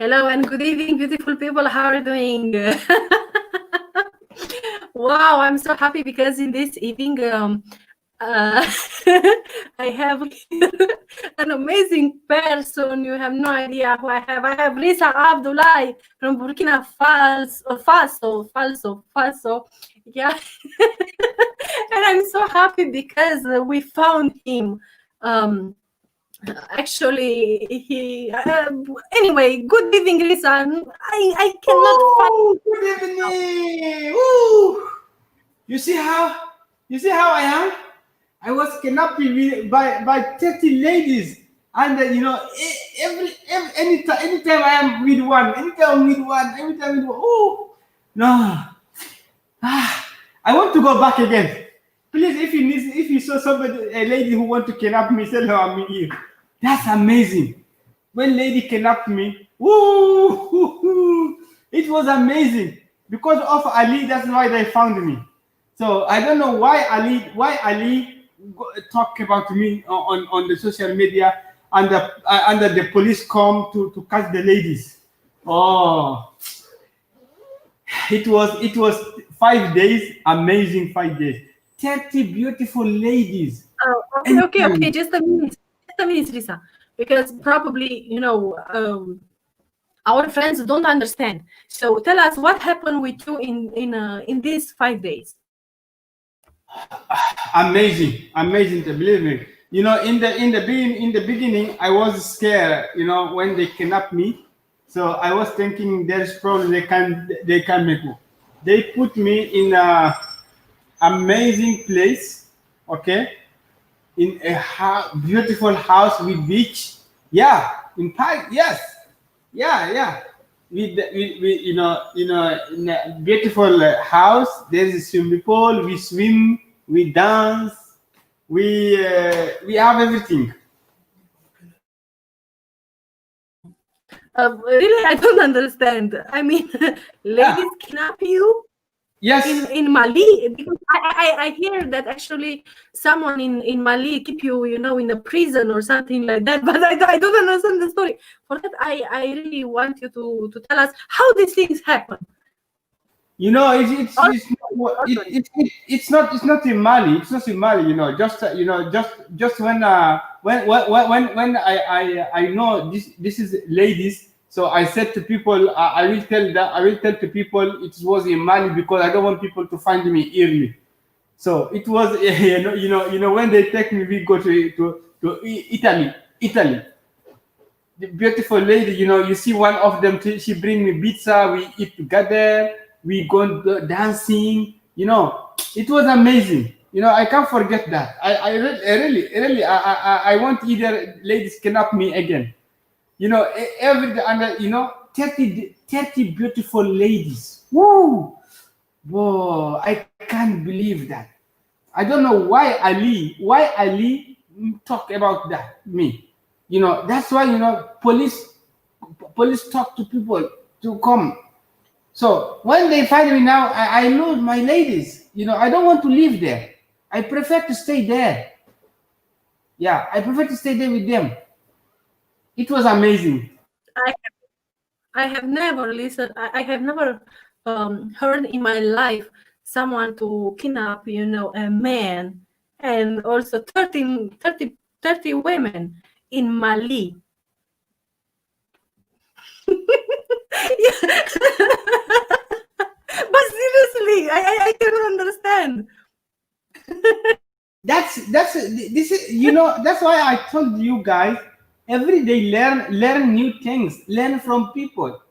Hello and good evening, beautiful people. How are you doing? Wow, I'm so happy because in this evening, uh, I have an amazing person. You have no idea who I have. I have Lisa Abdullahi from Burkina Faso. Yeah, and I'm so happy because we found him. Um, Actually, he anyway. Good evening, Lisa. I cannot find. Oh, good evening. Ooh. You see how I am? I was kidnapped by 30 ladies, and anytime I am with one, anytime with one. Oh no, I want to go back again. Please, if you saw somebody, a lady who want to kidnap me, tell her I'm with you. That's amazing. When lady kidnapped me, woo, it was amazing. Because of Ali, that's why they found me. So I don't know why Ali talk about me on the social media, and the police come to catch the ladies. Oh, it was 5 days, amazing 5 days. 30 beautiful ladies. Oh, okay. Just a minute. Lisa. Because probably our friends don't understand. So tell us what happened with you in these 5 days. Amazing to believe me. In the beginning I was scared, when they kidnapped me. So I was thinking there's probably they can make me. They put me in a amazing place, okay, in a beautiful house with beach. Yeah, in park. Yes, yeah. With in a beautiful house. There's a swimming pool. We swim, we dance, we have everything. Really, I don't understand. I mean, Yeah. ladies kidnap you Yes. in Mali, because I hear that actually someone in Mali keep you in a prison or something like that. But I don't understand the story. For that, I really want you to tell us how these things happen. It's not in Mali. It's not in Mali. Just when I know this is ladies. So I said to people, I will tell to people it was in Mali because I don't want people to find me early. So it was when they take me, we go to Italy. The beautiful lady, you see one of them, she bring me pizza, we eat together, we go dancing, it was amazing. I can't forget that. I want either ladies kidnap me again. Every and 30 beautiful ladies. Woo! Whoa, I can't believe that. I don't know why Ali talk about that me. That's why police talk to people to come. So when they find me now, I lose my ladies. I don't want to live there. I prefer to stay there. Yeah, I prefer to stay there with them. It was amazing. I I have never listened. I have never heard in my life someone to kidnap, a man, and also 30 women in Mali. Yeah. But seriously, I cannot understand. That's this is that's why I told you guys every day learn new things, learn from people.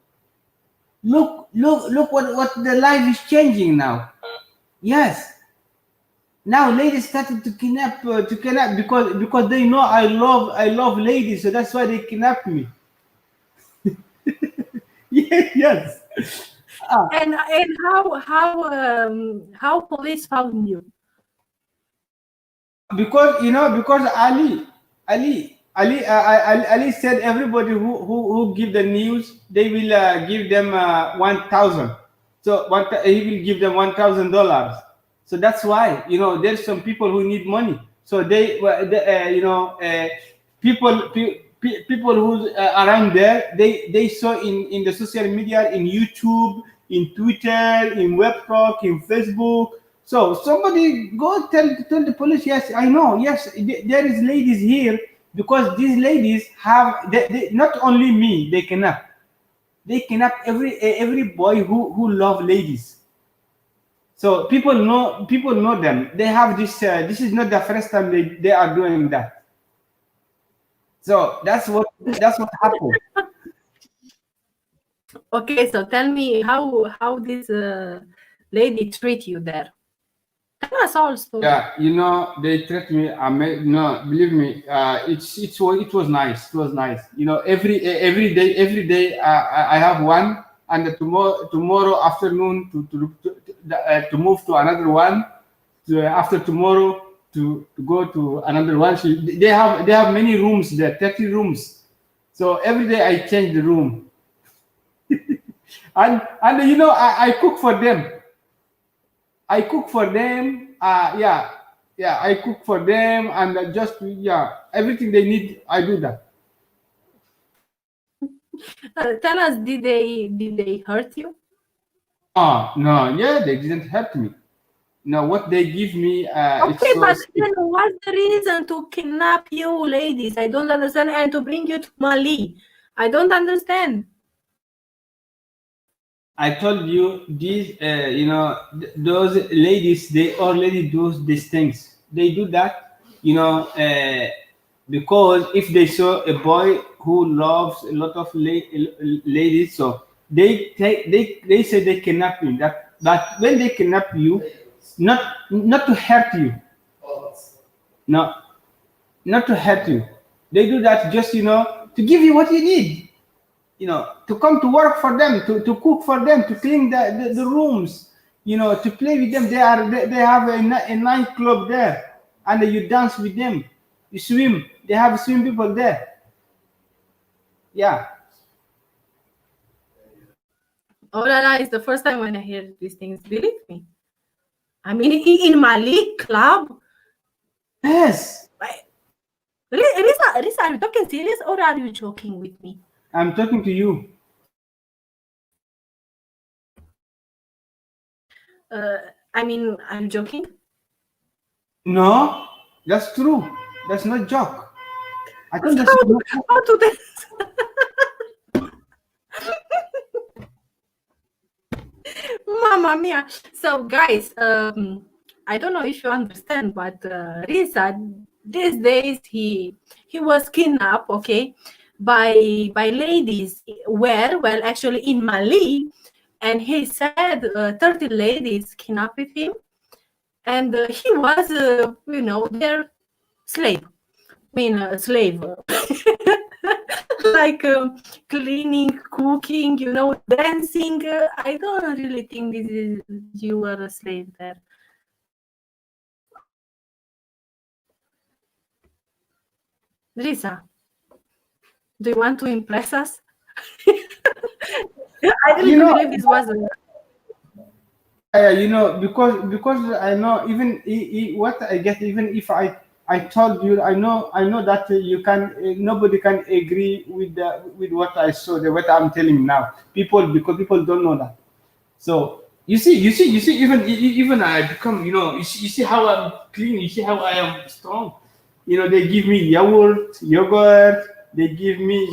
Look what the life is changing now. Yes. Now ladies started to kidnap because they know I love ladies, so that's why they kidnap me. Yes. And how police found you? Because Ali said everybody who give the news, they will give them 1,000. So he will give them $1,000. So that's why there's some people who need money. So people people who around there, they saw in the social media, in YouTube, in Twitter, in webtalk, in Facebook. So somebody go tell the police. Yes, I know. Yes, there is ladies here, because these ladies have not only me. They kidnap every boy who love ladies. So people know them. They have this. This is not the first time they are doing that. So that's what happened. Okay, so tell me how this lady treat you there. Tell us also. Yeah, they treat me. No, believe me. It was nice. It was nice. Every day I have one, and tomorrow afternoon to move to another one. After tomorrow to go to another one. They have many rooms there, 30 rooms. So every day I change the room, and I cook for them. I cook for them. Yeah, I cook for them, and just everything they need, I do that. Tell us, did they hurt you? Oh no, yeah, they didn't hurt me. No, what they give me. Okay, but then what's the reason to kidnap you, ladies? I don't understand, and to bring you to Mali. I don't understand. I told you these, those ladies, they already do these things. They do that, because if they saw a boy who loves a lot of ladies, so they say they kidnap him. But when they kidnap you, not to hurt you, no, not to hurt you. They do that just to give you what you need. To come to work for them, to cook for them, to clean the rooms, to play with them. They have a nightclub there, and you dance with them, you swim. They have swim people there. Yeah. Oh la la, it's the first time when I hear these things. Believe me. I mean, in Mali club. Yes. Risa, are you talking serious or are you joking with me? I'm talking to you. I mean, I'm joking. No, that's true. That's not joke. I think that's how to this. Mamma mia. So guys, I don't know if you understand, but Risa, these days he was kidnapped, okay, by ladies. Well, actually in Mali, and he said 30 ladies kidnapped him, and he was their slave. I mean, slave. Like cleaning, cooking, dancing. I don't really think this is you were a slave there. Risa, do you want to impress us? I really believe this was because I know, even what I get, even if I told you, I know that you can, nobody can agree with what I saw, what I'm telling now. Because people don't know that. So you see, even I become, you see how I'm clean. You see how I am strong. They give me yogurt. They give me,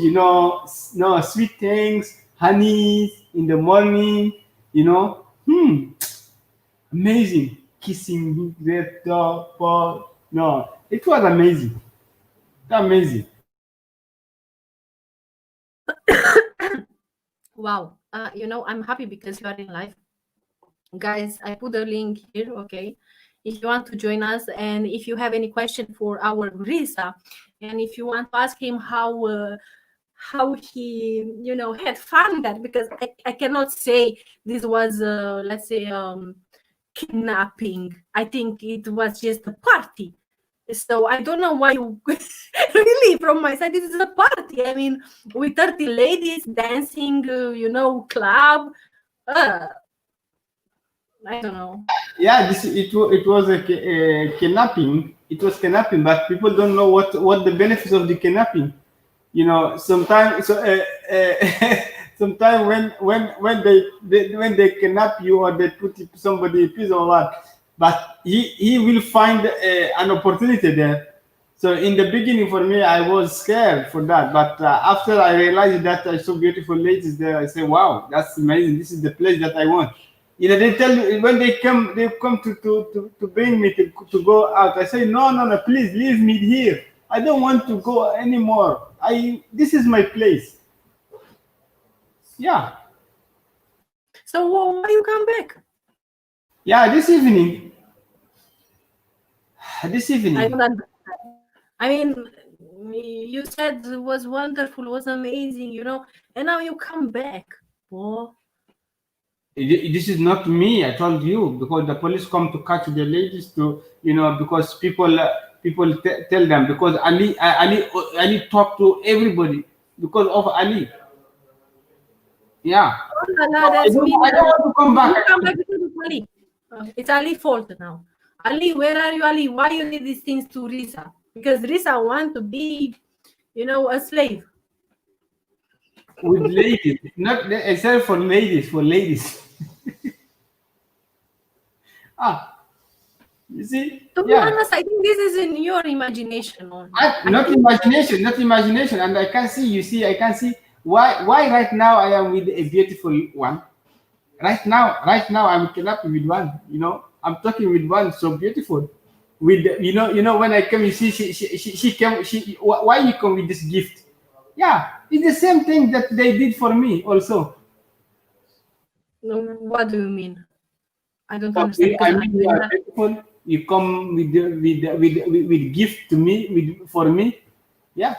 sweet things, honey in the morning. Amazing. Kissing me, no, it was amazing. Amazing. Wow. I'm happy because you are in live. Guys, I put the link here, okay? If you want to join us, and if you have any question for our Risa, and if you want to ask him how he, had fun there, because I cannot say this was, let's say, kidnapping. I think it was just a party. So I don't know why you really, from my side, this is a party. I mean, with 30 ladies dancing, club. I don't know. Yeah, it was a kidnapping. It was kidnapping, but people don't know what the benefits of the kidnapping. you know, sometimes sometimes when they kidnap you or they put somebody in prison or what, but he will find an opportunity there. So in the beginning, for me, I was scared for that. But after I realized that I saw beautiful ladies there, I said, "Wow, that's amazing! This is the place that I want." You know, they tell me when they come to bring me to go out. I say, "No, no, no! Please leave me here. I don't want to go anymore. This is my place." Yeah, So why you come back? yeah. This evening, this I evening. don't understand. I mean, you said it was wonderful, was amazing, you know, and now you come back. Oh, This is not me. I told you because the police come to catch the ladies to, you know, because people tell them because Ali talked to everybody because of Ali. Yeah. oh la So la, that's mean. I don't want to come You back. come back because of Ali. It's Ali's fault now. Ali, where are you, Ali? Why you did these things to Risa? Because Risa want to be, you know, a slave. With ladies, not except for ladies, for ladies. Ah, you see? To be Yeah. honest, I think this is in your imagination only. Not imagination, not imagination. And I can see, you see, I can see why right now I am with a beautiful one. Right now I'm kidnapped with one. You know, I'm talking with one so beautiful. With you know when I come, you see, she came. Why you come with this gift? Yeah, it's the same thing that they did for me also. What do you mean? I don't So, understand. Because I mean, you are beautiful. You come with gift to me for me. Yeah.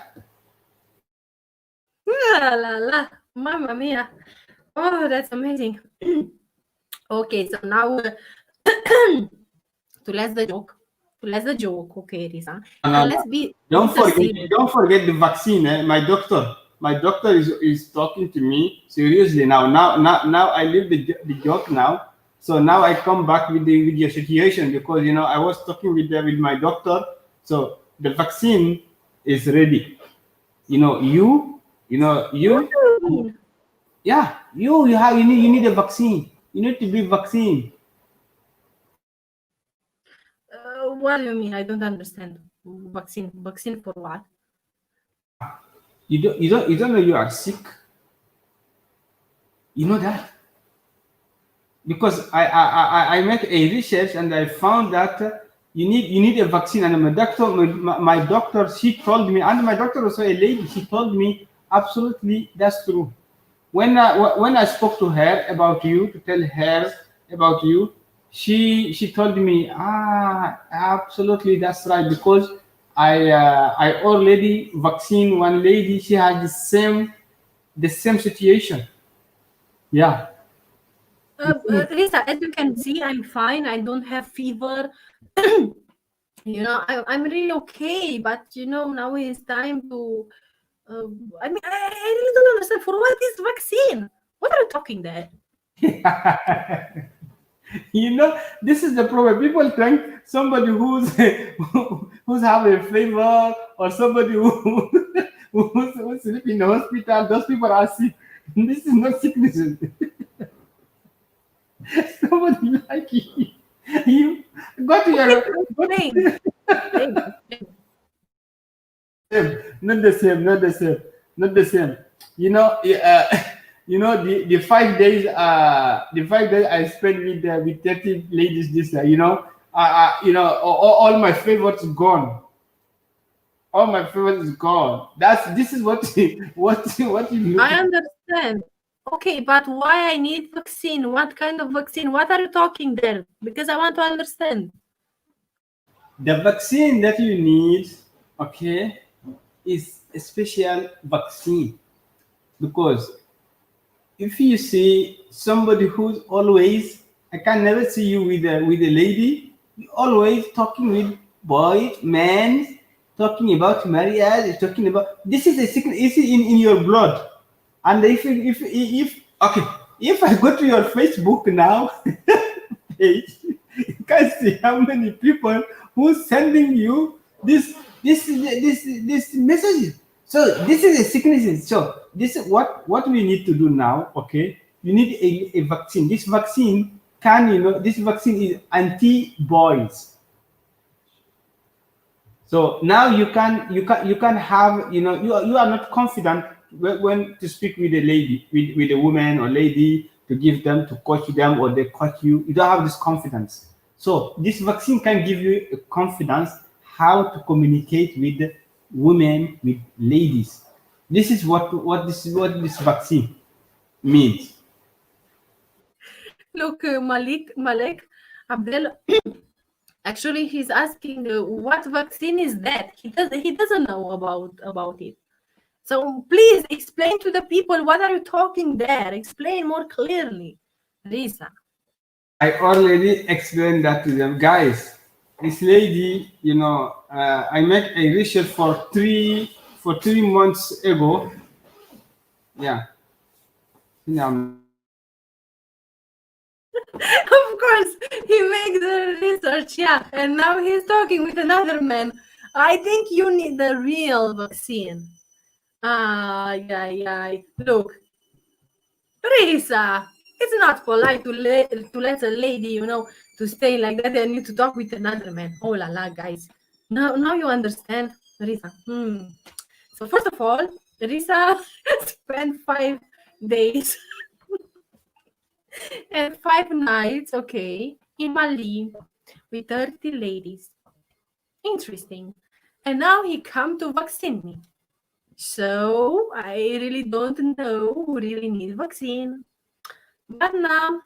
La la la, mamma mia. Oh, that's amazing. Okay, so now to less the joke. To less the joke, okay, Risa. And let's be Don't forget. serious. Don't forget the vaccine. Eh? My doctor is talking to me seriously now. Now I leave the joke now. So now I come back with your situation because you know I was talking with my doctor. So the vaccine is ready. You know you know What you do you mean? yeah you need a vaccine. You need to be vaccine. What do you mean? I don't understand. Vaccine for what? You don't know you are sick. You know that because I made a research and I found that you need a vaccine. And my doctor, she told me, and my doctor also a lady, she told me absolutely that's true. When I spoke to her about you to tell her about you, she told me absolutely that's right because I already vaccine one lady. She had the same situation. Yeah. Risa, as you can see, I'm fine. I don't have fever. You know, I'm really okay. But you know, now it's time to. I mean, I really don't understand for what is vaccine. What are you talking there? You know, this is the problem. People think somebody who's who's having a fever or somebody who's sleeping in the hospital, those people are sick. This is not sickness. Somebody like you go to your Explain. not the same, not the same, not the same. You know, you know the 5 days the 5 days I spent with 30 ladies this year. You know all my favorites gone. All my favorites gone. This is what what you look. I understand. Okay, but why I need vaccine? What kind of vaccine? What are you talking there? Because I want to understand. The vaccine that you need, okay, is a special vaccine because if you see somebody who's always, I can never see you with a lady, you always talking with boys, men, talking about marriage, talking about this is a sickness, it's in your blood. And if okay, if I go to your Facebook now page, you can see how many people who's sending you this message. So this is a sickness. So this is what we need to do now. Okay, you need a vaccine. This vaccine can, this vaccine is antibodies. So now you can have, you are not confident when to speak with a lady, with a woman or lady, to give them, to coach them, or they coach you. You don't have this confidence. So this vaccine can give you a confidence how to communicate with women, with ladies. This is what this vaccine means. Look, Malek Abdel, actually, he's asking what vaccine is that. He doesn't know about it. So please explain to the people what are you talking there. Explain more clearly, Risa. I already explained that to them, guys. This lady, I made a research for 3 months ago. Yeah. Of course, he makes the research, yeah, and now he's talking with another man. I think you need the real vaccine. Yeah. Look, Risa, it's not polite to let a lady, to stay like that and you to talk with another man. Oh la la, guys. Now you understand, Risa. So first of all, Risa spent 5 days and 5 nights, okay, in Mali with 30 ladies. Interesting. And now he come to vaccine me. So I really don't know who really needs vaccine. But now,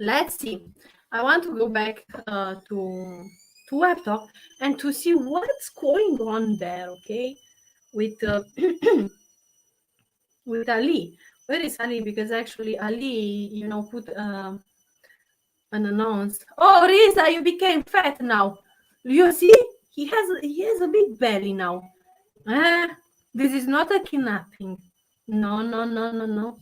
let's see. I want to go back to Web Talk and to see what's going on there, okay, with with Ali. Where is Ali? Because actually Ali, put an announce. Oh, Risa, you became fat now. You see, he has a big belly now. This is not a kidnapping. No.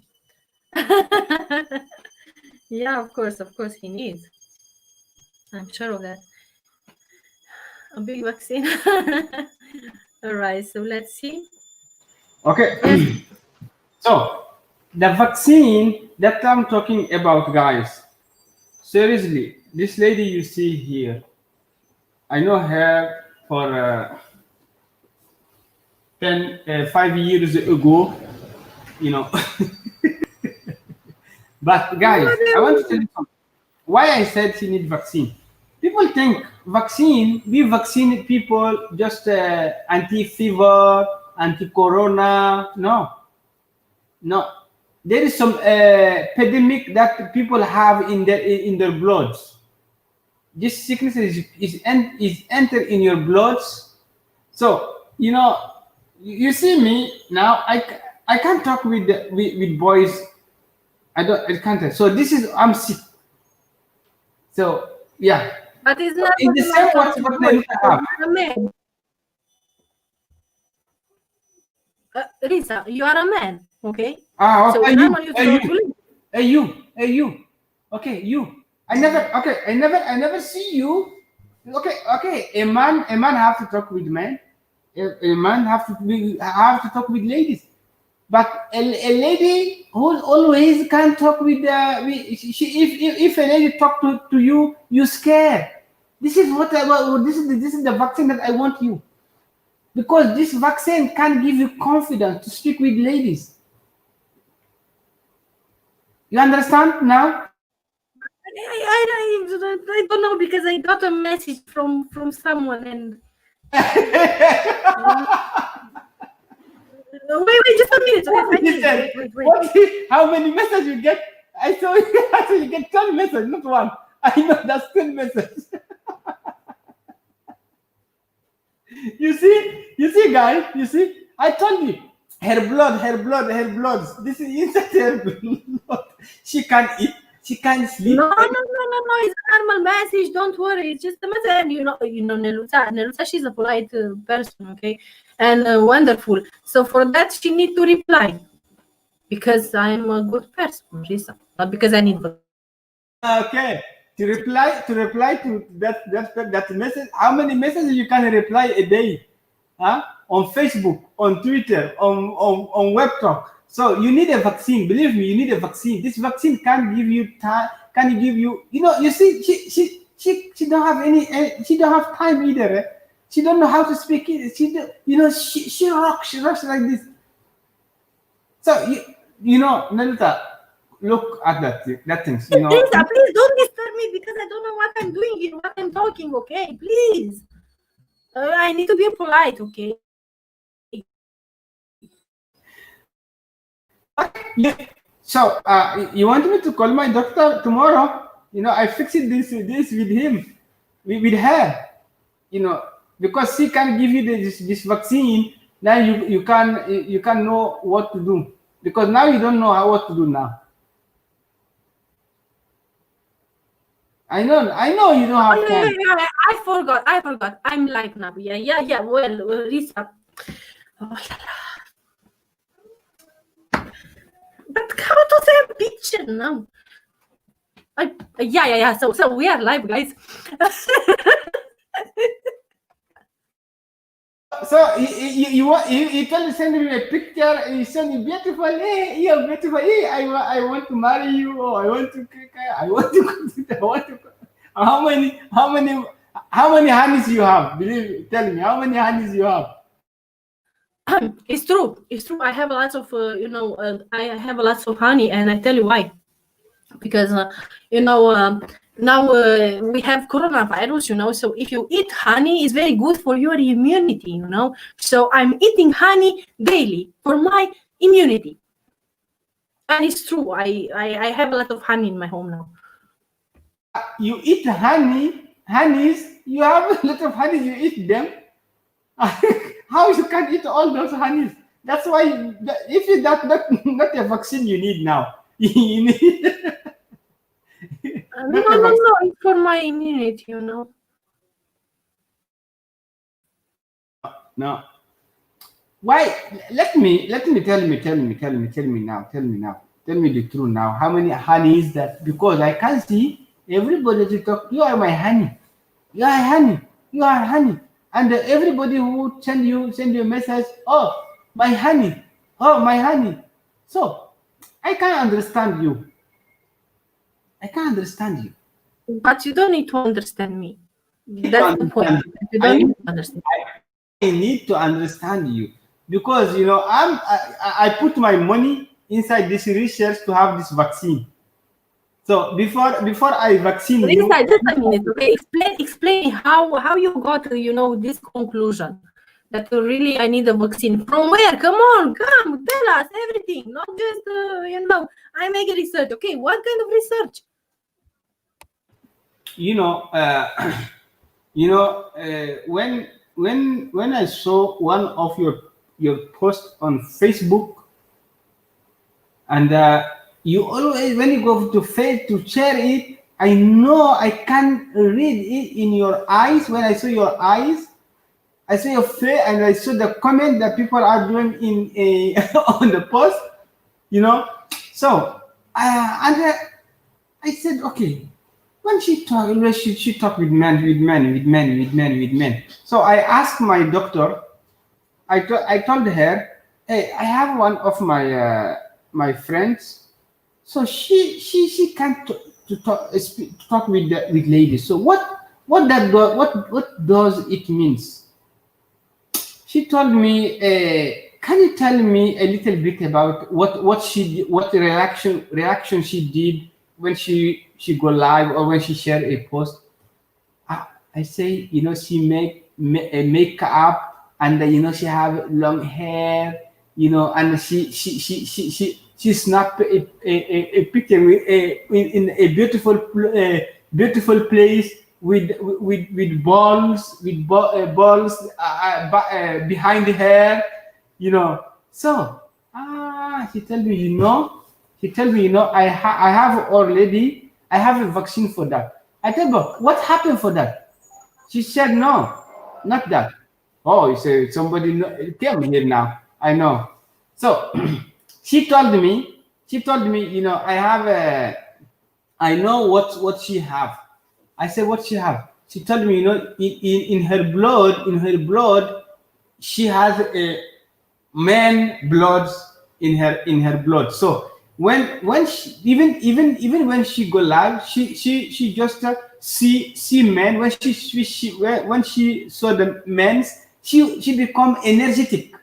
Yeah, of course he needs. I'm sure of that. A big vaccine. All right, so let's see. Okay. Yes. So the vaccine that I'm talking about, guys. Seriously, this lady you see here, I know her for 5 years ago, But guys, I want to tell you something. Why I said she need vaccine. People think we vaccine people just anti-fever, anti-corona. No. There is some epidemic that people have in their bloods. This sickness is entered in your bloods. So you see me now. I can't talk with boys. I can't. So this is, I'm sick. So yeah. But it's not In the same what Neluta have. you're a man. Risa, you are a man, okay? Okay. So normally you throw to leave. Hey you. Okay, you. I never see you. Okay. A man have to talk with men. A man have to talk with ladies. But a lady who always can talk with if a lady talk to you, you scared. This is this is the vaccine that I want you, because this vaccine can give you confidence to speak with ladies. You understand now? I don't know, because I got a message from someone and wait, just a minute. Wait. How many messages you get? I saw you get 10 messages, not one. I know that's 10 messages. You see, guys. You see, I told you, her blood. This is inside her blood. She can't eat. She can't sleep. No. It's a normal message. Don't worry. It's just a message. Neluta, she's a polite person, okay, and wonderful. So for that, she need to reply, because I'm a good person, Risa, not because I need. Okay. To reply to that message. How many messages you can reply a day? Huh? on Facebook, on Twitter, on web talk. So you need a vaccine. Believe me, you need a vaccine. This vaccine can't give you time. Can give you? You know, you see, she don't have she don't have time either. Eh? She don't know how to speak it. She rocks like this. So you know, Nalita, look at that things. You know, please don't disturb me because I don't know what I'm doing here, what I'm talking. Okay, please. I need to be polite. Okay. So you want me to call my doctor tomorrow? You know, I fixed this with him, with her. You know, because she can give you this vaccine. Now you can know what to do, because now you don't know what to do now. I know you don't have time. Yeah, I forgot. I'm live now. Yeah. Well, Lisa. Oh, but how to say a picture now? Yeah. So we are live, guys. So you can send me a picture. You send me beautiful. Hey, you're beautiful. Hey, I want to marry you. Or I want to. How many honeys you have? Tell me how many honeys you have. It's true. I have lots of I have lots of honey, and I tell you why. Because now we have coronavirus, so if you eat honey, it's very good for your immunity, so I'm eating honey daily for my immunity, and it's true. I have a lot of honey in my home now. You eat honeys, you have a lot of honey, you eat them. How you can eat all those honeys? That's why if you not a vaccine you need now. You need no, it's for my immunity, No. Why? Let me tell me now. Tell me the truth now. How many honey is that? Because I can see everybody to talk. You are my honey. You are honey. You are honey. And everybody who send you a message. Oh, my honey. Oh, my honey. So I can't understand you. I can't understand you. But you don't need to understand me. That's the point. You don't need to understand. I need to understand you, because I put my money inside this research to have this vaccine. So before I vaccine you, just a minute, okay? Explain how you got this conclusion that really I need a vaccine. From where? Come tell us everything, not just I make a research. Okay, what kind of research? When I saw one of your posts on Facebook, and you always, when you go to share it, I know I can read it in your eyes. When I saw your eyes, I saw your face, and I saw the comment that people are doing on the post. So I said, okay. When she talk with men. So I asked my doctor. I told her, hey, I have one of my friends. So she can't talk with ladies. So what does it means? She told me, can you tell me a little bit about what reaction she did when she go live or when she share a post? I say, she make makeup, and she have long hair, and she snap a picture in a beautiful place with balls behind the hair, So she tell me, I have a vaccine for that. I tell her, what happened for that? She said, no, not that. Oh, you say somebody came here now. I know. So she told me, I know what she have. I said, what she have? She told me, in her blood, she has a man blood in her blood. So when she, even when she go live, she just see men. When when she saw the men's, she become energetic.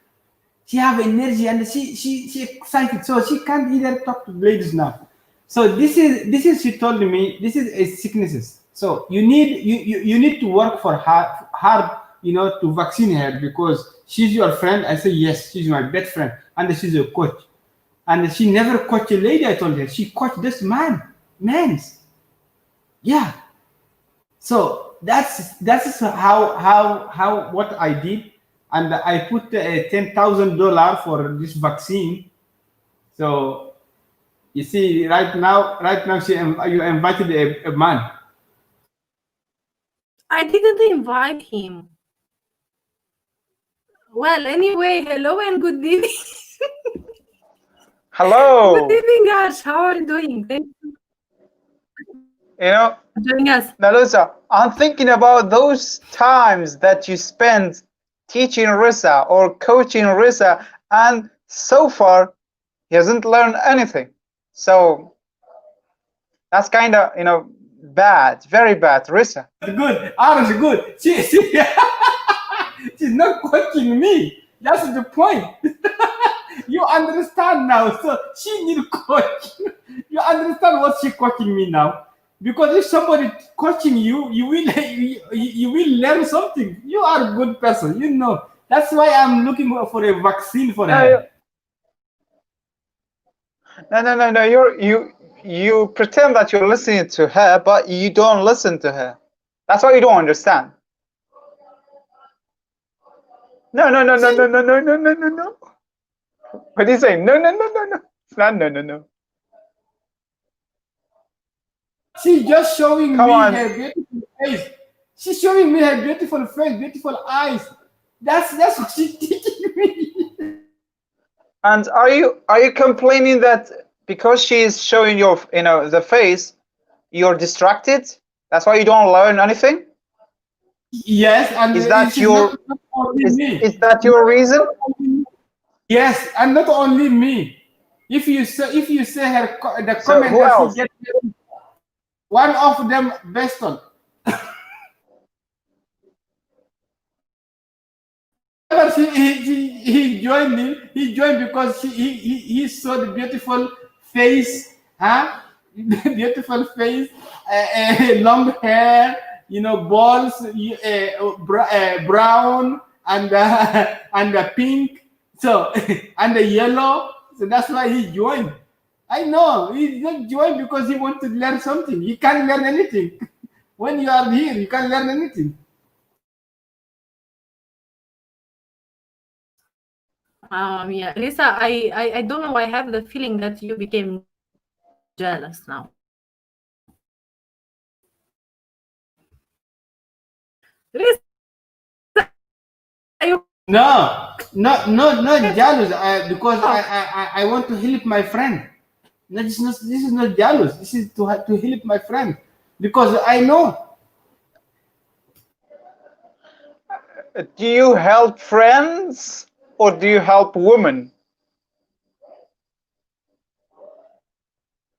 She have energy and she excited. So she can't either talk to ladies now. So this is she told me this is a sicknesses. So you need to work for hard, to vaccine her because she's your friend. I say yes, she's my best friend, and she's a coach. And she never coached a lady. I told her she coached this men's. Yeah. So that's how what I did, and I put $10,000 for this vaccine. So you see, right now, you invited a man. I didn't invite him. Well, anyway, hello and good evening. Hello. Good evening, guys. How are you doing? Thank you You know, for joining us. Nalusa, I'm thinking about those times that you spent teaching Risa or coaching Risa, and so far he hasn't learned anything. So that's kind of, bad, very bad, Risa. Good, Aaron's good. She's not coaching me. That's the point. You understand now. So she need coach. You understand what she coaching me now? Because if somebody coaching you, you will learn something. You are a good person. That's why I'm looking for a vaccine for her. No. You pretend that you're listening to her, but you don't listen to her. That's what you don't understand. No. What do you say? No. It's not no. She's just showing Come me on. her beautiful face. She's showing me her beautiful face, beautiful eyes. That's what she's teaching me. And are you complaining that because she is showing your the face, you're distracted? That's why you don't learn anything? Yes, and Is that she's your not only me. is that your reason? Yes, and not only me. If you say her the So comment who that else? she gets, one of them Beston. He joined me. He joined because he saw the beautiful face, huh? Beautiful face, long hair, balls, brown and and pink. So and the yellow. So that's why he joined. I know he not joined because he want to learn something. He can't learn anything. When you are here, you can't learn anything. Yeah, Lisa, I don't know. I have the feeling that you became jealous now. Lisa, No, not jealous. Because I want to help my friend. No, this is not jealous. This is to help my friend because I know. Do you help friends or do you help women?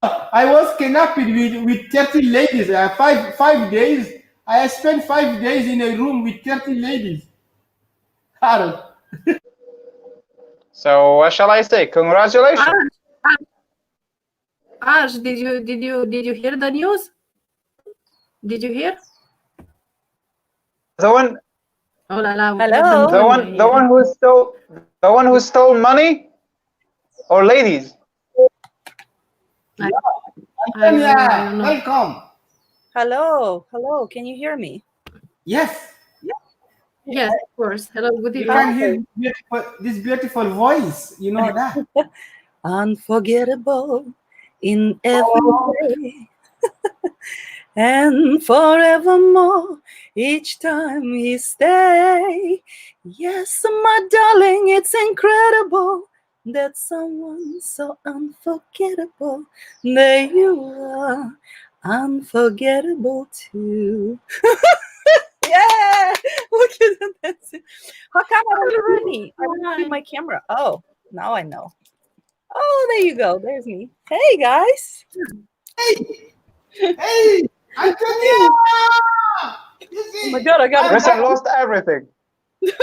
I was kidnapped with 30 ladies. 5 days. I spent 5 days in a room with 30 ladies. Harold. So what shall I say? Congratulations. Ash, did you hear the news? Did you hear? The one Oh la la. Hello. the one who stole money or ladies? I don't know. Welcome. Hello. Can you hear me? Yes. Yes, of course. Hello, good You evening. can hear this beautiful voice. You know that. Unforgettable in every way and forevermore each time he stay. Yes, my darling, it's incredible that someone so unforgettable, there you are, unforgettable too. Yeah, look at that dancing. How come I don't see me? I don't see my camera. Oh, now I know. Oh, there you go. There's me. Hey, guys. Hey, Antonia! You Oh see? my God, I got Rissa lost everything.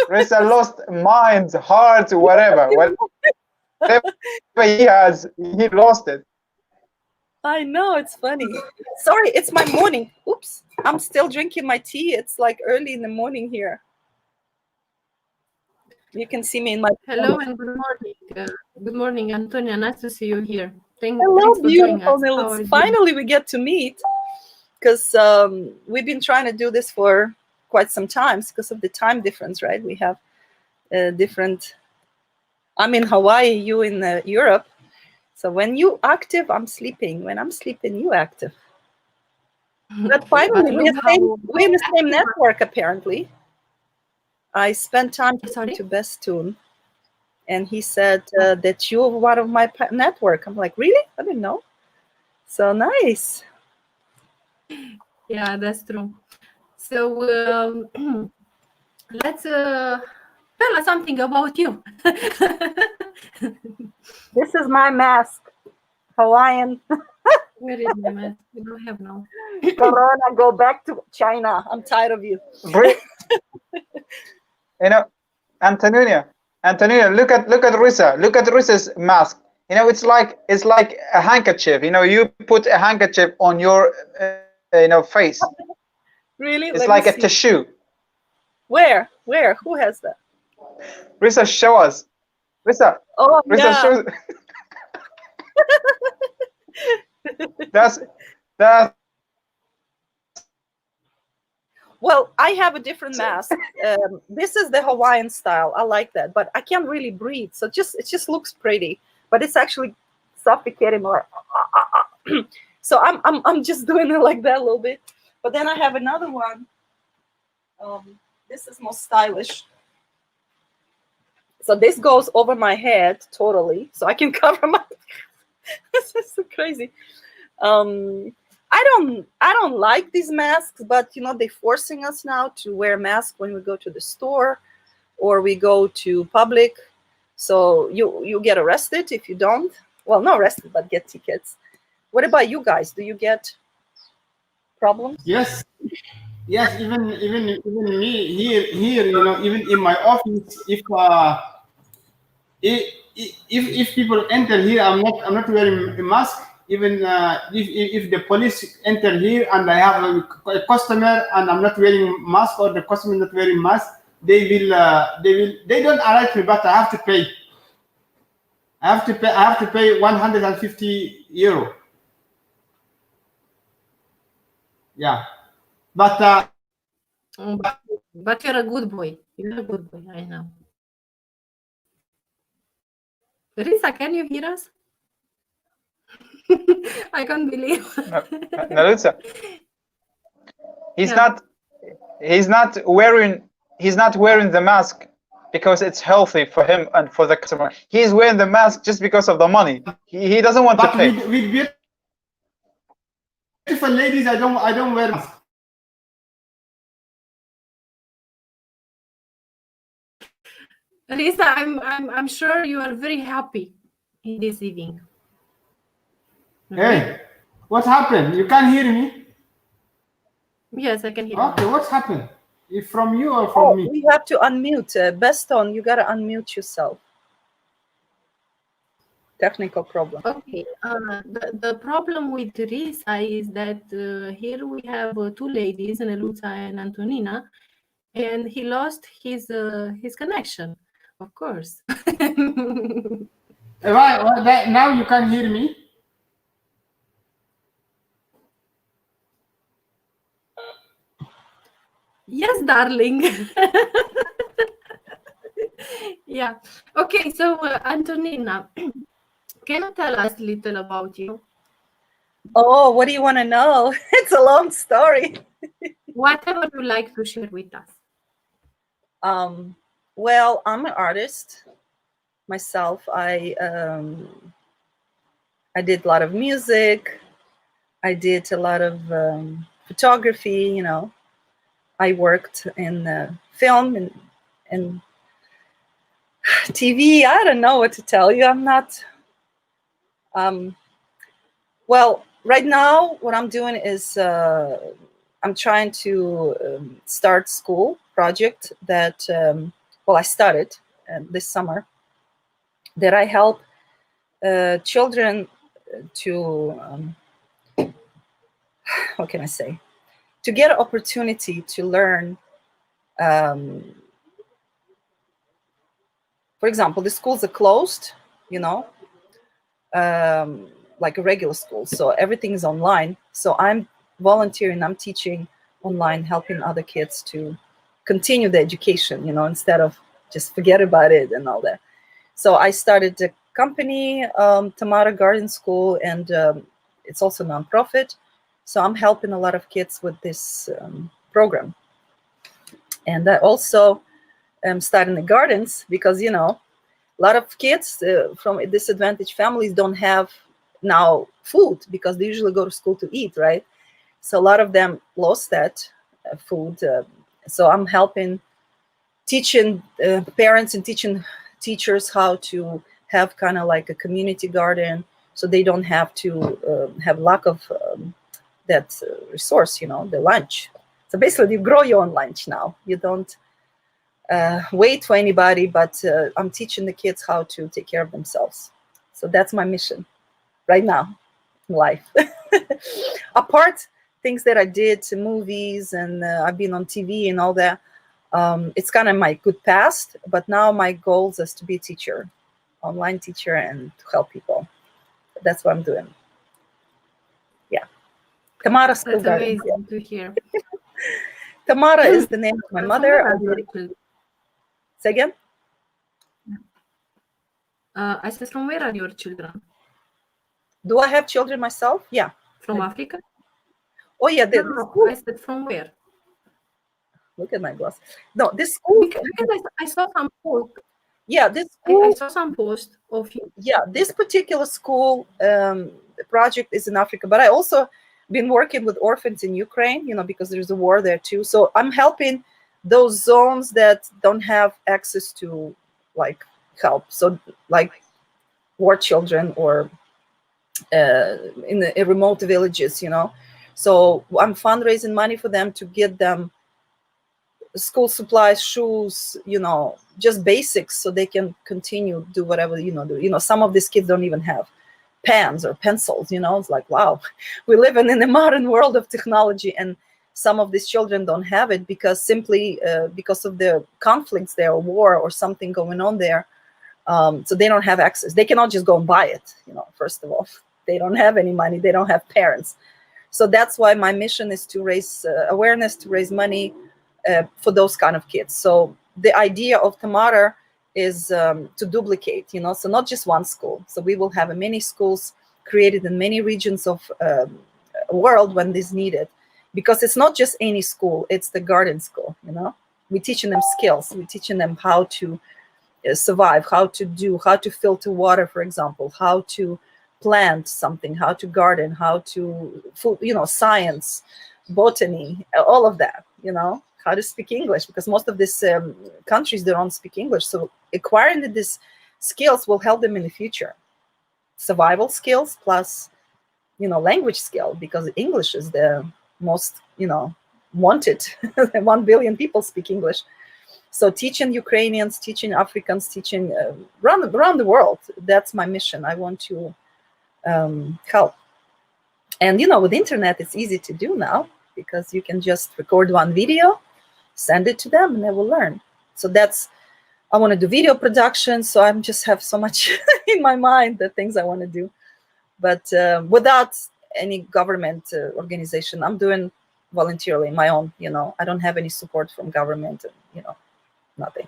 Rissa lost mind, heart, whatever. Whatever he has, he lost it. I know, it's funny. Sorry, it's my morning. Oops, I'm still drinking my tea. It's like early in the morning here. You can see me in my Hello and good morning, Antonia. Nice to see you here. Hello, Thanks for joining beautiful us. How Nils. are you? Finally, we get to meet because we've been trying to do this for quite some time because of the time difference, right? We have different. I'm in Hawaii, you in Europe. So when you active, I'm sleeping. When I'm sleeping, you active. But finally, we're in the same network, apparently. I spent time talking to Bestune, and he said that you're one of my network. I'm like, really? I didn't know. So nice. Yeah, that's true. So let's tell us something about you. This is my mask, Hawaiian. Where is my mask? We don't have now. Corona, go back to China. I'm tired of you. You know, Antonia, look at Rissa. Look at Rissa's mask. You know, it's like a handkerchief. You know, you put a handkerchief on your face. Really? It's like a tissue. Where? Who has that? Rissa, show us. Rissa. Oh, Rissa, yeah. show. That's. Well, I have a different mask. This is the Hawaiian style. I like that, but I can't really breathe. So it just looks pretty, but it's actually suffocating. Like, so I'm just doing it like that a little bit. But then I have another one. This is more stylish. So this goes over my head totally, so I can cover my. This is so crazy. I don't like these masks, but you know they're forcing us now to wear masks when we go to the store or we go to public. So you get arrested if you don't. Well, not arrested, but get tickets. What about you guys? Do you get problems? Yes. Yes, even me here, you know, even in my office, if people enter here, I'm not wearing a mask. Even if the police enter here and I have a customer and I'm not wearing mask or the customer not wearing mask, they don't arrest me, but I have to pay. I have to pay 150 euro. Yeah, but but you're a good boy. You're a good boy. I know. Rissa, can you hear us? I can't believe. Nalutsa. He's not wearing the mask because it's healthy for him and for the customer. He's wearing the mask just because of the money. He doesn't want to pay. With beautiful ladies, I don't wear mask. Rissa, I'm sure you are very happy in this evening. Hey, what happened? You can't hear me? Yes, I can hear Okay, you. what's happened? Is from you or from me? You have to unmute. Beston, you gotta unmute yourself. Technical problem. Okay. The problem with Rissa is that here we have two ladies, Neluța and Antonina, and he lost his connection, of course. Now you can hear me? Yes, darling. Yeah. Okay, so Antonina, can you tell us a little about you? Oh, what do you want to know? It's a long story. Whatever you like to share with us. Well, I'm an artist myself. I did a lot of music. I did a lot of photography, you know. I worked in film and TV. I don't know what to tell you. I'm not. Well, right now, what I'm doing is I'm trying to start school project that, well, I started this summer, that I help children to, how can I say, to get an opportunity to learn. For example, the schools are closed, you know, like a regular school. So everything is online. So I'm volunteering, I'm teaching online, helping other kids to continue the education, you know, instead of just forget about it and all that. So I started a company, Tamara Garden School, and it's also a nonprofit. So I'm helping a lot of kids with this program. And I also am starting the gardens because, you know, a lot of kids from disadvantaged families don't have now food because they usually go to school to eat, right? So a lot of them lost that food. So I'm helping, teaching parents and teaching teachers how to have kind of like a community garden, so they don't have to have lack of that resource, you know, the lunch. So basically you grow your own lunch now. You don't wait for anybody, but I'm teaching the kids how to take care of themselves. So that's my mission right now in life. Apart things that I did to movies and I've been on TV and all that, it's kind of my good past, but now my goal is to be a teacher, online teacher, and to help people. That's what I'm doing. Yeah. Tamara School That's Garden. amazing to hear. Tamara is the name of my From mother. where are your children? Say again? I said, from where are your children? Do I have children myself? Yeah. From Africa? Oh, yeah. No, I said, from where? Look at my glass. No, this school. Because I saw some post. Yeah, this school. I saw some post of you. Yeah, this particular school project is in Africa, but I also been working with orphans in Ukraine, you know, because there's a war there too. So I'm helping those zones that don't have access to like help. So like war children or in the remote villages, you know. So I'm fundraising money for them to get them school supplies, shoes, you know, just basics so they can continue do whatever, you know, do. You know, some of these kids don't even have pens or pencils, you know. It's like, wow, we live in a modern world of technology, and some of these children don't have it because simply because of the conflicts there, or war or something going on there. So they don't have access. They cannot just go and buy it, you know, first of all. They don't have any money. They don't have parents. So that's why my mission is to raise awareness, to raise money for those kind of kids. So the idea of Tamara is to duplicate, you know, so not just one school. So we will have many schools created in many regions of world when this needed, because it's not just any school, it's the garden school, you know. We're teaching them skills. We're teaching them how to survive, how to filter water, for example, how to plant something, how to garden, how to, you know, science, botany, all of that, you know, how to speak English, because most of these countries, they don't speak English. So acquiring these skills will help them in the future. Survival skills plus, you know, language skill, because English is the most, you know, wanted. 1 billion people speak English. So teaching Ukrainians, teaching Africans, teaching around the world, that's my mission. I want to help. And, you know, with internet, it's easy to do now, because you can just record one video, send it to them, and they will learn. So that's, I want to do video production. So I'm just have so much in my mind, the things I want to do. But without any government organization, I'm doing voluntarily my own, you know. I don't have any support from government, and, you know, nothing.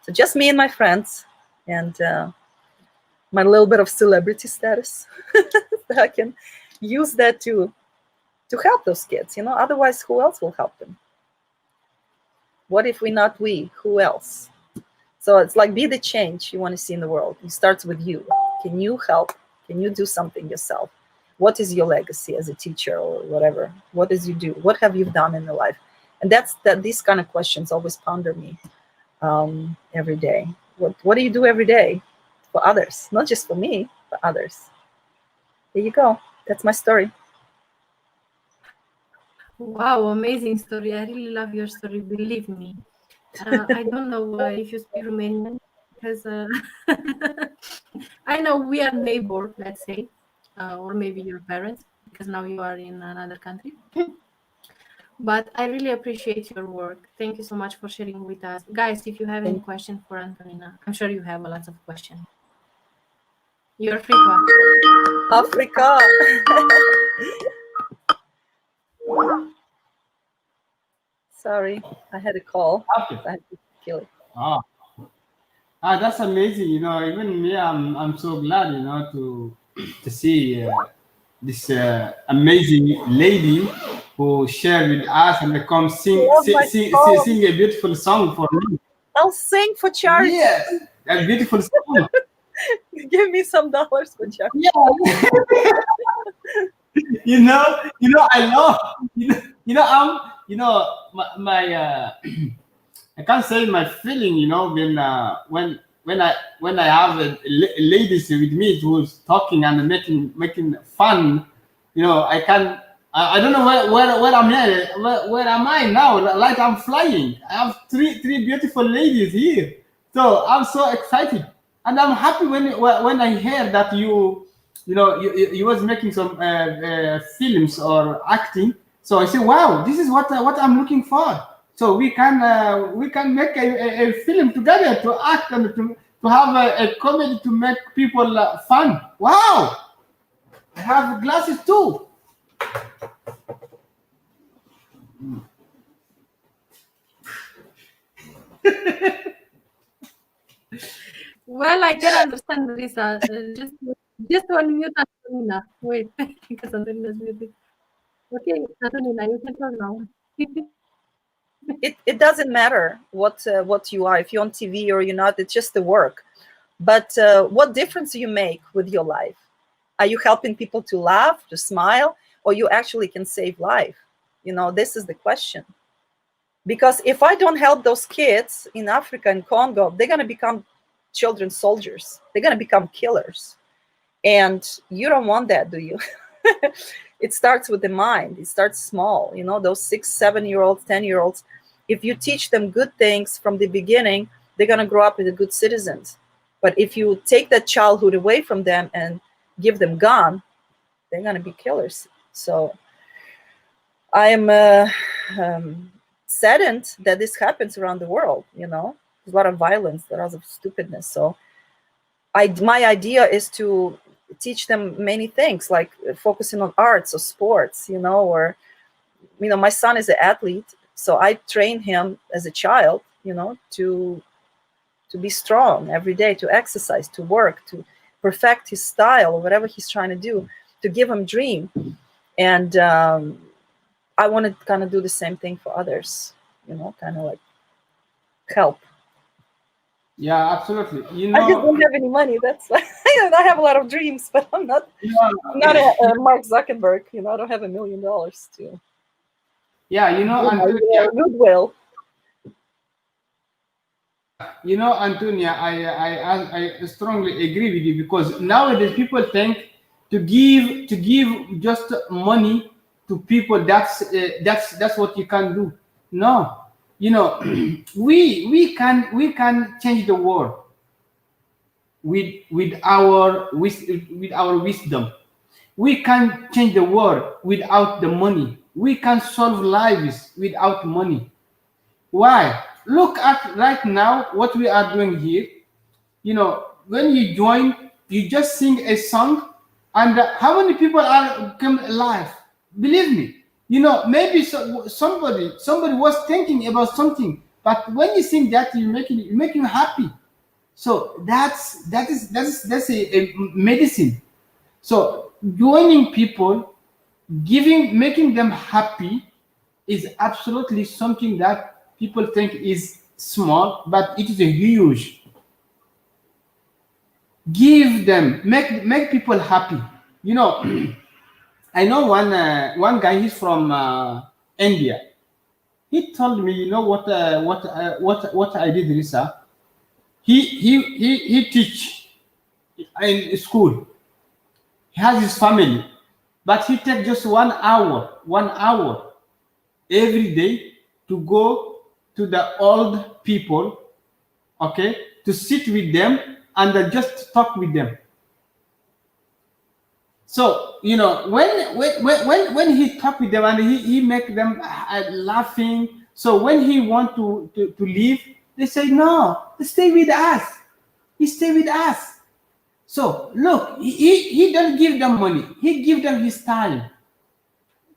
So just me and my friends, and my little bit of celebrity status that I can use that to help those kids, you know. Otherwise, who else will help them? What if we not we? Who else? So it's like, be the change you want to see in the world. It starts with you. Can you help? Can you do something yourself? What is your legacy as a teacher or whatever? What does you do? What have you done in your life? And these kind of questions always ponder me every day. What do you do every day for others? Not just for me, for others. There you go. That's my story. Wow, amazing story. I really love your story, believe me. I don't know if you speak Romanian, because I know we are neighbor, let's say, or maybe your parents, because now you are in another country. But I really appreciate your work. Thank you so much for sharing with us. Guys, if you have any question for Antonina, I'm sure you have a lot of questions. You're free to ask. Africa. Sorry, I had a call. Okay. I had to kill it. That's amazing. You know, even me, I'm so glad, you know, to see this amazing lady who shared with us and come sing a beautiful song for me. I'll sing for charity. Yes, a beautiful song. Give me some dollars for charity. Yeah. you know, I love, my I can't say my feeling, you know, when I have ladies with me who's talking and making fun, you know, I don't know where I'm at. Where am I now? Like I'm flying. I have three beautiful ladies here, so I'm so excited, and I'm happy when I hear that you was making some films or acting. So I say, wow, this is what I'm looking for. So we can make a film together to act and to have a comedy to make people fun. Wow, I have glasses too. Well, I can understand, Lisa. Just unmute Antonina. Wait, because Antonina's muted. Okay, Antonina, you can talk now. It doesn't matter what you are, if you're on TV or you're not. It's just the work. But what difference do you make with your life? Are you helping people to laugh, to smile, or you actually can save life? You know, this is the question. Because if I don't help those kids in Africa and Congo, they're going to become children's soldiers. They're going to become killers. And you don't want that, do you? It starts with the mind. It starts small. You know, those 6, 7-year-olds, 10-year-olds, if you teach them good things from the beginning, they're going to grow up as good citizens. But if you take that childhood away from them and give them gun, they're going to be killers. So I am saddened that this happens around the world. You know, there's a lot of violence, a lot of stupidness. So my idea is to teach them many things, like focusing on arts or sports, you know, or, you know, my son is an athlete. So I train him as a child, you know, to be strong every day, to exercise, to work, to perfect his style or whatever he's trying to do, to give him dream. And I want to kind of do the same thing for others, you know, kind of like help. Yeah, absolutely. You know, I just don't have any money. That's why I have a lot of dreams, but I'm not a Mark Zuckerberg. You know, I don't have $1 million to. Yeah, you know, Antonia, goodwill. You know, Antonia, I strongly agree with you, because nowadays people think to give just money to people, that's what you can do. No, you know, we can change the world with our wisdom. We can change the world without the money. We can solve lives without money. Why? Look at right now what we are doing here. You know, when you join, you just sing a song, and how many people are come alive? Believe me. You know, maybe somebody was thinking about something, but when you sing that, you make you happy. So that's a medicine. So joining people, making them happy, is absolutely something that people think is small, but it is a huge. Give them, make people happy. You know, I know one guy. He's from India. He told me, you know what I did, Risa. He teach in school. He has his family, but he take just 1 hour every day to go to the old people, okay, to sit with them and just talk with them. So you know when he talk with them and he make them laughing. So when he want to leave, they say no, stay with us. He stay with us. So look, he don't give them money. He give them his time.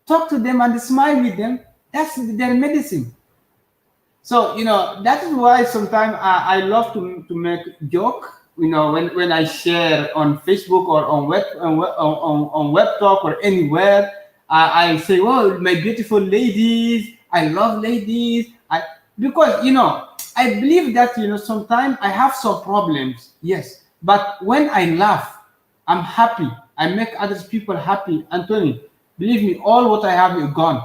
Talk to them and smile with them. That's their medicine. So you know that is why sometimes I love to make joke. You know when I share on Facebook or on web talk or anywhere, I say, "Well, my beautiful ladies, I love ladies." Because you know I believe that you know sometimes I have some problems, yes, but when I laugh, I'm happy. I make other people happy. Anthony, believe me, all what I have is gone.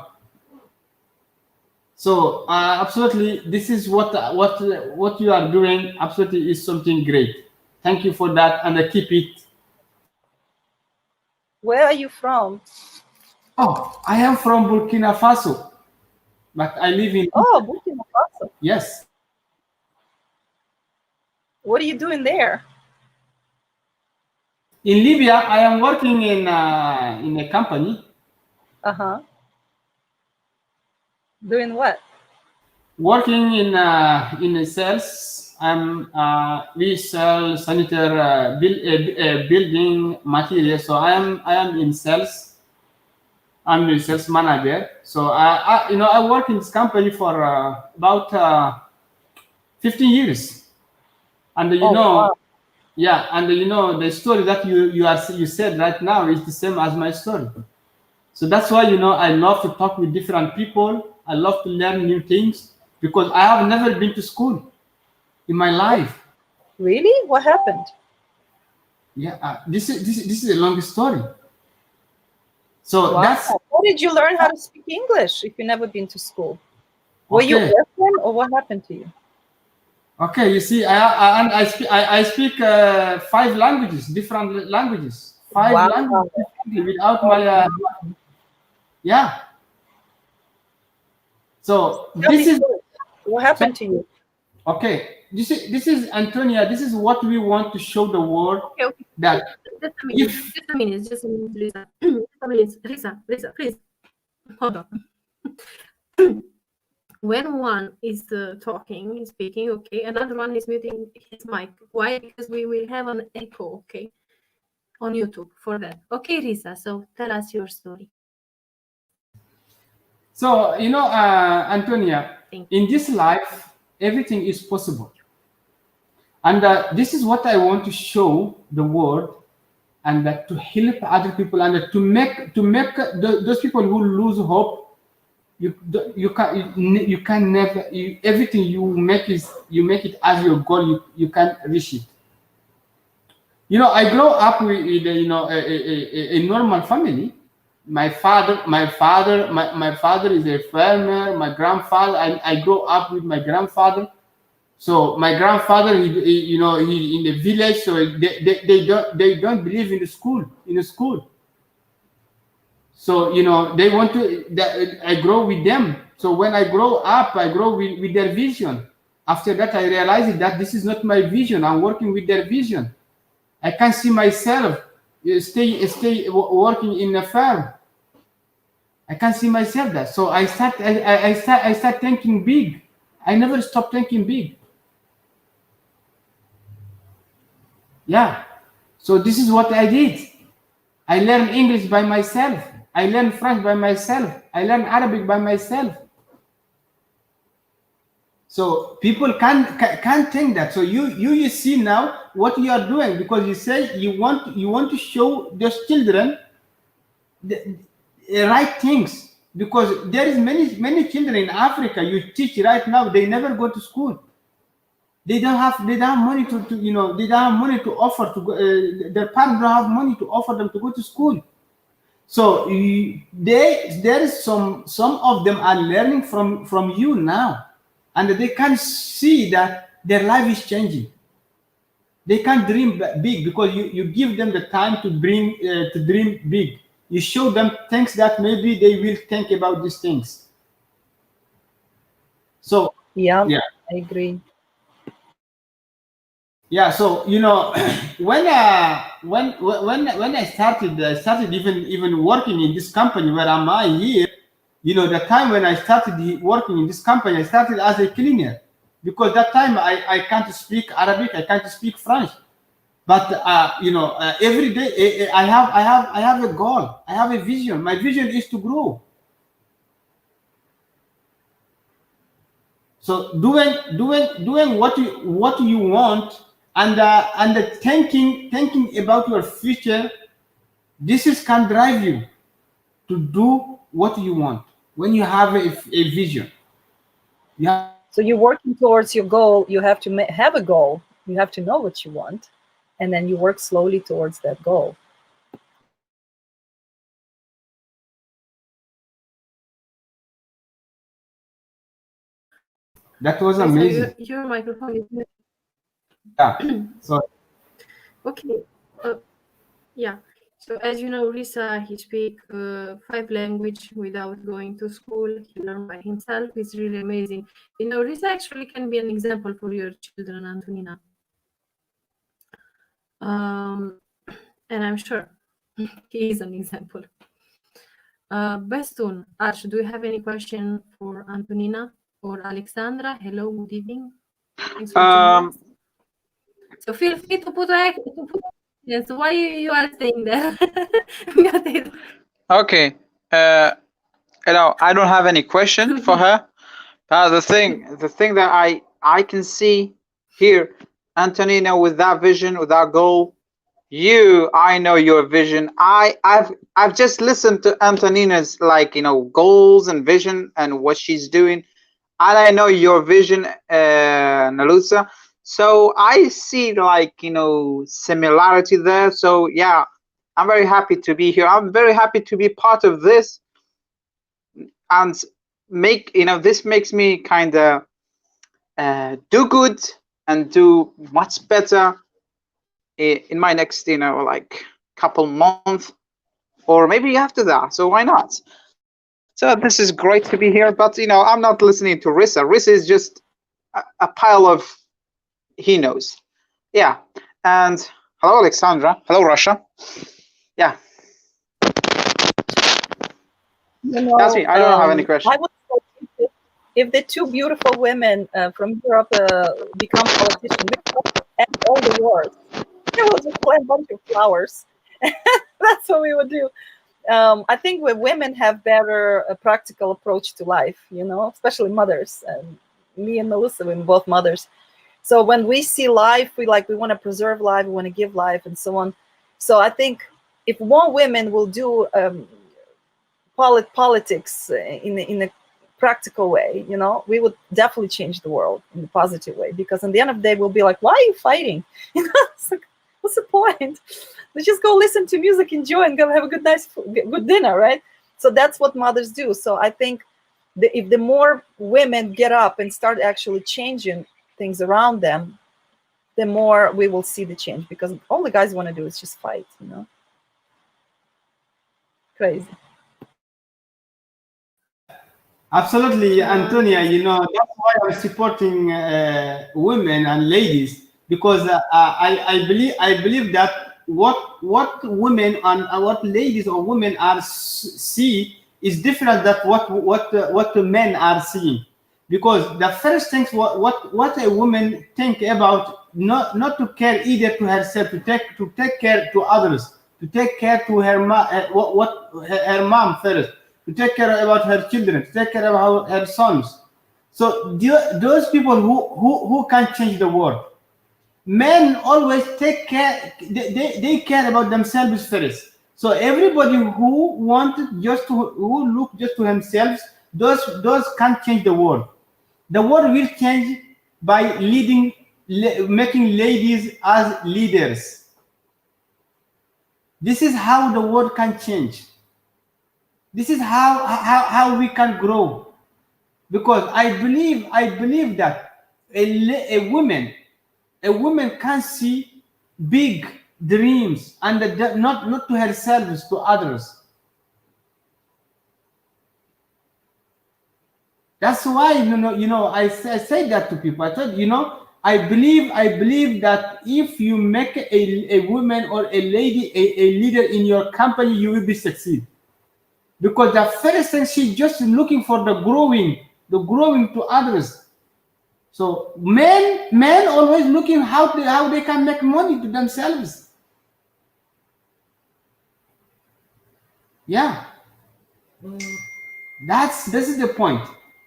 So absolutely, this is what you are doing. Absolutely, is something great. Thank you for that, and I keep it. Where are you from? Oh, I am from Burkina Faso, but I live in. Oh, Burkina Faso. Yes. What are you doing there? In Libya, I am working in a company. Doing what? Working in a sales. We sell sanitary building materials. So I am in sales. I'm a sales manager. So I work in this company for about 15 years. And Wow. yeah, and the story that you said right now is the same as my story. So that's why I love to talk with different people. I love to learn new things because I have never been to school in my life. Really? What happened? Yeah, this is a long story. So Wow. that's. How did you learn how to speak English if you never been to school? Were you Okay. orphan or what happened to you? Okay, you see, I speak 5 languages, different languages, 5 Wow. languages without my yeah. So Tell this me is first, what happened to you? okay. This is Antonia. This is what we want to show the world Okay. that Just a minute. if Just a minute. Just a minute, Lisa. Just a minute, Lisa, please hold on. When one is talking, speaking, okay, another one is muting his mic. Why? Because we will have an echo, okay, on YouTube for that. Okay, Risa, so tell us your story. so Antonia, Thank in this life, everything is possible, and this is what I want to show the world, and that to help other people, and to make those people who lose hope. You can never everything you make it as your goal. You can reach it. I grew up with a normal family. My father is a farmer. My grandfather, I grew up with my grandfather. So my grandfather, he in the village. So they don't believe in the school. So they want to. I grow with them. So when I grow up, I grow with their vision. After that, I realized that this is not my vision. I'm working with their vision. I can't see myself stay working in a farm. I can't see myself that. So I start thinking big. I never stop thinking big. Yeah. So this is what I did. I learned English by myself. I learned French by myself. I learned Arabic by myself. So people can't think that. So you see now what you are doing, because you say you want to show those children the right things, because there is many children in Africa you teach right now, they never go to school. They don't have money to they don't have money to offer to go, their parents don't have money to offer them to go to school. So there is some of them are learning from you now, and they can see that their life is changing. They can dream big because you give them the time to dream big. You show them things that maybe they will think about these things. So Yeah, yeah. I agree. Yeah, so when I started even working in this company where am I here, the time when I started working in this company, I started as a cleaner because that time I can't speak Arabic, I can't speak French, but every day I have a goal, I have a vision. My vision is to grow. So doing what you want, and thinking about your future, this is can drive you to do what you want when you have a vision. You have, So you're working towards your goal. You have to have a goal. You have to know what you want, and then you work slowly towards that goal. that was Okay, so amazing. your microphone is Yeah. So okay. Yeah. So as you know, Risa, he speak 5 language without going to school. He learned by himself. It's really amazing. Risa actually can be an example for your children, Antonina. And I'm sure he is an example. Bestun, Arch, do you have any question for Antonina or Alexandra? Hello, good evening. Thanks for joining us. So feel free to put yes, why you are staying there. Okay. I don't have any question for her. The thing that I can see here, Antonina, with that vision, with that goal, I know your vision. I've just listened to Antonina's goals and vision and what she's doing, and I know your vision, Nalusa. So I see similarity there. So yeah, I'm very happy to be here. I'm very happy to be part of this, and this makes me kind of do good and do much better in my next couple months, or maybe after that. So why not? So this is great to be here, but I'm not listening to Risa. Risa is just a pile of he knows. Yeah. And hello, Alexandra. Hello, Russia. Yeah. That's me. I don't have any question. I would say if the two beautiful women from Europe become politicians, we will end all the wars. We will just plant a bunch of flowers. That's what we would do. I think women have better practical approach to life, especially mothers. And me and Melissa, we're both mothers. So when we see life, we want to preserve life, we want to give life, and so on. So I think if more women will do politics in a practical way, we would definitely change the world in a positive way. Because in the end of the day, we'll be like, why are you fighting? It's like, what's the point? Let's just go listen to music, enjoy, and go have a good dinner, right? So that's what mothers do. So I think if the more women get up and start actually changing things around them, the more we will see the change. Because all the guys want to do is just fight, Crazy. absolutely, Antonia. That's why I'm supporting women and ladies, because I believe that what women and what ladies or women are see is different than what the men are seeing. Because the first things what a woman think about, not to care either to herself, to take care to others, to take care to her her mom first, to take care about her children, to take care about her sons. So those people who can change the world. Men always take care. They care about themselves first. So everybody who who look just to themselves, those can't change the world. The world will change by making ladies as leaders. This is how the world can change. This is how we can grow. Because I believe that a woman can see big dreams, and not to herself, to others. That's why I say that to people. I said, I believe that if you make a woman or a lady a leader in your company, you will be succeed. Because the first thing, she's just looking for the growing to others. So men always looking how they can make money to themselves. Yeah. This is the point.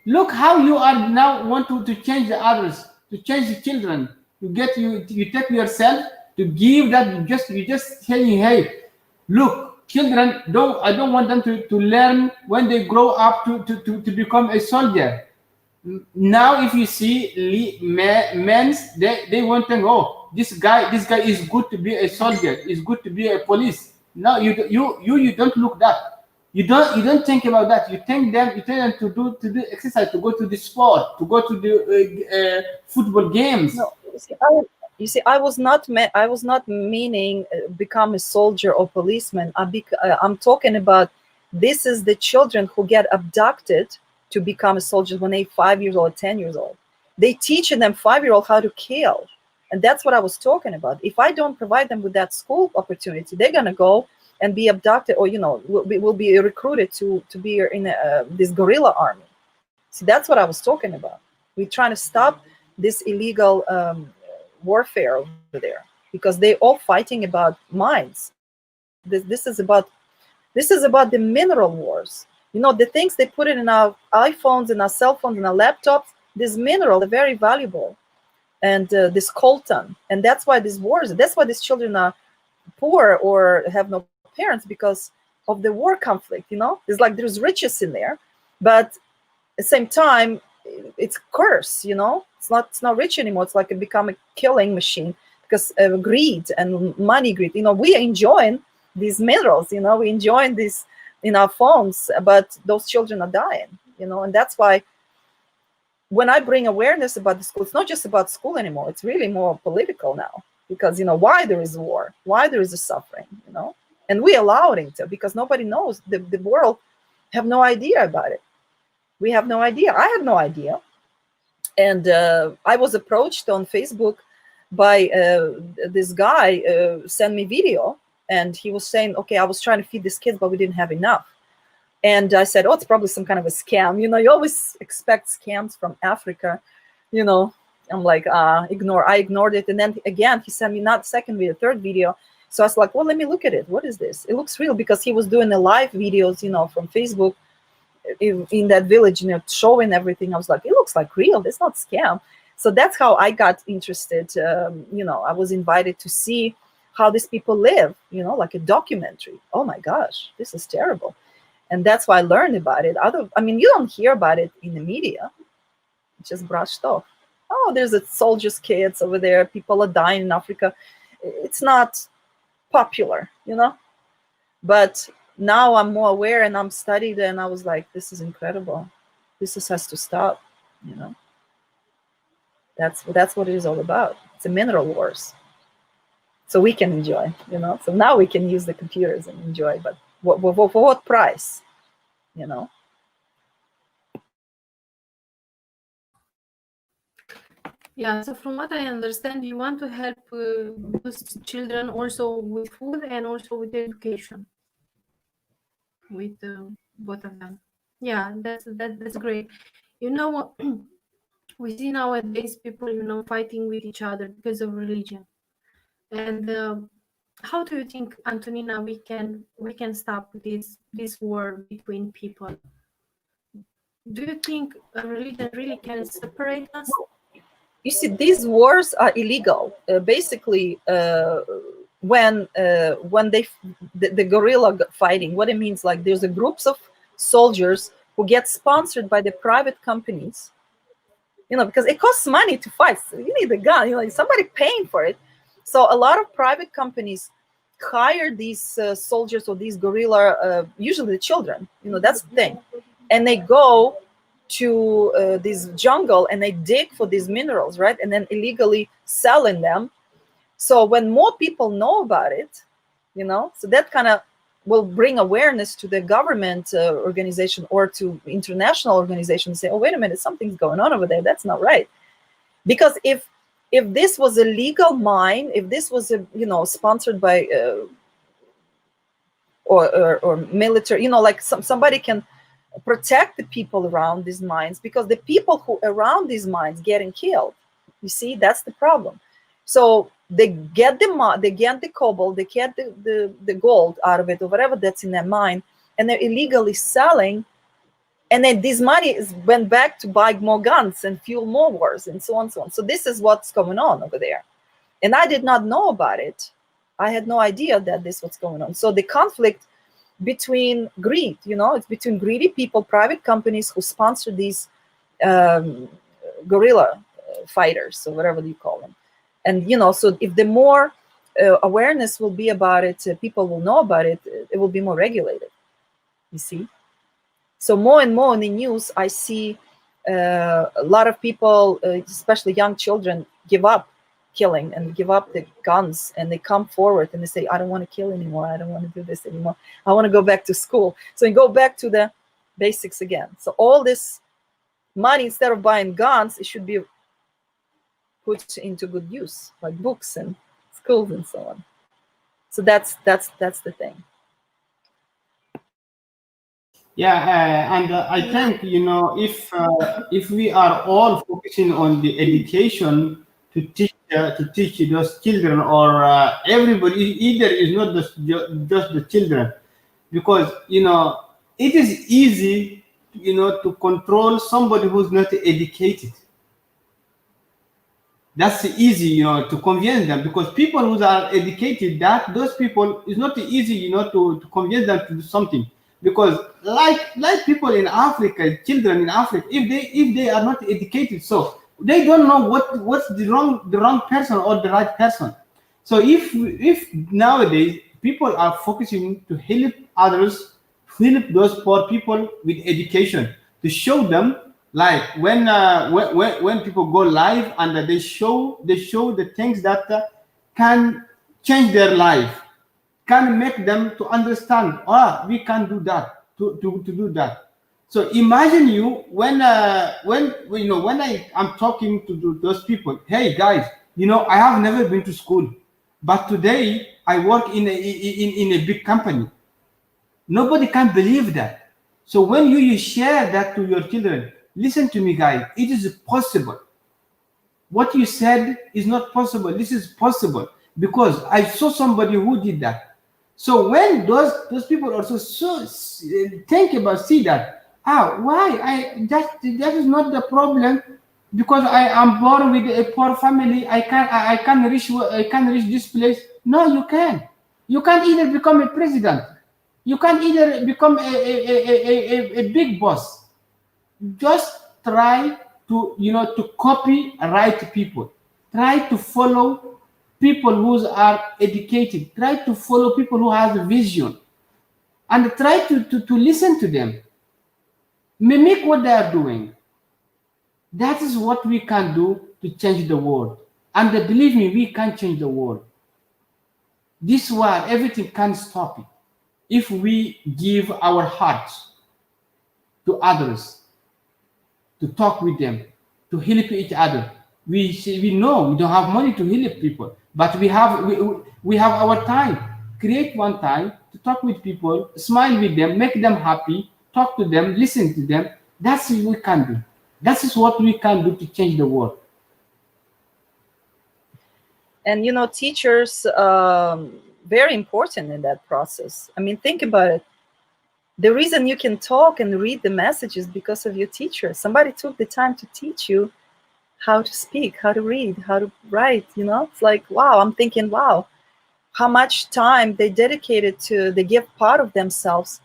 Look how you are now want to change the others, to change the children. You take yourself to give that. You just saying, hey, look, children, I don't want them to learn when they grow up to become a soldier. Now if you see men, they want to think, oh, this guy is good to be a soldier, is good to be a police. No, you don't look that. You don't think about that. You tell them to do exercise, to go to the sport, to go to the football games. No, you see, I was not meaning become a soldier or policeman. I'm talking about, this is the children who get abducted to become a soldier when they're 5 years old, 10 years old. They teach them 5-year-old how to kill, and that's what I was talking about. If I don't provide them with that school opportunity, they're gonna go and be abducted, or will be recruited to be in this guerrilla army. So that's what I was talking about. We're trying to stop this illegal warfare over there, because they're all fighting about mines. This is about the mineral wars. The things they put in our iPhones, in our cell phones, in our laptops, these minerals are very valuable, and this coltan, and that's why these wars. That's why these children are poor or have no parents, because of the war conflict. It's like there's riches in there, but at the same time it's curse. It's not rich anymore. It's like it become a killing machine, because of greed and money greed. We enjoying these minerals, we enjoying this in our phones, but those children are dying, and that's why when I bring awareness about the school, it's not just about school anymore. It's really more political now, because why there is war, why there is a suffering, and we allow it to, because nobody knows. The world have no idea about it. We have no idea. I have no idea. And I was approached on Facebook by this guy, sent me video, and he was saying, okay, I was trying to feed these kids, but we didn't have enough. And I said, oh, it's probably some kind of a scam. You always expect scams from Africa. I'm like, I ignored it. And then again, he sent me not second video, third video. So I was like, well, let me look at it. What is this? It looks real, because he was doing the live videos, from Facebook in that village, showing everything. I was like, it looks like real. It's not scam. So that's how I got interested. I was invited to see how these people live, like a documentary. Oh my gosh, this is terrible. And that's why I learned about it. You don't hear about it in the media. It's just brushed off. Oh, there's a soldiers' kids over there. People are dying in Africa. It's not popular, But now I'm more aware, and I'm studied, and I was like, this is incredible. This has to stop, That's what it is all about. It's a mineral wars. So we can enjoy, So now we can use the computers and enjoy, but for what price, Yeah, so from what I understand, you want to help those children also with food and also with education, with both of them. Yeah, that's great. We see nowadays people, fighting with each other because of religion. And how do you think, Antonina, we can stop this war between people? Do you think a religion really can separate us? You see, these wars are illegal. Basically, when the guerrilla fighting, what it means, like there's a groups of soldiers who get sponsored by the private companies, because it costs money to fight. So you need a gun, somebody paying for it. So a lot of private companies hire these soldiers or these guerrilla, usually the children, that's the thing, and they go to this jungle and they dig for these minerals, right, and then illegally selling them. So when more people know about it, so that kind of will bring awareness to the government organization or to international organizations, say, oh, wait a minute, something's going on over there, that's not right. Because if this was a legal mine, if this was sponsored by or military, like somebody can protect the people around these mines, because the people who around these mines getting killed, you see, that's the problem. So they get the cobalt, they get the gold out of it or whatever that's in their mine, and they're illegally selling. And then this money went back to buy more guns and fuel more wars and so on and so on. So this is what's going on over there. And I did not know about it. I had no idea that this was going on. So the conflict between greed, it's between greedy people, private companies who sponsor these guerrilla fighters or whatever you call them. And, so if the more awareness will be about it, people will know about it, it will be more regulated, you see. So more and more in the news, I see a lot of people, especially young children, give up killing and give up the guns, and they come forward and they say, I don't want to kill anymore. I don't want to do this anymore. I want to go back to school. So you go back to the basics again. So all this money, instead of buying guns, it should be put into good use, like books and schools and so on. So that's the thing. Yeah, and I think if we are all focusing on the education to teach those children, or everybody, either is not just the children, because it is easy to control somebody who's not educated. That's easy, to convince them, because people who are educated, that those people, is not easy, to convince them to do something. Because like people in Africa, children in Africa, if they are not educated, so they don't know what's the wrong person or the right person. So if nowadays people are focusing to help others, help those poor people with education, to show them, like when people go live and they show the things that can change their life, can make them to understand, we can do that, to do that. So imagine you when when I'm talking to those people, hey guys, I have never been to school, but today I work in a big company. Nobody can believe that. So when you share that to your children, listen to me guys, it is possible. What you said is not possible, this is possible, because I saw somebody who did that. So when those people also think about, see that, why that is not the problem, because I am born with a poor family, I can reach this place. No, you can't either become a president, you can't either become a big boss. Just try to to copy right people, try to follow people who are educated, try to follow people who have a vision, and try to listen to them, mimic what they are doing. That is what we can do to change the world. And believe me, we can change the world. This war, everything can stop it if we give our hearts to others, to talk with them, to help each other. We know we don't have money to help people, but we have our time. Create one time to talk with people, smile with them, make them happy, talk to them, listen to them. That's what we can do. That is what we can do to change the world. And teachers, very important in that process. I mean, think about it. The reason you can talk and read the message is because of your teacher. Somebody took the time to teach you how to speak, how to read, how to write. It's like, wow, I'm thinking, wow, how much time they dedicated to, they give part of themselves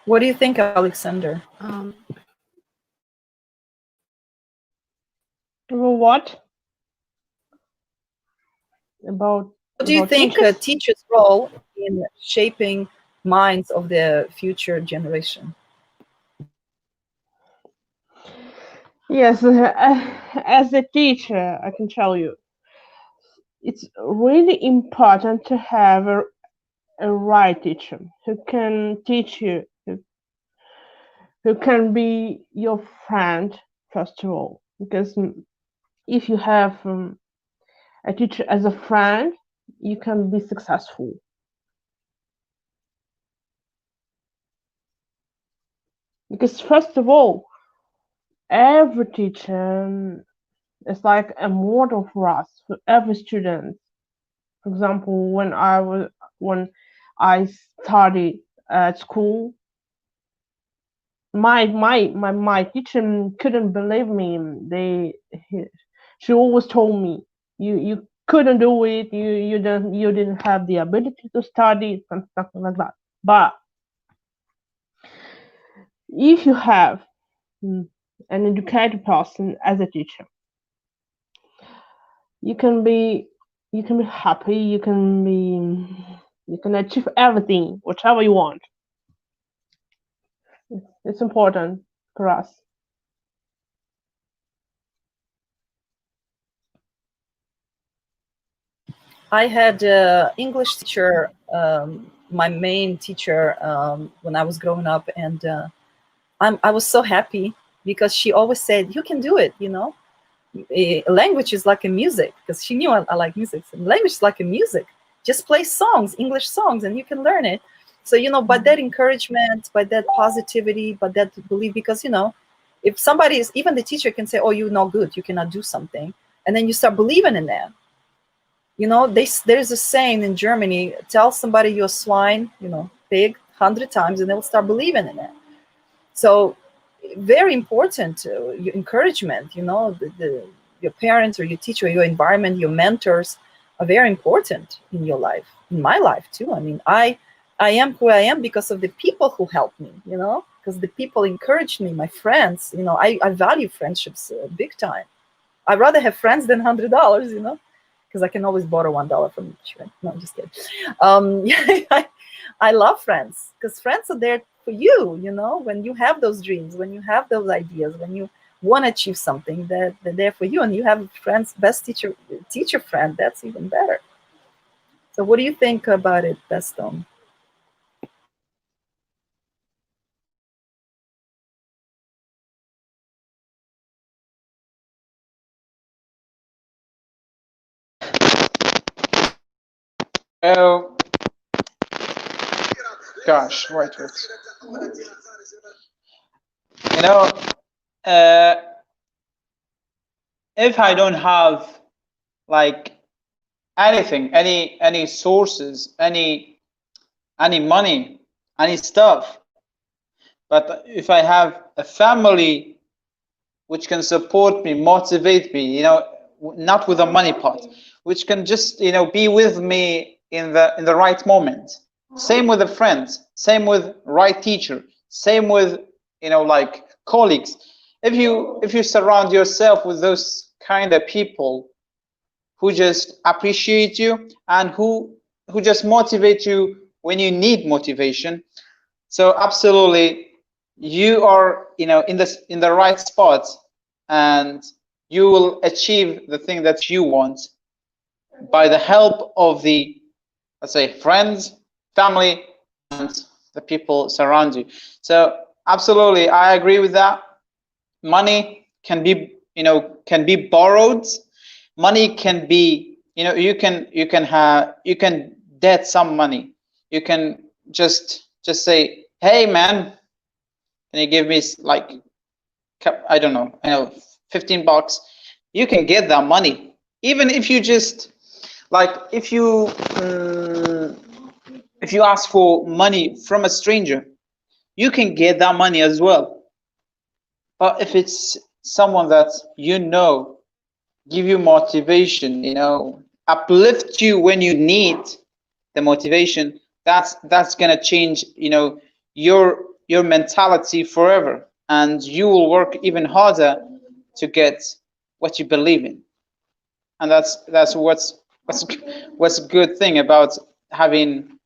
What do you think, Alexander? What? About What do you think a teachers? teacher's role in shaping minds of the future generation? Yes, as a teacher, I can tell you, it's really important to have a right teacher who can teach you, who can be your friend, first of all. Because if you have a teacher as a friend, you can be successful. Because first of all, every teacher is like a model for us, for every student. For example, when I studied at school, my teacher couldn't believe me. She always told me, you couldn't do it. You didn't have the ability to study and something like that. But if you have an educated person as a teacher, you can be happy. You can achieve everything, whatever you want. It's important for us. I had an English teacher, my main teacher when I was growing up, and I was so happy because she always said, "You can do it." Language is like a music, because she knew I like music. So language is like a music. Just play songs, English songs, and you can learn it. So by that encouragement, by that positivity, by that belief, because if somebody is, even the teacher can say, "Oh, you're not good, you cannot do something," and then you start believing in that. There's a saying in Germany: tell somebody you're a swine, pig, 100 times, and they'll start believing in it. So very important your encouragement. Your parents or your teacher, your environment, your mentors are very important in your life, in my life too. I mean, I am who I am because of the people who helped me, because the people encouraged me, my friends. I value friendships big time. I'd rather have friends than $100, because I can always borrow $1 from each friend. No, I'm just kidding. I love friends, because friends are there for you, when you have those dreams, when you have those ideas, when you want to achieve something, they're there for you, and you have friends, best teacher friend, that's even better. So what do you think about it, Beston? Oh, gosh, wait. If I don't have like anything, any sources, any money, any stuff, but if I have a family which can support me, motivate me, not with a money part, which can just be with me in the right moment. Same with a friend, same with right teacher, same with like colleagues. If you surround yourself with those kind of people who just appreciate you and who just motivate you when you need motivation, so absolutely you are in the right spot, and you will achieve the thing that you want by the help of the, let's say, friends, family, and the people surround you. So absolutely, I agree with that. Money can be borrowed. Money can be, you can debt some money. You can just say, hey man, can you give me like, I don't know, 15 bucks? You can get that money, even if you just like, if you ask for money from a stranger, you can get that money as well. But if it's someone that give you motivation, uplift you when you need the motivation, that's gonna change, your your mentality forever, and you will work even harder to get what you believe in. And that's what's a good thing about having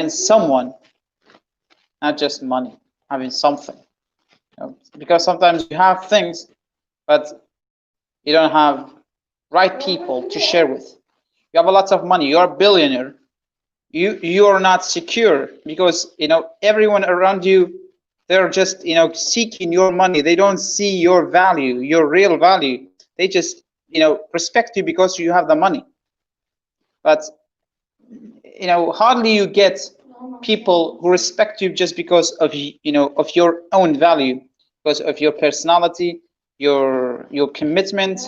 someone, not just money, having something. Because sometimes you have things, but you don't have right people to share with. You have a lot of money, you're a billionaire, you are not secure, because everyone around you, they're just seeking your money. They don't see your value, your real value. They just respect you because you have the money. But hardly you get people who respect you just because of of your own value, because of your personality, your commitment.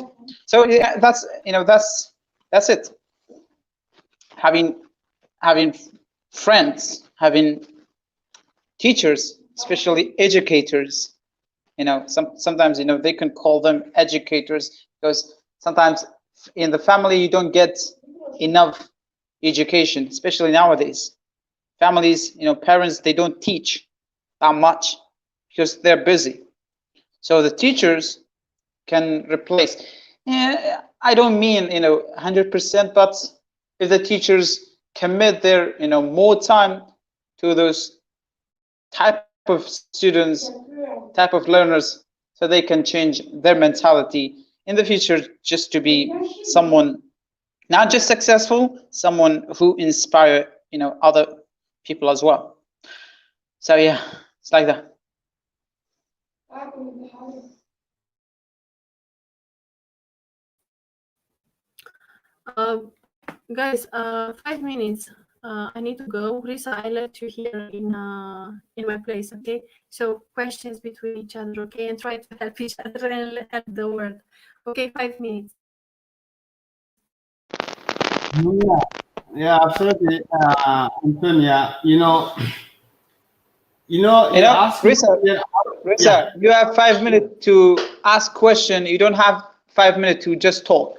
So yeah, that's it. Having friends, having teachers, especially educators. Sometimes they can call them educators, because sometimes in the family you don't get enough education, especially nowadays. Families, parents, they don't teach that much because they're busy. So the teachers can replace. I don't mean 100%, but if the teachers commit their more time to those type of students, type of learners, so they can change their mentality in the future, just to be someone not just successful, someone who inspire other people as well. So yeah, it's like that. Guys, 5 minutes. I need to go. Risa, I let you here in my place, okay? So questions between each other, okay? And try to help each other and help the world. Okay, 5 minutes. Yeah, absolutely, Antonia. Asking. Risa, you have 5 minutes to ask question. You don't have 5 minutes to just talk.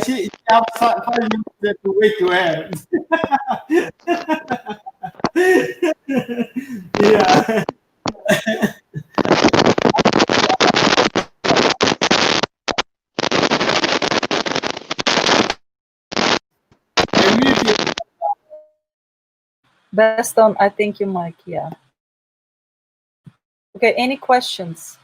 She have 5 minutes to wait to air. Yeah. Best on, I think you, Mike. Yeah. Okay. Any questions?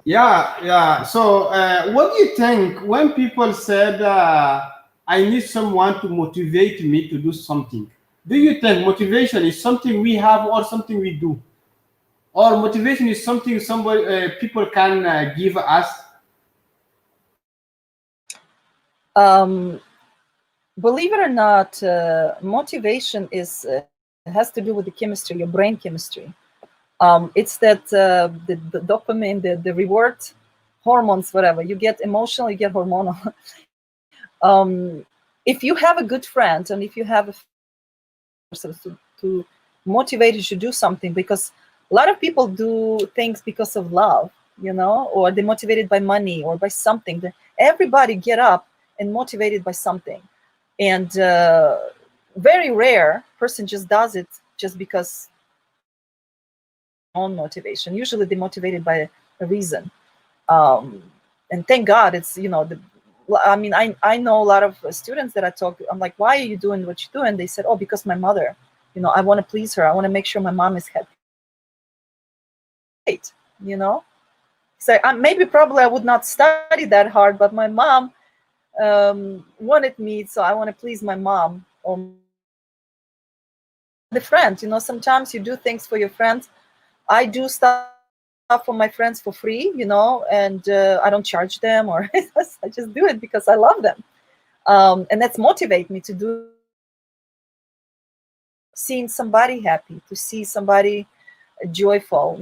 Yeah. So, what do you think when people said, "I need someone to motivate me to do something"? Do you think motivation is something we have or something we do, or motivation is something somebody people can give us? Believe it or not, motivation has to do with the chemistry, your brain chemistry. It's that the dopamine, the reward hormones, whatever you get emotional, you get hormonal. If you have a good friend, and if you have a person to motivate you to do something, because a lot of people do things because of love, or they're motivated by money or by something. Everybody get up and motivated by something, and very rare person just does it just because own motivation. Usually they're motivated by a reason, and thank God it's I know a lot of students that I talk. I'm like, why are you doing what you're doing? They said, oh, because my mother, I want to please her. I want to make sure my mom is happy. So maybe probably I would not study that hard, but my mom wanted me, so I want to please my mom. Or the friends, sometimes you do things for your friends. I do stuff for my friends for free, and I don't charge them, or I just do it because I love them, and that's motivate me to do. Seeing somebody happy, to see somebody joyful,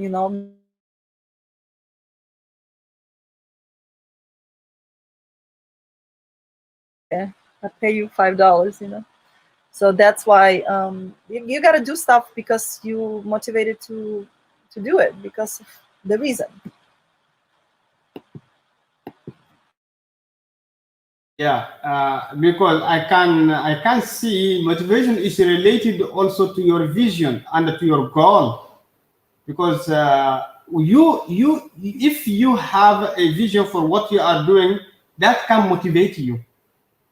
Yeah, I pay you $5, So that's why you got to do stuff because you motivated to do it, because of the reason. Yeah, because I can see motivation is related also to your vision and to your goal. Because you if you have a vision for what you are doing, that can motivate you.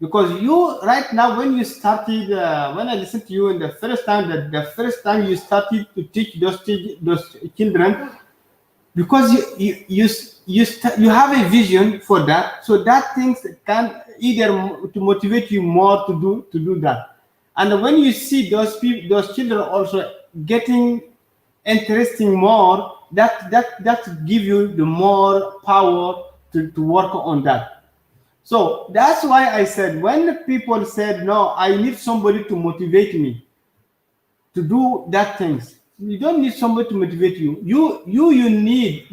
Because you right now, when you started, when I listened to you in the first time, that the first time you started to teach those children, because you have a vision for that, so that things can either to motivate you more to do that. And when you see those people, those children also getting interesting more, that give you the more power to work on that. So that's why I said, when people said, no, I need somebody to motivate me to do that things. You don't need somebody to motivate you. You need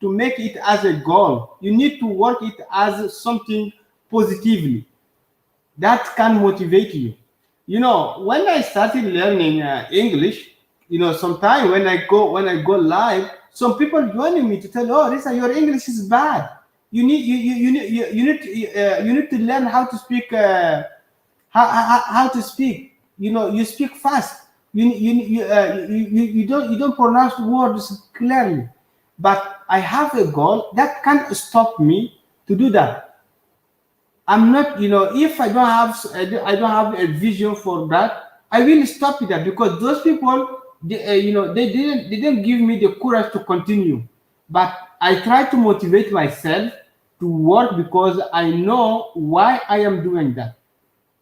to make it as a goal. You need to work it as something positively that can motivate you. When I started learning English, sometime when I go live, some people joining me to tell, oh, Risa, your English is bad. You need to learn how to speak. How to speak. You speak fast. You don't pronounce words clearly. But I have a goal that can't stop me to do that. I'm not, if I don't have a vision for that, I will stop it that, because those people, they didn't give me the courage to continue. But I try to motivate myself to work, because I know why I am doing that.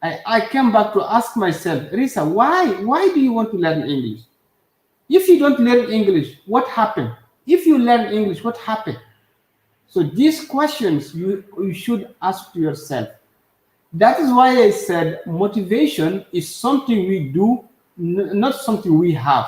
I came back to ask myself, Risa, why do you want to learn English? If you don't learn English, what happened? If you learn English, what happened? So these questions you should ask to yourself. That is why I said motivation is something we do, not something we have.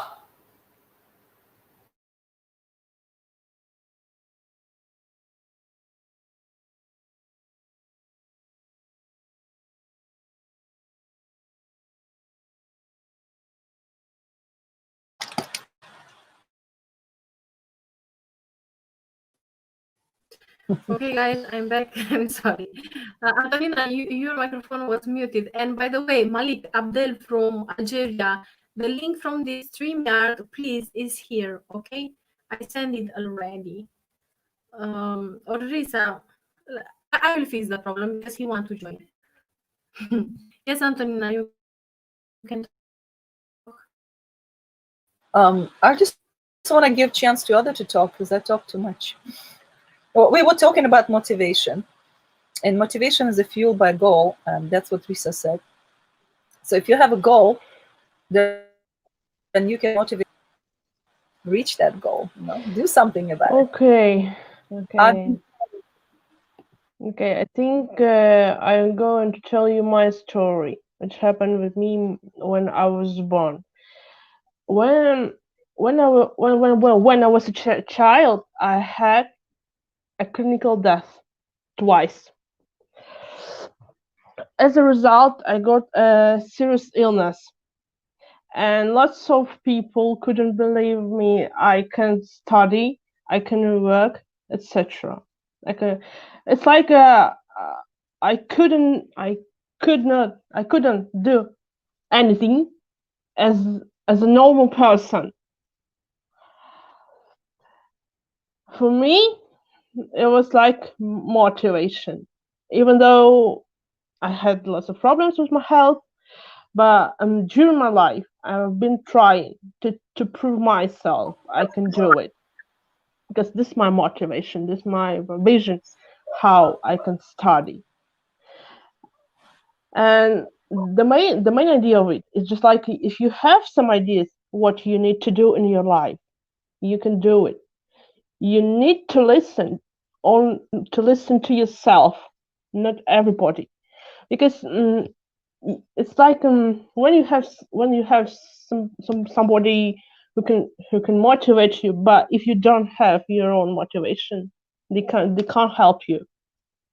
Okay, guys, I'm back. I'm sorry. Antonina, your microphone was muted. And by the way, Malik Abdel from Algeria, the link from the StreamYard, please, is here. Okay, I sent it already. Or Risa, I will fix the problem because he wants to join. Yes, Antonina, you can talk. I just want to give chance to other to talk because I talk too much. Well, we were talking about motivation, and motivation is a fuel by goal. That's what Risa said. So if you have a goal, then you can motivate, reach that goal. Do something about it. Okay. Um, Okay, I think I'm going to tell you my story, which happened with me when I was born. When I was a child, I had a clinical death twice. As a result, I got a serious illness, and lots of people couldn't believe me. I can study, I can work, etc. It's like I couldn't do anything as a normal person. For me, it was like motivation, even though I had lots of problems with my health. But during my life, I've been trying to prove myself I can do it, because this is my motivation, this is my vision, how I can study. And the main idea of it is just like, if you have some ideas what you need to do in your life, you can do it. You need to listen to yourself, not everybody, because it's like when you have somebody who can motivate you, but if you don't have your own motivation, they can't help you.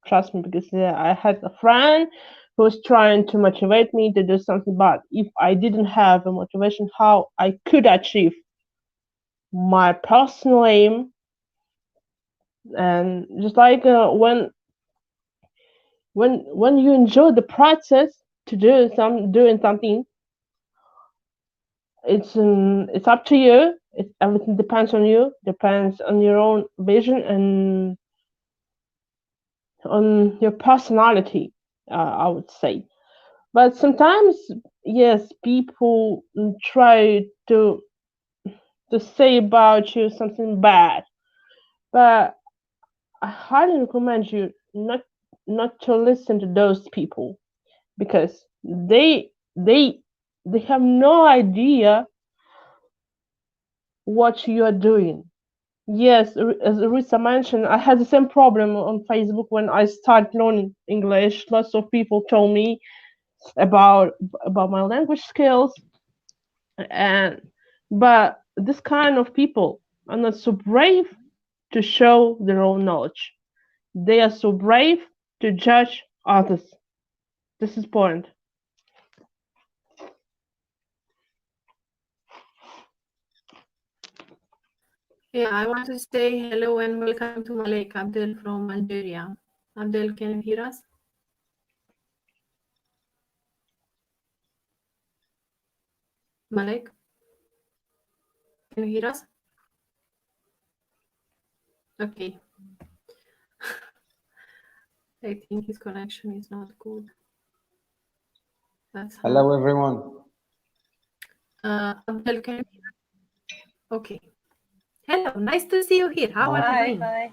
Trust me, because I had a friend who was trying to motivate me to do something, but if I didn't have a motivation, how I could achieve my personal aim. And just like when when you enjoy the process to doing something, it's up to you. Everything depends on you, depends on your own vision and on your personality, I would say. But sometimes, yes, people try to say about you something bad, but I highly recommend you not to listen to those people because they have no idea what you are doing. Yes, as Risa mentioned, I had the same problem on Facebook when I started learning English. Lots of people told me about about my language skills, and but this kind of people are not so brave to show their own knowledge. They are so brave to judge others. This is point. Yeah, I want to say hello and welcome to Malek Abdel from Algeria. Abdel, can you hear us? Malek, can you hear us? Okay. I think his connection is not good. That's Hello, everyone. Abdel, can you hear us? Okay. Hello, nice to see you here. How are you Hi, doing? hi.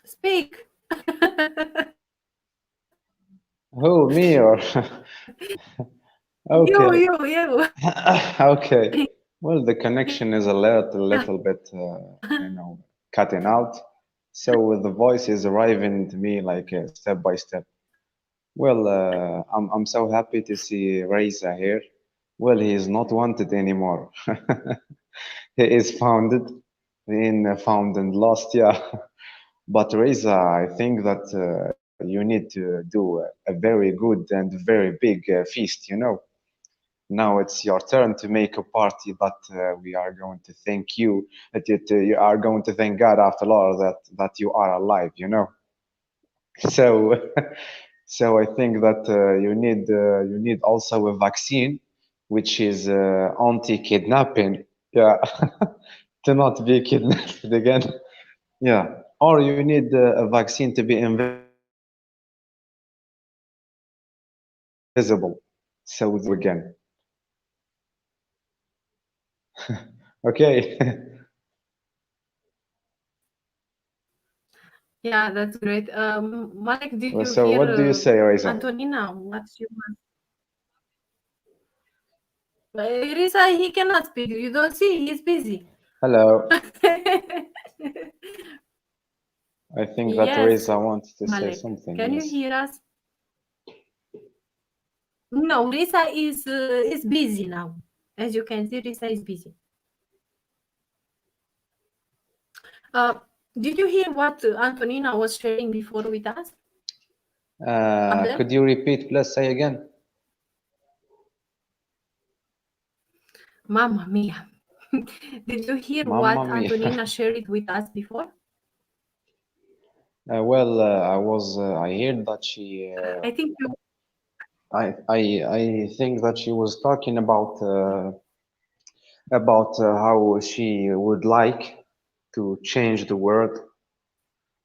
Speak. Who, me or? Okay. You. Okay. Well, the connection is a little bit, cutting out. So the voice is arriving to me like step by step. Well, I'm so happy to see Reza here. Well, he is not wanted anymore. He is found and lost, yeah. But Reza, I think that you need to do a very good and very big feast. Now it's your turn to make a party that we are going to thank you. You are going to thank God after all that you are alive. So, so I think that you need also a vaccine, which is anti-kidnapping. Yeah, to not be kidnapped again. Yeah, or you need a vaccine to be invisible. So again. Okay. Yeah, that's great. Malek, did you So hear what do you say, Reza? Antonina? What's your Risa, he cannot speak. You don't see, he's busy. Hello. I think that Yes, Reza wants to say Malek. something. Can you Yes. hear us? No, Risa is busy now. As you can see, Risa is busy. Did you hear what Antonina was sharing before with us? Could you repeat, please? Say again. Mamma mia. Did you hear what Mamma mia. Antonina shared with us before? Well, I heard that she. I think you. I think that she was talking about how she would like to change the world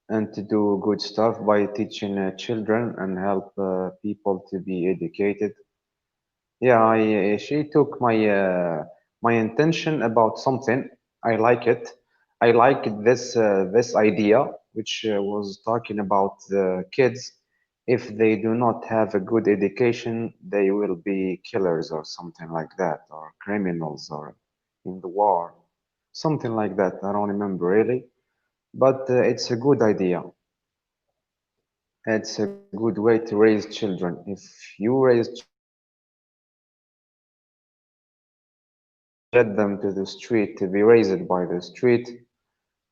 and to do good stuff by teaching children and help people to be educated. Yeah, she took my intention about something. I like it. I like this idea, which was talking about the kids. If they do not have a good education, they will be killers or something like that, or criminals, or in the war, something like that. I don't remember really, but it's a good idea. It's a good way to raise children. If you raise children get them to the street to be raised by the street,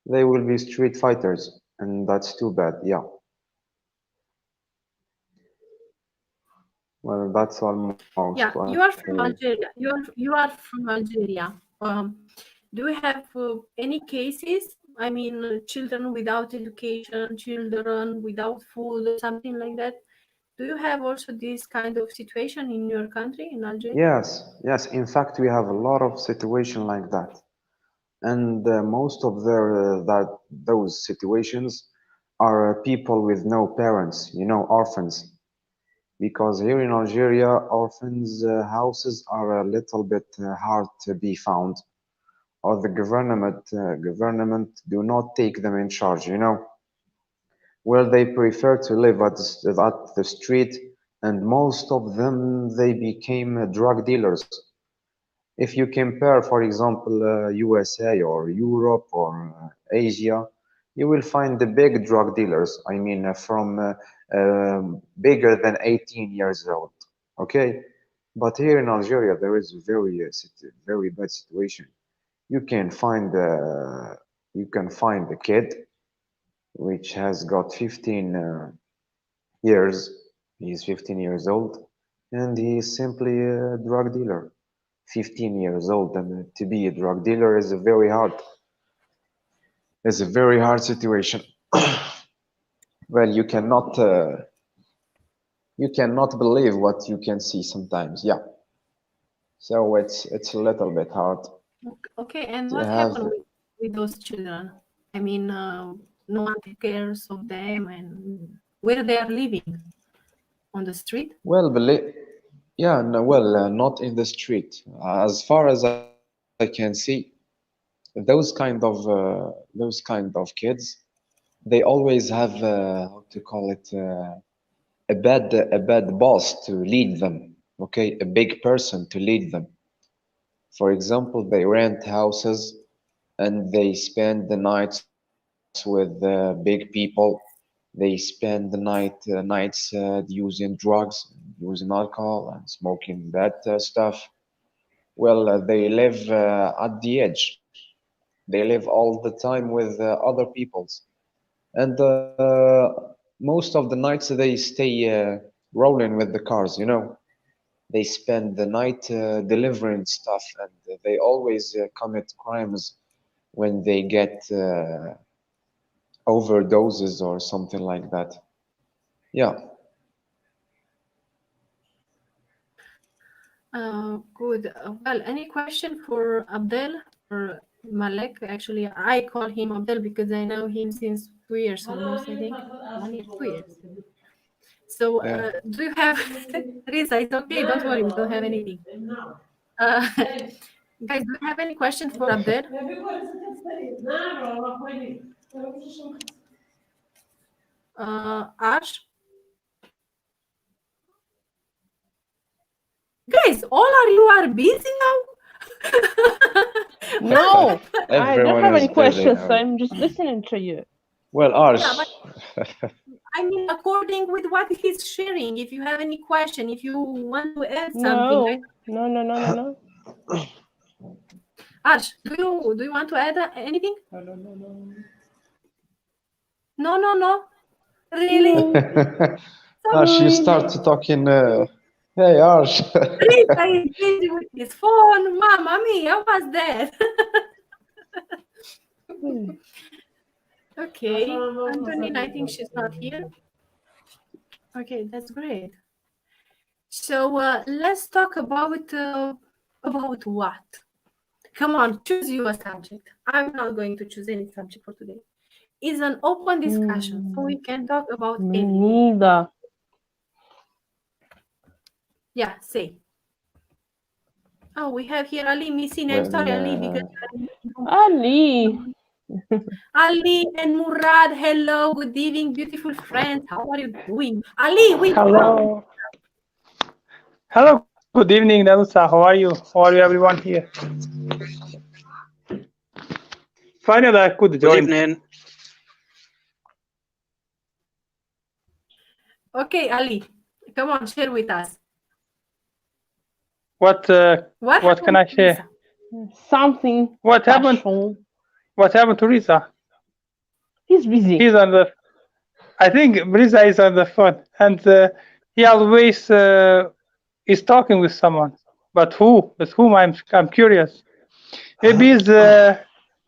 they will be street fighters, and that's too bad. Yeah. Well, that's almost Yeah, what you are from Algeria. You are from Algeria. Do you have any cases? I mean, children without education, children without food, or something like that. Do you have also this kind of situation in your country, in Algeria? Yes. In fact, we have a lot of situation like that, and most of those situations are people with no parents, orphans. Because here in Algeria, orphans' houses are a little bit hard to be found, or the government do not take them in charge. Well, they prefer to live at the street, and most of them they became drug dealers. If you compare, for example, USA or Europe or Asia, you will find the big drug dealers. I mean, from bigger than 18 years old. Okay, but here in Algeria, there is a very bad situation. You can find a kid which has got 15 years. He's 15 years old, and he is simply a drug dealer. 15 years old, and to be a drug dealer is a very hard situation. Well, you cannot believe what you can see sometimes. Yeah, so it's a little bit hard. Okay, and to what have happened with those children? I mean, no one takes care of them, and where they are living? On the street? well, yeah, no, well, not in the street. As far as I can see, those kind of kids, they always have how to call it, a bad boss to lead them. Okay, a big person to lead them. For example, they rent houses and they spend the nights with big people. They spend the nights using drugs, using alcohol, and smoking that stuff. Well, they live at the edge. They live all the time with other peoples, and most of the nights they stay rolling with the cars. They spend the night delivering stuff, and they always commit crimes when they get overdoses or something like that. Yeah. Good. Well, any question for Abdel or Malek? Actually, I call him Abdel because I know him since 2 years almost, I think. 1 year, 2 years. So, Yeah. do you have, Risa, it's okay, don't worry, we don't have anything. Guys, do you have any question for Abdel? Ash? Guys, all you are busy now? No, I don't Everyone have is any busy questions. now. I'm just listening to you. Well, Arsh, Yeah, I mean, according with what he's sharing, if you have any question, if you want to add something. No. Ash, do you want to add anything? No. Really? Arsh, you start talking. Hey, Arsh. Rita is busy with his phone. Mamma mia, what's that? Okay, Antonine, I think she's not here. Okay, that's great. So let's talk about what? Come on, choose you a subject. I'm not going to choose any subject for today. It's an open discussion, so we can talk about anything. Neither. Yeah, say. Oh, we have here Ali missing. I'm sorry, Ali, because Ali. Ali and Murad, hello, good evening, beautiful friends. How are you doing? Ali, wait. Hello. Hello, good evening, Nalusa. How are you? How are you, everyone here? Finally, I could join. Good evening. Okay, Ali, come on, share with us. What can I share? Something. What happened? special. What happened to Risa? He's busy. He's on the. I think Risa is on the phone, and he always is talking with someone. But who? With whom? I'm curious. Maybe he's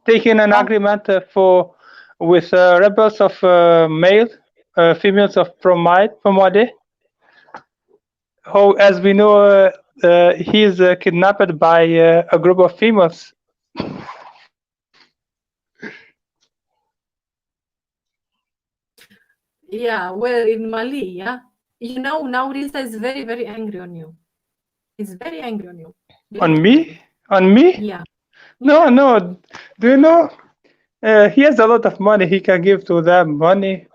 taking an agreement with rebels of females of Promade. How, as we know, he's kidnapped by a group of females. Yeah, well, in Mali, yeah. You know, now Risa is very, very angry on you. He's very angry on you. On me? On me? Yeah. No, no. Do you know? He has a lot of money. He can give to them money.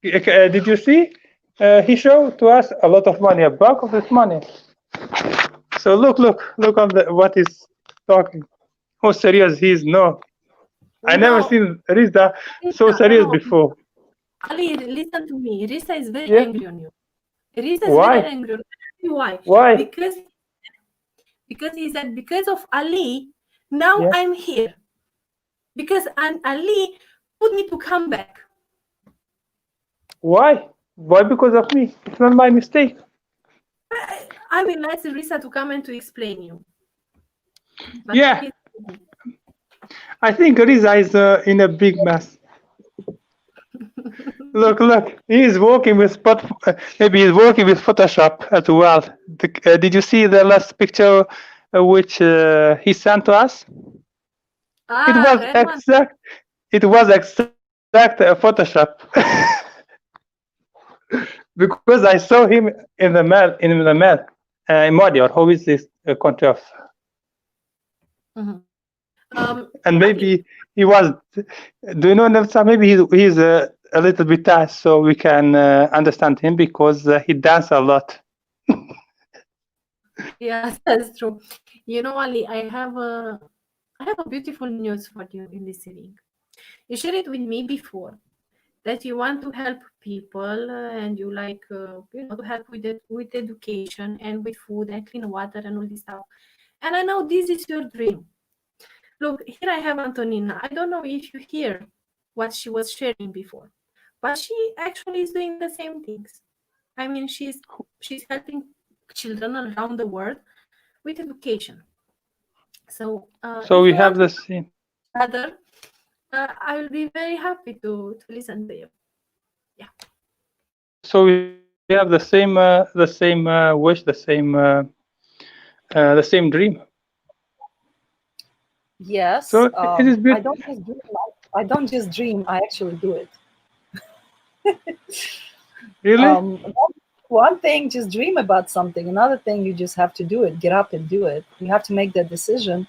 Did you see? He showed to us a lot of money, a bulk of this money. So look on what he's talking. How serious he is. No, I never seen Risa so serious before. Ali, listen to me. Risa is very Yeah. angry on you. Risa is Why? very angry on you. Why? Why? Because he said, because of Ali, now Yeah. I'm here. Because Ali put me to come back. Why? Why because of me? It's not my mistake. I will ask Risa to come and to explain you. But Yeah. I think Risa is in a big mess. Look, he's working with maybe he's working with Photoshop as well. Did you see the last picture which he sent to us? It was exact. It was exact Photoshop. Because I saw him in the mail in Modior. How is this country of? And maybe he was. Do you know, Nelsa? Maybe he's a little bit tired, so we can understand him because he dances a lot. Yes, that's true. You know, Ali, I have a beautiful news for you in this evening. You shared it with me before that you want to help people and you like to help with education and with food and clean water and all this stuff. And I know this is your dream. Look, here I have Antonina. I don't know if you hear what she was sharing before, but she actually is doing the same things. I mean, she's helping children around the world with education. So, we have the same. Other, I will be very happy to listen to you. Yeah. So we have the same wish, the same dream. Yes. So it is beautiful. I don't just dream. I actually do it. Really? One thing, just dream about something. Another thing, you just have to do it. Get up and do it. You have to make that decision.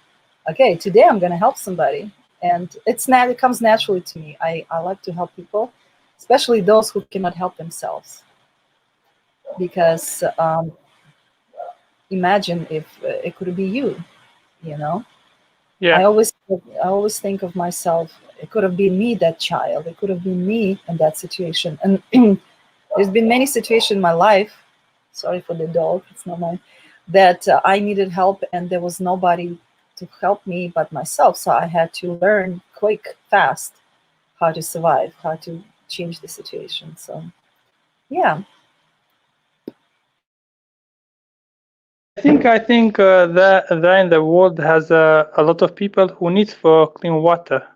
Okay, today I'm going to help somebody, and it comes naturally to me. I like to help people, especially those who cannot help themselves. Because imagine if it could be you, you know. Yeah. I always think of myself. It could have been me, that child. It could have been me in that situation. And there's been many situations in my life. Sorry for the dog. It's not mine. That I needed help, and there was nobody to help me but myself. So I had to learn fast, how to survive, how to change the situation. So, yeah. I think that in the world has a lot of people who need for clean water.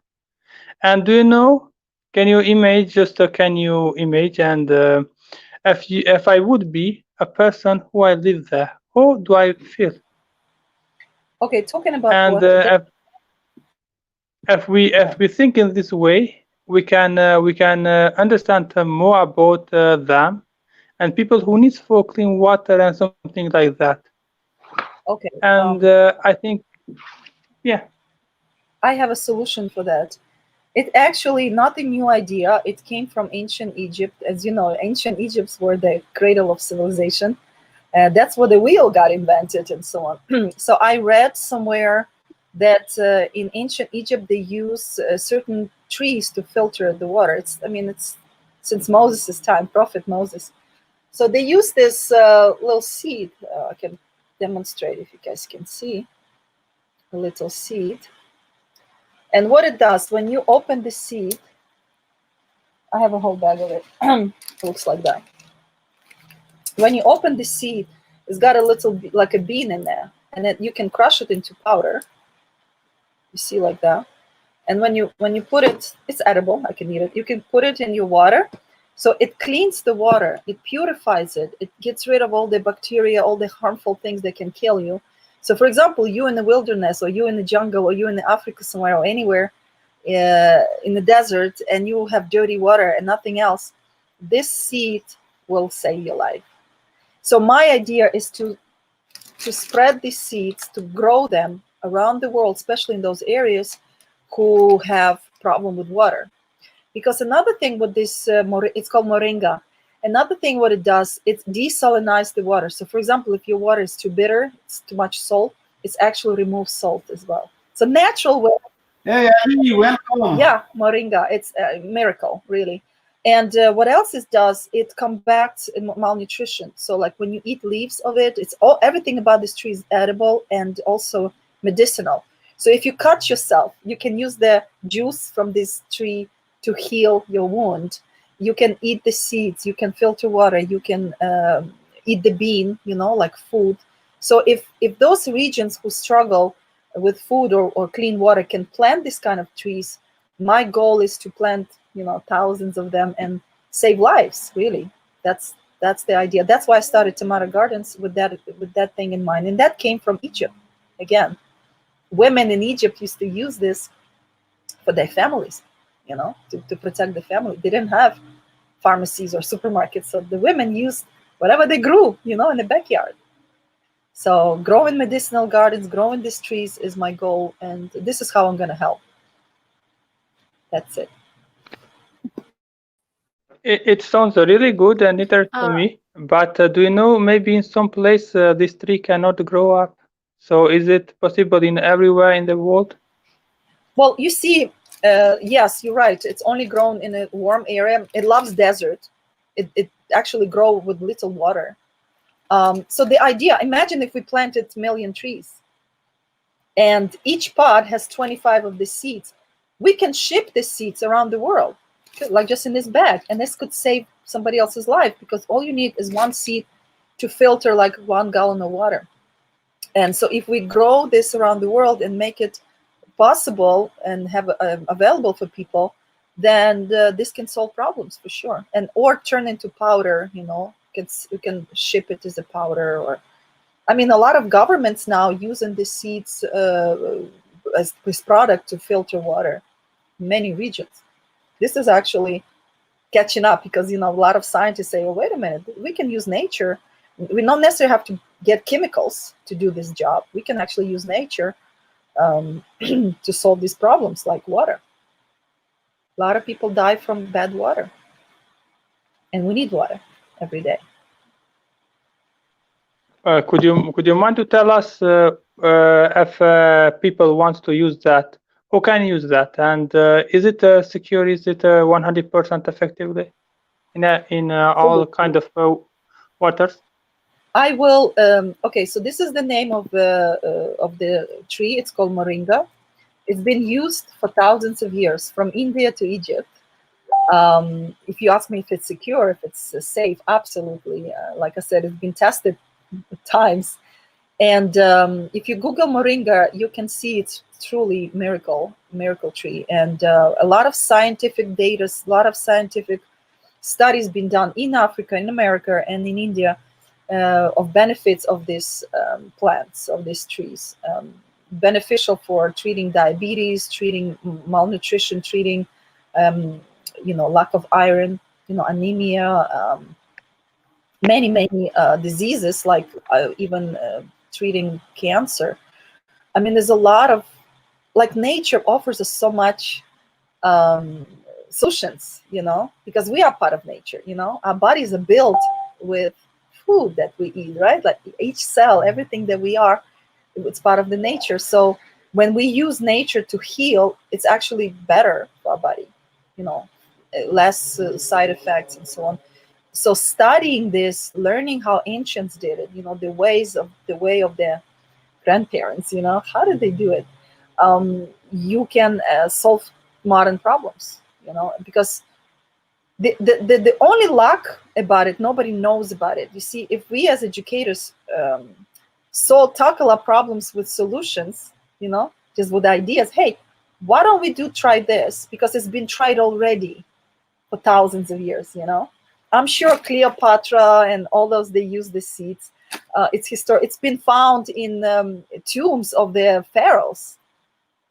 And do you know? Can you image? And if I would be a person who I live there, how do I feel? Okay, talking about and if we think in this way, we can understand more about them and people who need for clean water and something like that. Okay. And I think, yeah. I have a solution for that. It actually not a new idea. It came from ancient Egypt. As you know, ancient Egypts were the cradle of civilization. That's where the wheel got invented and so on. So I read somewhere that in ancient Egypt, they use certain trees to filter the water. It's since Moses' time, Prophet Moses. So they use this little seed. I can demonstrate if you guys can see a little seed. And what it does, when you open the seed, I have a whole bag of it. It looks like that. When you open the seed, it's got a little like a bean in there, and then you can crush it into powder. You see, like that. And when you put it, it's edible. I can eat it. You can put it in your water, so it cleans the water, it purifies it, it gets rid of all the bacteria, all the harmful things that can kill you. So, for example, you in the wilderness, or you in the jungle, or you in Africa somewhere, or anywhere in the desert, and you have dirty water and nothing else, this seed will save your life. So my idea is to spread these seeds, to grow them around the world, especially in those areas who have problem with water. Because another thing with this, it's called moringa. Another thing what it does, it desalinizes the water. So, for example, if your water is too bitter, it's too much salt, it actually removes salt as well. It's a natural way. Hey, Ali, welcome. Yeah, moringa. It's a miracle, really. And what else it does, it combats malnutrition. So, like when you eat leaves of it, it's everything about this tree is edible and also medicinal. So if you cut yourself, you can use the juice from this tree to heal your wound. You can eat the seeds, you can filter water, you can eat the bean, you know, like food. So if those regions who struggle with food or clean water can plant this kind of trees, my goal is to plant, you know, thousands of them and save lives, really. That's the idea. That's why I started Tomato Gardens with that thing in mind. And that came from Egypt, again. Women in Egypt used to use this for their families, you know, to protect the family. They didn't have pharmacies or supermarkets, so the women used whatever they grew, you know, in the backyard. So growing medicinal gardens, growing these trees is my goal, and this is how I'm going to help. That's it. It sounds really good and interesting to me, but do you know, maybe in some place this tree cannot grow up? So is it possible in everywhere in the world? Well, you see, yes, you're right. It's only grown in a warm area. It loves desert. It actually grows with little water. So the idea, imagine if we planted 1 million trees and each pod has 25 of the seeds. We can ship the seeds around the world, like just in this bag. And this could save somebody else's life, because all you need is one seed to filter like 1 gallon of water. And so if we grow this around the world and make it possible and have available for people, then this can solve problems for sure. And or turn into powder, you know, you can ship it as a powder. Or, I mean, a lot of governments now using the seeds as this product to filter water in many regions. This is actually catching up, because, you know, a lot of scientists say, oh, wait a minute, we can use nature. We don't necessarily have to get chemicals to do this job. We can actually use nature to solve these problems, like water. A lot of people die from bad water, and we need water every day. Could you mind to tell us if people want to use that, who can use that, and is it secure? Is it 100% effectively in all kind of waters? I will. Okay, so this is the name of the tree. It's called moringa. It's been used for thousands of years, from India to Egypt. If you ask me if it's secure, if it's safe, absolutely. Like I said, it's been tested times. And if you Google moringa, you can see it's truly miracle tree. And a lot of scientific data, a lot of scientific studies been done in Africa, in America, and in India of benefits of these plants, of these trees. Beneficial for treating diabetes, treating malnutrition, treating you know, lack of iron, you know, anemia, many diseases, like even treating cancer. I mean, there's a lot of, like, nature offers us so much solutions, you know, because we are part of nature, you know. Our bodies are built with food that we eat, right? Like each cell, everything that we are, it's part of the nature. So when we use nature to heal, it's actually better for our body, you know, less side effects and so on. So studying this, learning how ancients did it, you know, the way of their grandparents, you know, how did they do it? You can solve modern problems, you know, because the only luck about it, nobody knows about it. You see, if we as educators tackle our problems with solutions, you know, just with ideas. Hey, why don't we try this? Because it's been tried already for thousands of years, you know. I'm sure Cleopatra and all those, they use the seeds. It's been found in tombs of the pharaohs.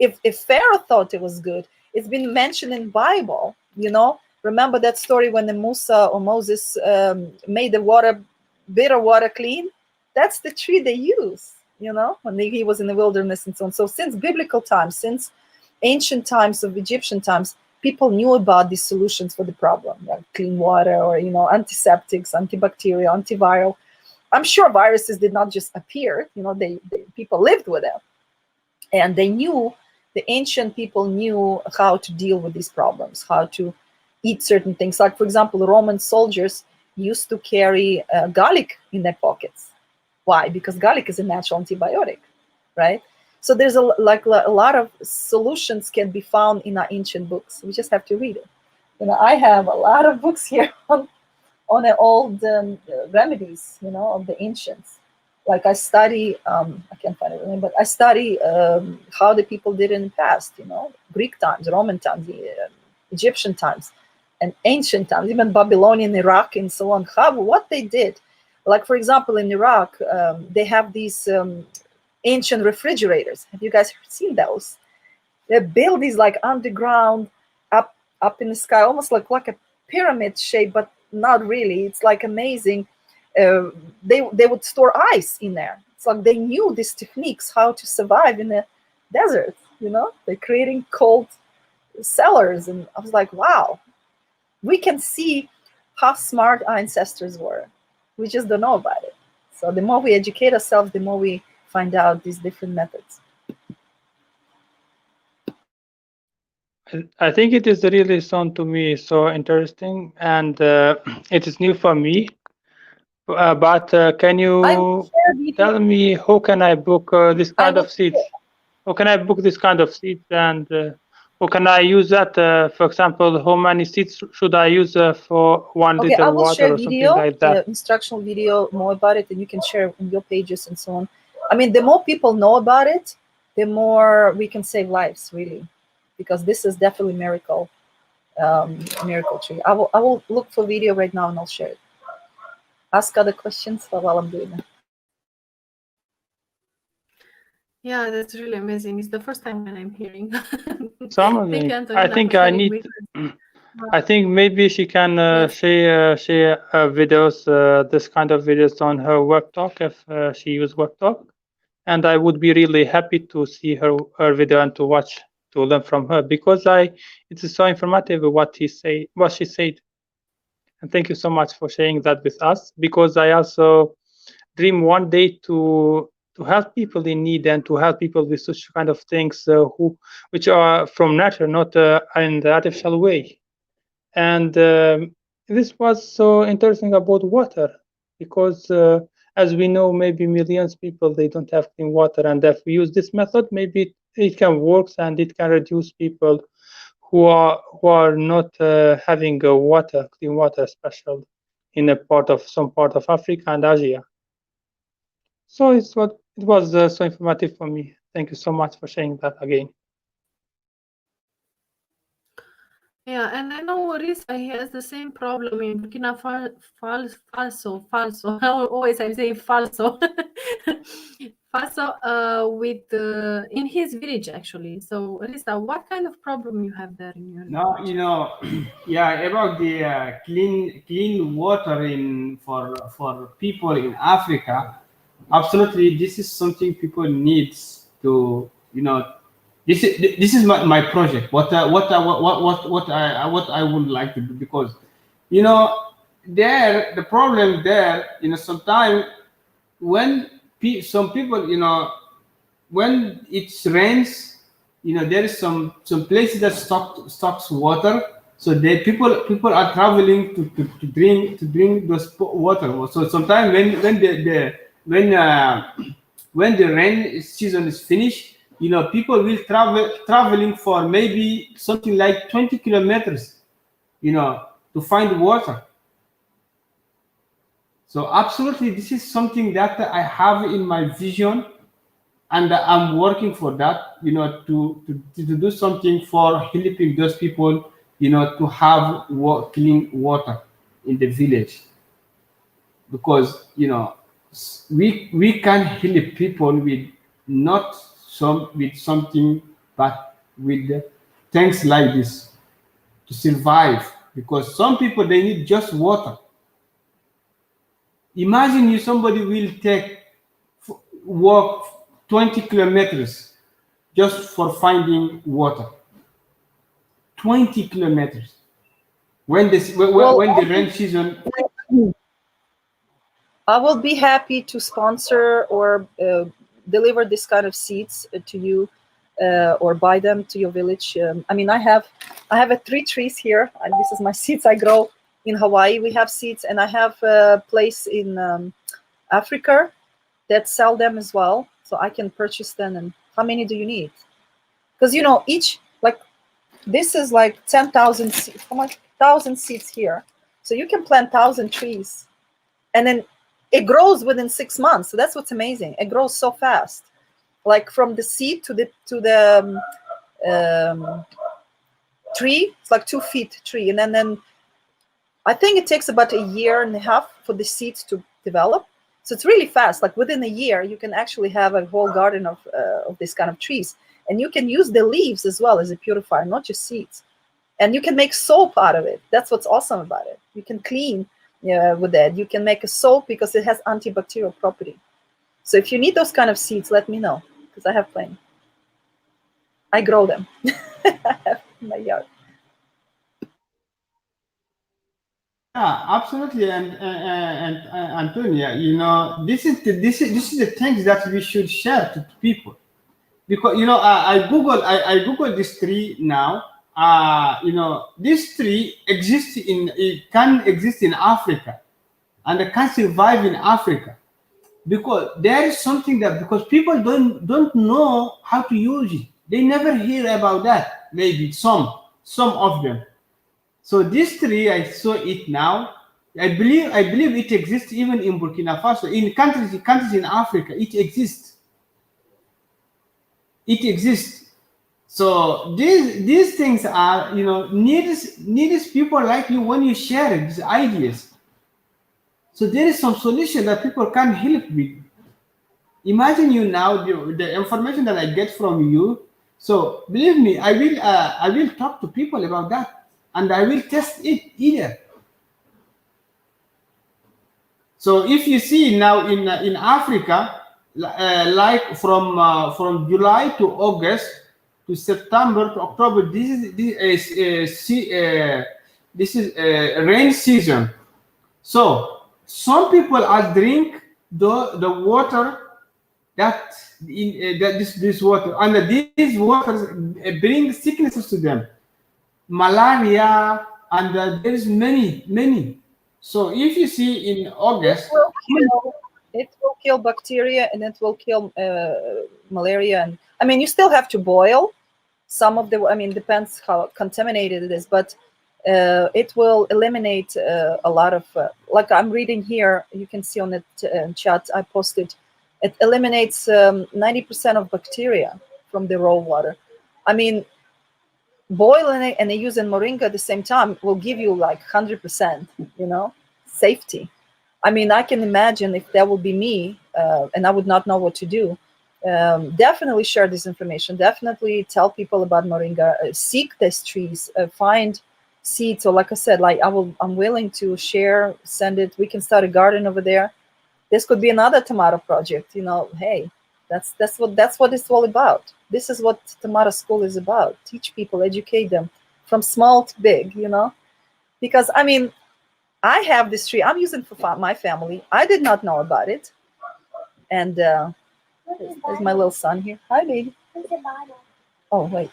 If Pharaoh thought it was good, it's been mentioned in Bible, you know. Remember that story when the Moses made the bitter water clean? That's the tree they use, you know, when he was in the wilderness and so on. So since biblical times, since ancient times of Egyptian times, people knew about these solutions for the problem, like clean water or, you know, antiseptics, antibacterial, antiviral. I'm sure viruses did not just appear, you know, people lived with them. And they knew, the ancient people knew how to deal with these problems, how to eat certain things. Like, for example, Roman soldiers used to carry garlic in their pockets. Why? Because garlic is a natural antibiotic, right? So there's a lot of solutions can be found in our ancient books. We just have to read it. You know, I have a lot of books here on the old remedies, you know, of the ancients. Like I study, I can't find it name, but I study how the people did in the past, you know, Greek times, Roman times, Egyptian times, and ancient times, even Babylonian, Iraq, and so on. What they did. Like, for example, in Iraq, they have these ancient refrigerators. Have you guys seen those? They build these like underground, up in the sky, almost like a pyramid shape, but not really. It's like amazing. They would store ice in there. It's like they knew these techniques, how to survive in the desert, you know? They're creating cold cellars. And I was like, wow, we can see how smart our ancestors were. We just don't know about it. So the more we educate ourselves, the more we find out these different methods. I think it is really sound to me so interesting, and it is new for me. But can you tell me how can I book this kind of seeds? How can I book this kind of seeds, and how can I use that? For example, how many seeds should I use for 1 liter water or something like that? The instructional video more about it, and you can share on your pages and so on. I mean, the more people know about it, the more we can save lives, really, because this is definitely miracle tree. I will look for video right now and I'll share it. Ask other questions while I'm doing it. Yeah, that's really amazing. It's the first time that I'm hearing. I think maybe she can share videos, this kind of videos on her web talk if she uses web talk, and I would be really happy to see her video and to learn from her, because it is so informative what she said. And thank you so much for sharing that with us, because I also dream one day to help people in need and to help people with such kind of things which are from nature, not in the artificial way. And this was so interesting about water, because as we know, maybe millions of people, they don't have clean water, and if we use this method, maybe it can work and it can reduce people who are not having clean water, especially in some part of Africa and Asia. So it was so informative for me. Thank you so much for sharing that again. Yeah, and I know Risa has the same problem in Burkina Faso. Always I'm saying falso. Faso with in his village actually. So Risa, what kind of problem you have there in your village? You know, yeah, about the clean water for people in Africa. Absolutely, this is something people need to, you know. This is my project. What I would like to do, because, you know, the problem there, you know, sometimes when some people, you know, when it rains, you know, there is some places that stocks water, so people are traveling to drink those water. So sometimes when the rain season is finished, you know, people will traveling for maybe something like 20 kilometers, you know, to find water. So absolutely, this is something that I have in my vision and I'm working for that, to do something for helping those people, to have clean water in the village, because we can help people with not with something, but with things like this to survive, because some people, they need just water. Imagine you somebody will walk 20 kilometers just for finding water. 20 kilometers. When the rain season. I will be happy to sponsor or deliver this kind of seeds to you, or buy them to your village. I mean, I have 3 trees here, and this is my seeds I grow in Hawaii. We have seeds, and I have a place in Africa that sell them as well, so I can purchase them. And how many do you need? Because each, like, this is like 10,000 seeds. How much? 1,000 seeds here, so you can plant 1,000 trees, and then it grows within 6 months. So that's what's amazing. It grows so fast, like from the seed to the tree. It's like 2 feet tree, and then I think it takes about 1.5 years for the seeds to develop. So it's really fast. Like within a year, you can actually have a whole garden of this kind of trees, and you can use the leaves as well as a purifier, not just seeds. And you can make soap out of it. That's what's awesome about it. You can clean with that. You can make a soap because it has antibacterial property. So if you need those kind of seeds, let me know, because I have plenty. I grow them in my yard. Yeah, absolutely, and Antonia, this is the things that we should share to people, because I googled this tree now. This tree it can exist in Africa, and it can survive in Africa, because there is something that, because people don't know how to use it. They never hear about that. Maybe some of them. So this tree, I saw it now. I believe it exists even in Burkina Faso, in countries in Africa. It exists. It exists. So these things are, needs people like you when you share these ideas. So there is some solution that people can help with. Imagine you now, the information that I get from you. So believe me, I will talk to people about that, and I will test it either. So if you see now in Africa, like from July to August to September to October, this is rain season. So some people are drink the water that this water, and these waters bring sicknesses to them, malaria, and there is many. So if you see in August, it will kill bacteria, and it will kill malaria. And I mean, you still have to boil some of the. I mean, depends how contaminated it is, but it will eliminate a lot of. Like I'm reading here, you can see on the chat I posted. It eliminates 90% of bacteria from the raw water. I mean, boiling it and using moringa at the same time will give you like 100%, safety. I mean, I can imagine if that would be me and I would not know what to do. Definitely share this information. Definitely tell people about moringa. Seek these trees. Find seeds. So, like I said, I'm willing to share, send it. We can start a garden over there. This could be another tomato project. Hey, that's what it's all about. This is what Tomato School is about. Teach people, educate them from small to big, because I mean, I have this tree I'm using for my family. I did not know about it. And there's my little son here. Hi, baby. Oh, wait.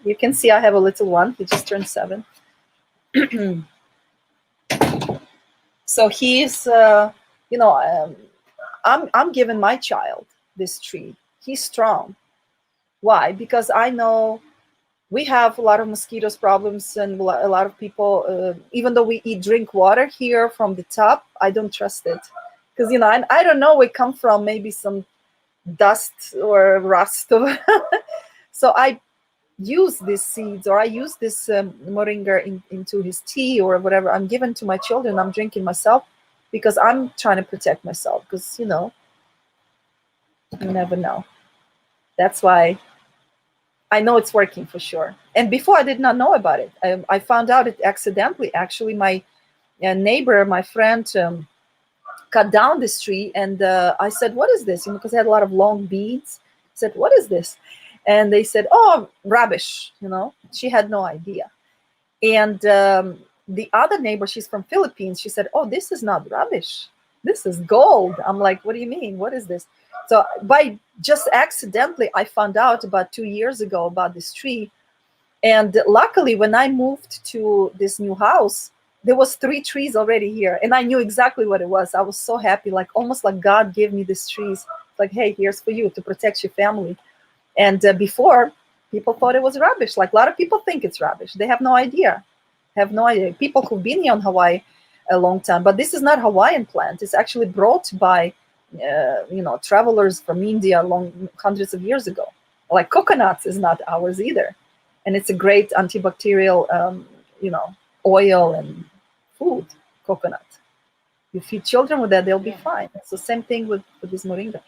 You can see I have a little one. He just turned 7. So he's, I'm giving my child this tree. He's strong. Why? Because I know we have a lot of mosquitoes problems, and a lot of people, even though we drink water here from the tap, I don't trust it, because I don't know where it come from, maybe some dust or rust. So I use these seeds, or I use this moringa into his tea or whatever. I'm giving to my children, I'm drinking myself, because I'm trying to protect myself, because you never know. That's why I know it's working for sure. And before I did not know about it. I found out it accidentally. Actually, my neighbor, my friend, cut down this tree, and I said, "What is this?" Because I had a lot of long beads. I said, "What is this?" And they said, "Oh, rubbish." She had no idea. And the other neighbor, she's from Philippines. She said, "Oh, this is not rubbish. This is gold." I'm like, "What do you mean? What is this?" So by just accidentally, I found out about 2 years ago about this tree. And luckily, when I moved to this new house, there was 3 trees already here, and I knew exactly what it was. I was so happy, like almost like God gave me these trees. Like, hey, here's for you to protect your family. And before, people thought it was rubbish. Like a lot of people think it's rubbish. They have no idea. People who've been here on Hawaii a long time, but this is not Hawaiian plant. It's actually brought by travelers from India long hundreds of years ago. Like coconuts is not ours either, and it's a great antibacterial, oil and food. Coconut. You feed children with that, they'll be fine. So same thing with this moringa.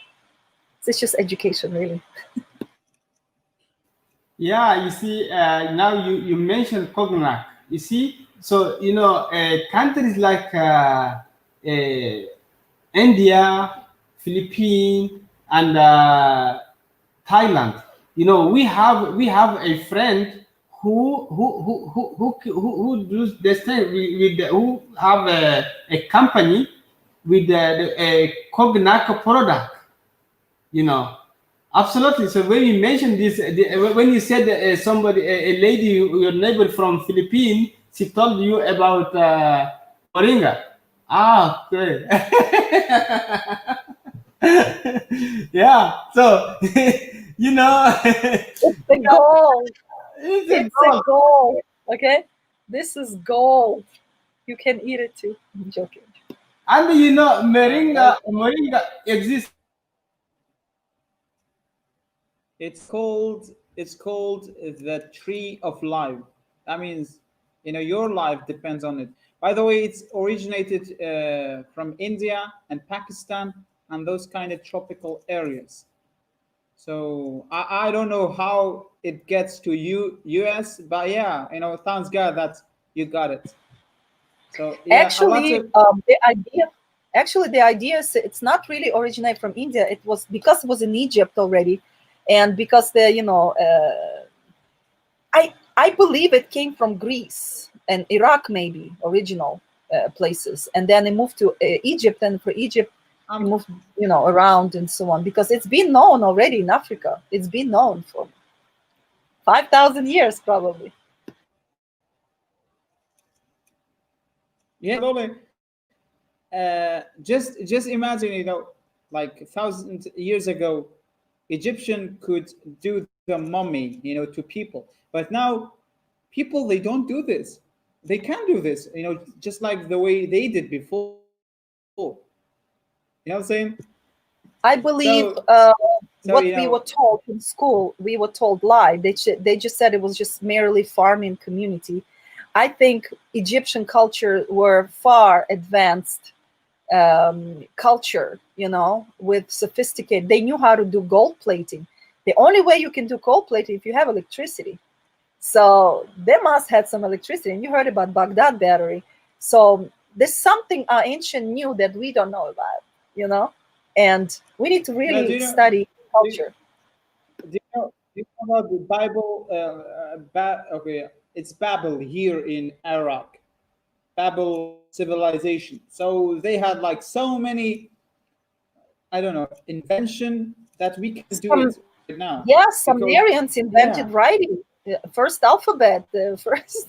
It's just education, really. Yeah, you see, now you mentioned coconut. You see, so countries like India, Philippines, and Thailand. We have a friend who does this thing who have a company with a coconut product. Absolutely. So when you mentioned this, when you said somebody, a lady, your neighbor from Philippines, she told you about moringa. Ah, great. Yeah. So It's the gold. it's It's a a gold. Okay, this is gold. You can eat it too. I'm joking. And moringa exists. It's called the tree of life. That means your life depends on it. By the way, it's originated from India and Pakistan and those kind of tropical areas. So I don't know how it gets to US, but yeah, thanks God that you got it. So yeah, Actually, the idea is it's not really originated from India. It was because it was in Egypt already, and because I believe it came from Greece and Iraq, maybe original places, and then it moved to Egypt, and for Egypt it moved around and so on, because it's been known already in Africa. It's been known for 5,000 years probably. Yeah, totally. Just imagine, like 1,000 years ago, Egyptian could do the mummy, to people, but now people, they don't do this. They can't do this, just like the way they did before. You know what I'm saying? I believe what we were told in school, we were told lie. They just said it was just merely farming community. I think Egyptian culture were far advanced culture, with sophisticated. They knew how to do gold plating. The only way you can do gold plating if you have electricity. So they must have some electricity. And you heard about Baghdad battery. So there's something our ancient knew that we don't know about, and we need to really study culture. Do you know about the Bible? Okay, it's Babel here in Iraq. Babel civilization. So they had like so many, I don't know, invention that we can do it right now. Yeah, Sumerians invented writing. The first alphabet, the first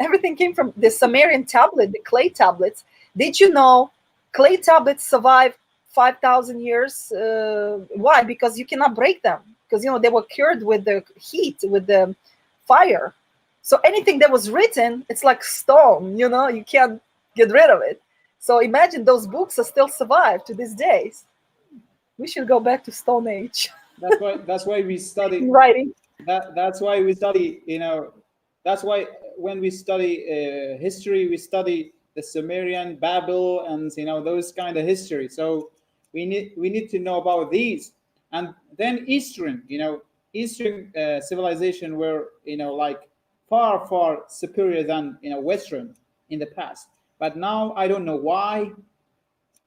everything came from the Sumerian tablet, the clay tablets. Did you know clay tablets survive 5,000 years? Why? Because you cannot break them. Because they were cured with the heat, with the fire. So anything that was written, it's like stone, you know, you can't get rid of it. So imagine those books are still survive to these days. We should go back to Stone Age. That's why we study writing. That's why we study, you know, that's why when we study history, we study the Sumerian, Babel, and, you know, those kind of history. So we need to know about these. And then Eastern, you know, Eastern civilization were, you know, like far superior than, you know, Western in the past. But now I don't know why,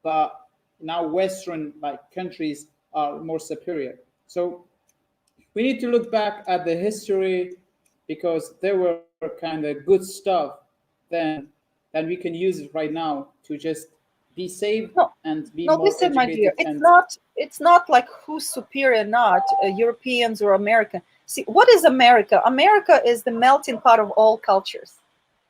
but now Western like countries are more superior. So we need to look back at the history, because there were kind of good stuff then that we can use it right now to just be safe and be more listen, my dear, educated. it's not like who's superior, not Europeans or American. See, what is America? America is the melting pot of all cultures.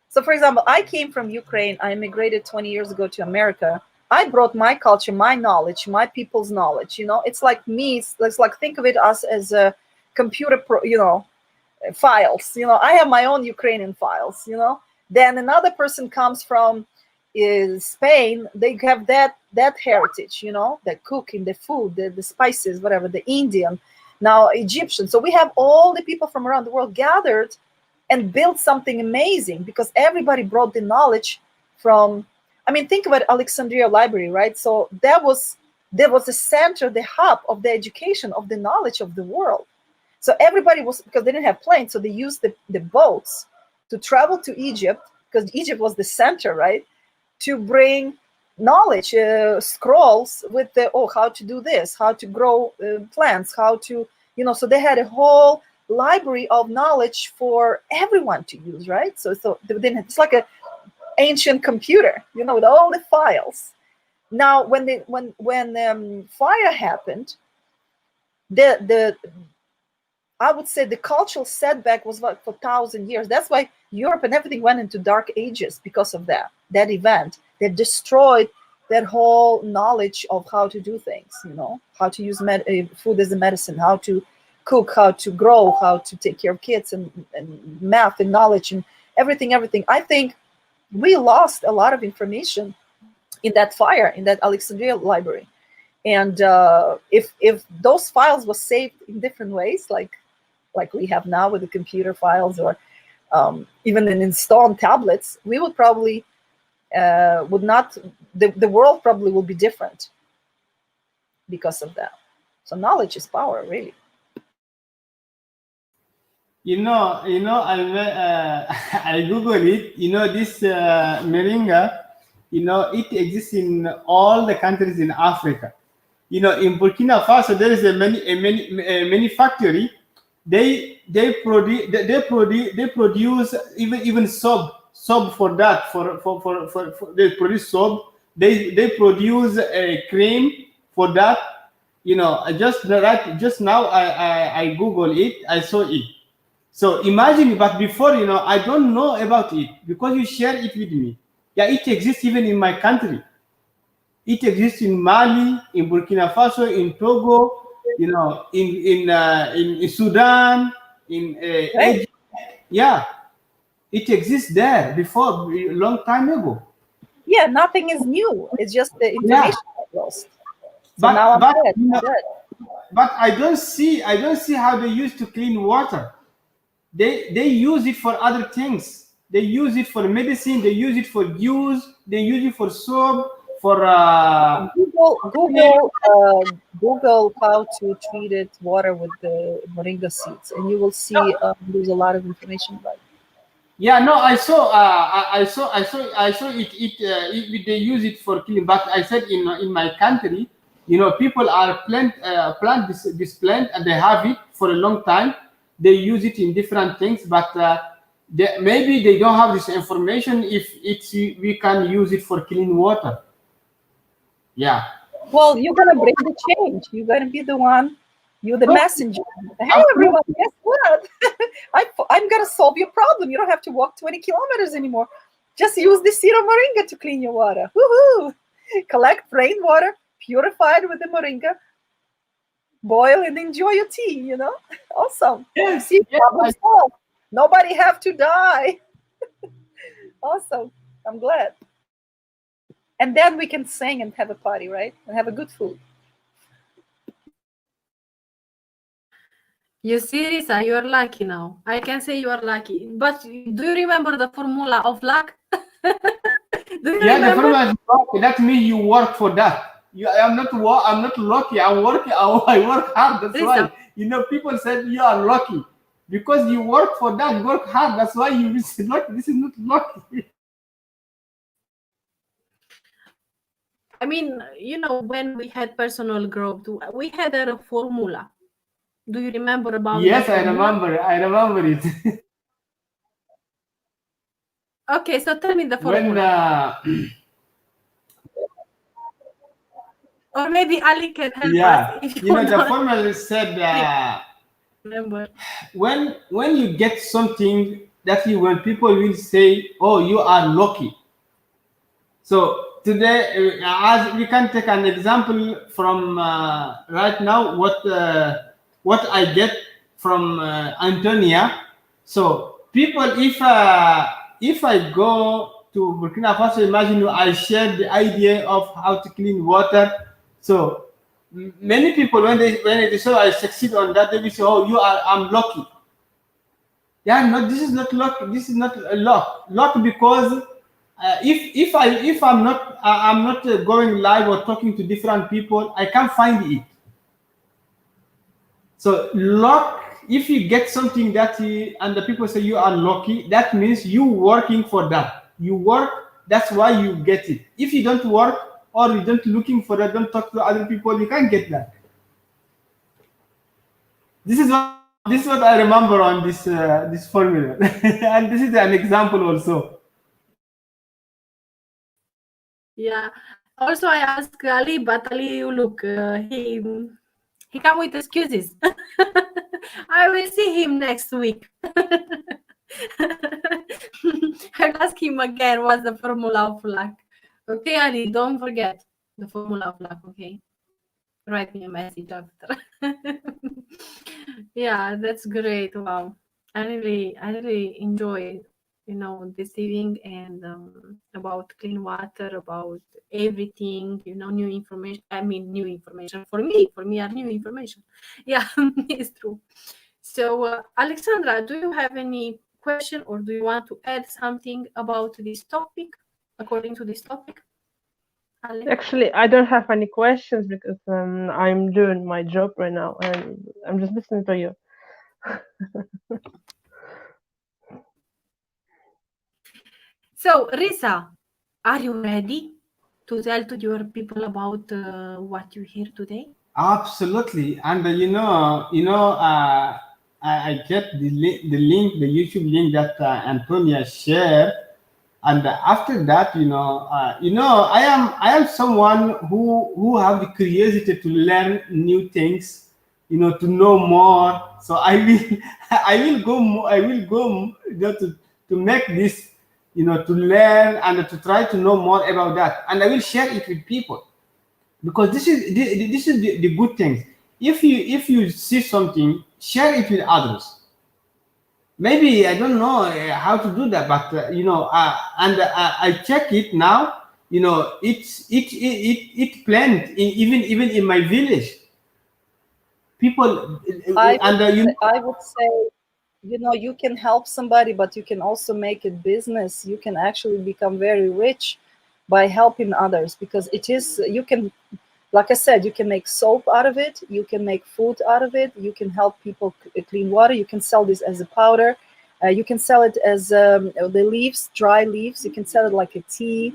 So, for example, I came from Ukraine. I immigrated 20 years ago to America. I brought my culture, my knowledge, my people's knowledge. You know, it's like me. It's like, think of it as a computer, files. You know, I have my own Ukrainian files. You know, then another person comes from Spain. They have that heritage. You know, the cooking, the food, the spices, whatever. The Indian, now Egyptian. So we have all the people from around the world gathered and built something amazing, because everybody brought the knowledge from. I mean, think about Alexandria Library, right? So there was the center, the hub of the education, of the knowledge of the world. So everybody was, because they didn't have planes, so they used the boats to travel to Egypt, because Egypt was the center, right? To bring knowledge, scrolls with how to do this, how to grow plants, how to, you know, so they had a whole library of knowledge for everyone to use, right? So it's like a ancient computer, you know, with all the files. Now, when fire happened, I would say the cultural setback was like for 1,000 years. That's why Europe and everything went into dark ages, because of that event that destroyed that whole knowledge of how to do things, you know, how to use food as a medicine, how to cook, how to grow, how to take care of kids, and math and knowledge and everything. I think we lost a lot of information in that fire, in that Alexandria library. And if those files were saved in different ways, like we have now with the computer files, or even in stone tablets, we would probably the world probably will be different because of that. So knowledge is power, really. You know, I Google it. You know, this moringa, you know, it exists in all the countries in Africa. You know, in Burkina Faso, there is a many factory. They produce even soap for that. For they produce soap. They produce a cream for that. You know, just now I Google it. I saw it. So imagine, but before, you know, I don't know about it, because you share it with me. Yeah, it exists even in my country. It exists in Mali, in Burkina Faso, in Togo, you know, in Sudan, in Egypt. Yeah, it exists there before, a long time ago. Yeah, nothing is new. It's just the information lost. So now but I don't see how they used to clean water. They use it for other things. They use it for medicine. They use it for juice. They use it for soap. For Google how to treat water with the moringa seeds, and you will see there's a lot of information about it. Yeah, no, I saw it. They use it for cleaning, but I said in my country, you know, people are plant this plant, and they have it for a long time. They use it in different things, but maybe they don't have this information if we can use it for clean water. Yeah. Well, you're gonna bring the change. You're gonna be the one. You're the messenger. Hey, everyone! Guess what? I'm gonna solve your problem. You don't have to walk 20 kilometers anymore. Just use the seed of moringa to clean your water. Woohoo! Collect rainwater, purified with the moringa. Boil and enjoy your tea. You know, awesome. Yes. See, problem solved. Nobody have to die. Awesome. I'm glad. And then we can sing and have a party, right? And have a good food. You see, Risa, you are lucky now. I can say you are lucky. But do you remember the formula of luck? Do you Yeah, the remember? formula is lucky. That means you work for that. I'm not lucky. I'm working. I work hard. That's Risa. why. You know, people said you are lucky because you work for that. You work hard. That's why you is lucky. This is not lucky. I mean, you know, when we had personal growth, we had a formula. Do you remember about Yes, the I formula? remember it. Okay, so tell me the When formula. Or maybe Ali can help yeah, us if you know, the don't formula said remember. when you get something that you when people will say, "Oh, you are lucky." So today, as we can take an example from right now, what I get from Antonia. So people, if I go to Burkina Faso, imagine I share the idea of how to clean water. So many people when they say I succeed on that, they will say, "Oh, I'm lucky." Yeah, no, this is not luck. This is not a luck. Luck because if I'm not going live or talking to different people, I can't find it. So luck. If you get something and the people say you are lucky, that means you working for that. You work. That's why you get it. If you don't work or you don't looking for that, don't talk to other people, you can't get that. This is what I remember on this formula, and this is an example also. Yeah. Also, I asked Ali, but Ali, look, he come with excuses. I will see him next week. I'll ask him again what's the formula of luck. Okay, Ali, don't forget the formula of luck, okay? Write me a message after. Yeah, that's great. Wow. I really enjoy, you know, deceiving and about clean water, about everything, you know, new information. I mean, new information for me are new information. Yeah, it's true. So, Alexandra, do you have any question or do you want to add something about this topic, according to this topic? Ale? Actually, I don't have any questions because I'm doing my job right now and I'm just listening to you. So, Risa, are you ready to tell to your people about what you hear today? Absolutely, and I get the link, the YouTube link that Antonia shared, and after that, I am someone who have the curiosity to learn new things, to know more. So I will I will go to make this, to learn and to try to know more about that, and I will share it with people because this is the good thing. If you see something, share it with others. Maybe I don't know how to do that, but I check it now. It plant even in my village. People I would say, you can help somebody, but you can also make it business. You can actually become very rich by helping others, because you can, like I said, you can make soap out of it, you can make food out of it, you can help people clean water, you can sell this as a powder, you can sell it as the leaves, dry leaves, you can sell it like a tea,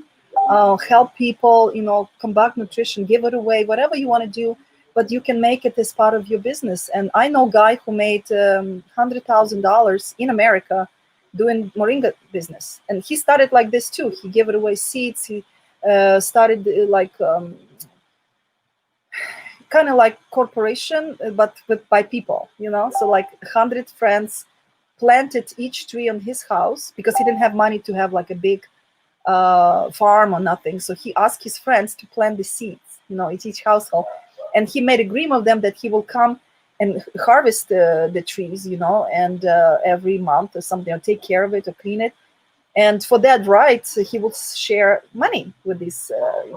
help people, combat nutrition, give it away, whatever you want to do, but you can make it as part of your business. And I know a guy who made $100,000 in America doing moringa business, and he started like this too. He gave it away seeds. He started kind of like corporation, but by people, so like 100 friends planted each tree on his house, because he didn't have money to have like a big farm or nothing. So he asked his friends to plant the seeds, in each household, and he made agreement with them that he will come and harvest the trees, you know, and every month or something, or take care of it or clean it. And for that right, he will share money with these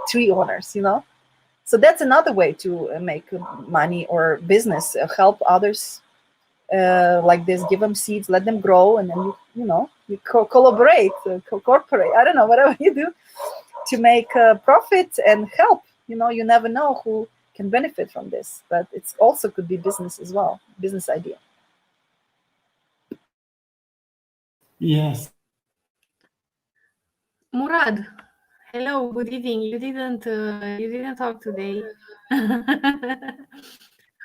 tree owners, you know. So that's another way to make money or business, help others like this, give them seeds, let them grow, and then you collaborate, cooperate, I don't know, whatever you do to make profit and help. You know, you never know who can benefit from this, but it's also could be business as well, business idea. Yes. Murad, hello, good evening. You didn't talk today. How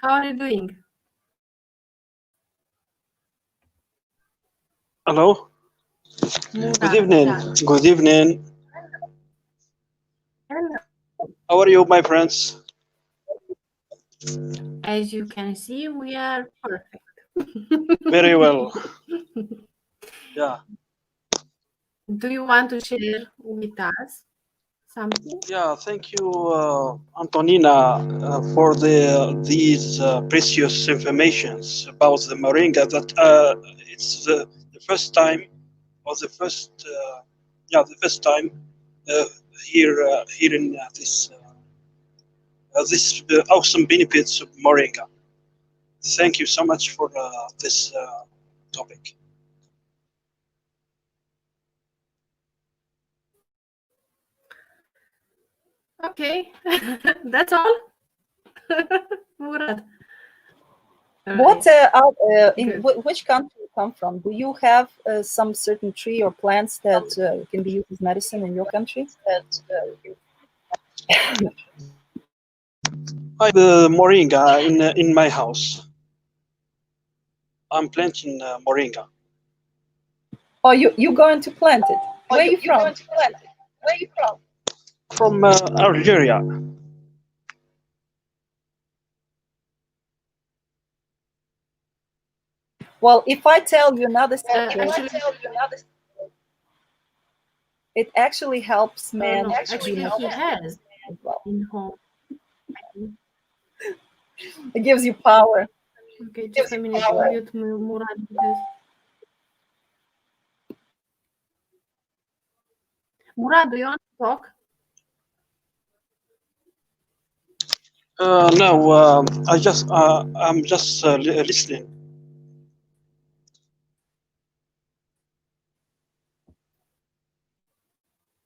are you doing? Hello. Murad, Good evening. yeah. Good evening. Hello. How are you, my friends? As you can see, we are perfect. Very well. Yeah. Do you want to share with us something? Yeah. Thank you, Antonina, for these precious informations about the moringa. That it's the first time, or the first time hearing this awesome benefits of moringa. Thank you so much for this topic. Okay, that's all. Murad. What in which country you come from? Do you have some certain tree or plants that can be used as medicine in your country? I have moringa in my house. I'm planting moringa. Oh, you going to plant it? Where are you from? From Algeria. Well, if I tell you another secret, it actually helps men. Actually, he has in home. It gives you power. Okay, just a minute. Mute Murad, because Murad, do you want to talk? No, I'm just listening.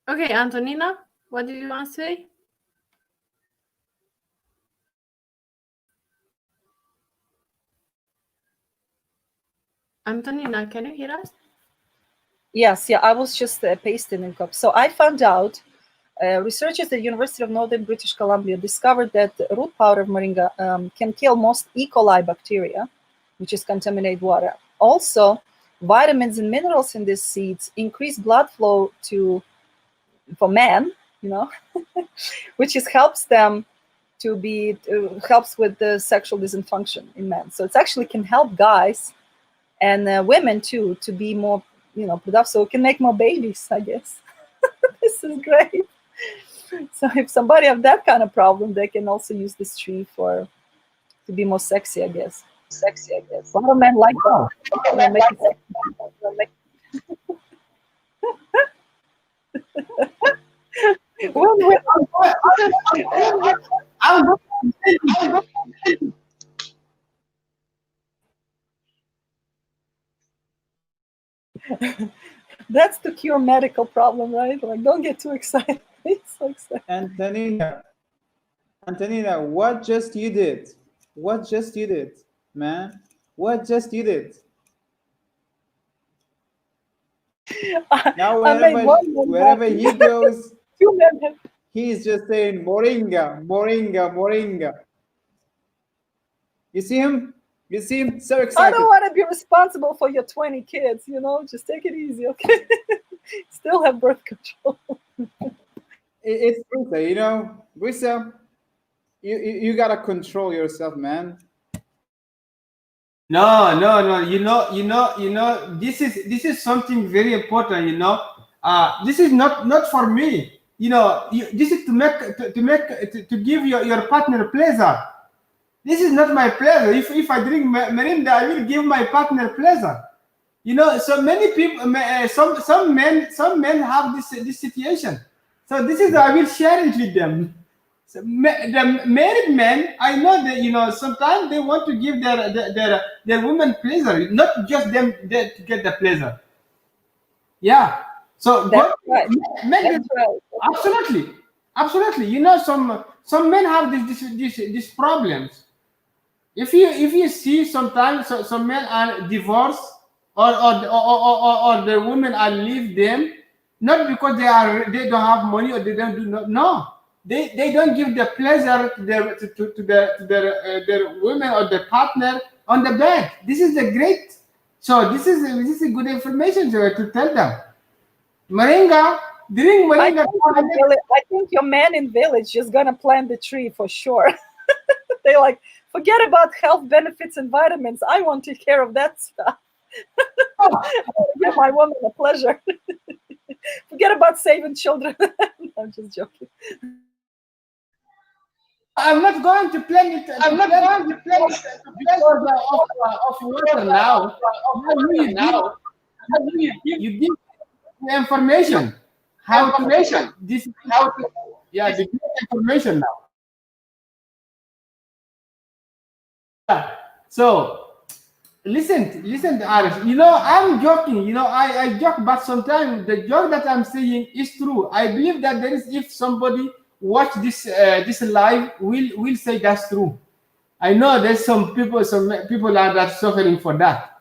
Okay, Antonina, what do you want to say? Antonina, can you hear us? Yes, yeah, I was just pasting in copy. So I found out, researchers at the University of Northern British Columbia discovered that the root powder of moringa can kill most E. coli bacteria, which is contaminated water. Also, vitamins and minerals in these seeds increase blood flow for men, you know, which helps them helps with the sexual dysfunction in men. So it actually can help guys and women too to be more, you know, productive, so it can make more babies, I guess. This is great. So if somebody have that kind of problem, they can also use this tree to be more sexy, I guess. A lot of men like that. That's to cure medical problem, right? Like, don't get too excited. It's so exciting. Antonina, what just you did? What just you did, man? What just you did? Now wherever he goes, he's just saying moringa, moringa, moringa. You see him? You see him so excited. I don't want to be responsible for your 20 kids, you know, just take it easy, okay? Still have birth control. It's Brisa, you know, Brisa, you gotta control yourself, man. No. You know. This is something very important. You know, this is not for me. You know, this is to give your partner pleasure. This is not my pleasure. If I drink Mirinda, I will give my partner pleasure. You know, so many people, some men have this situation. So this is I will share it with them. So the married men, I know that, you know, sometimes they want to give their women pleasure, not just them to get the pleasure. Yeah. So That's right. men, That's right. absolutely. You know, some men have these problems. If you see sometimes some men are divorced, or the women are leave them, not because they don't have money or they don't do no. They don't give the pleasure to their women or their partner on the bed. This is the great. So this is a good information to tell them. Moringa, drink moringa. I think your man in village is gonna plant the tree for sure. They like, forget about health benefits and vitamins. I want to take care of that stuff. Give my woman a pleasure. Forget about saving children. I'm just joking. I'm not going to plan it. I'm not going to plan it because of water now. You give the information. How to mention this? How to? Yeah, the information now. So listen, Arish. You know, I'm joking. You know, I joke, but sometimes the joke that I'm saying is true. I believe that there is, if somebody watch this live, will say that's true. I know there's some people are that suffering for that.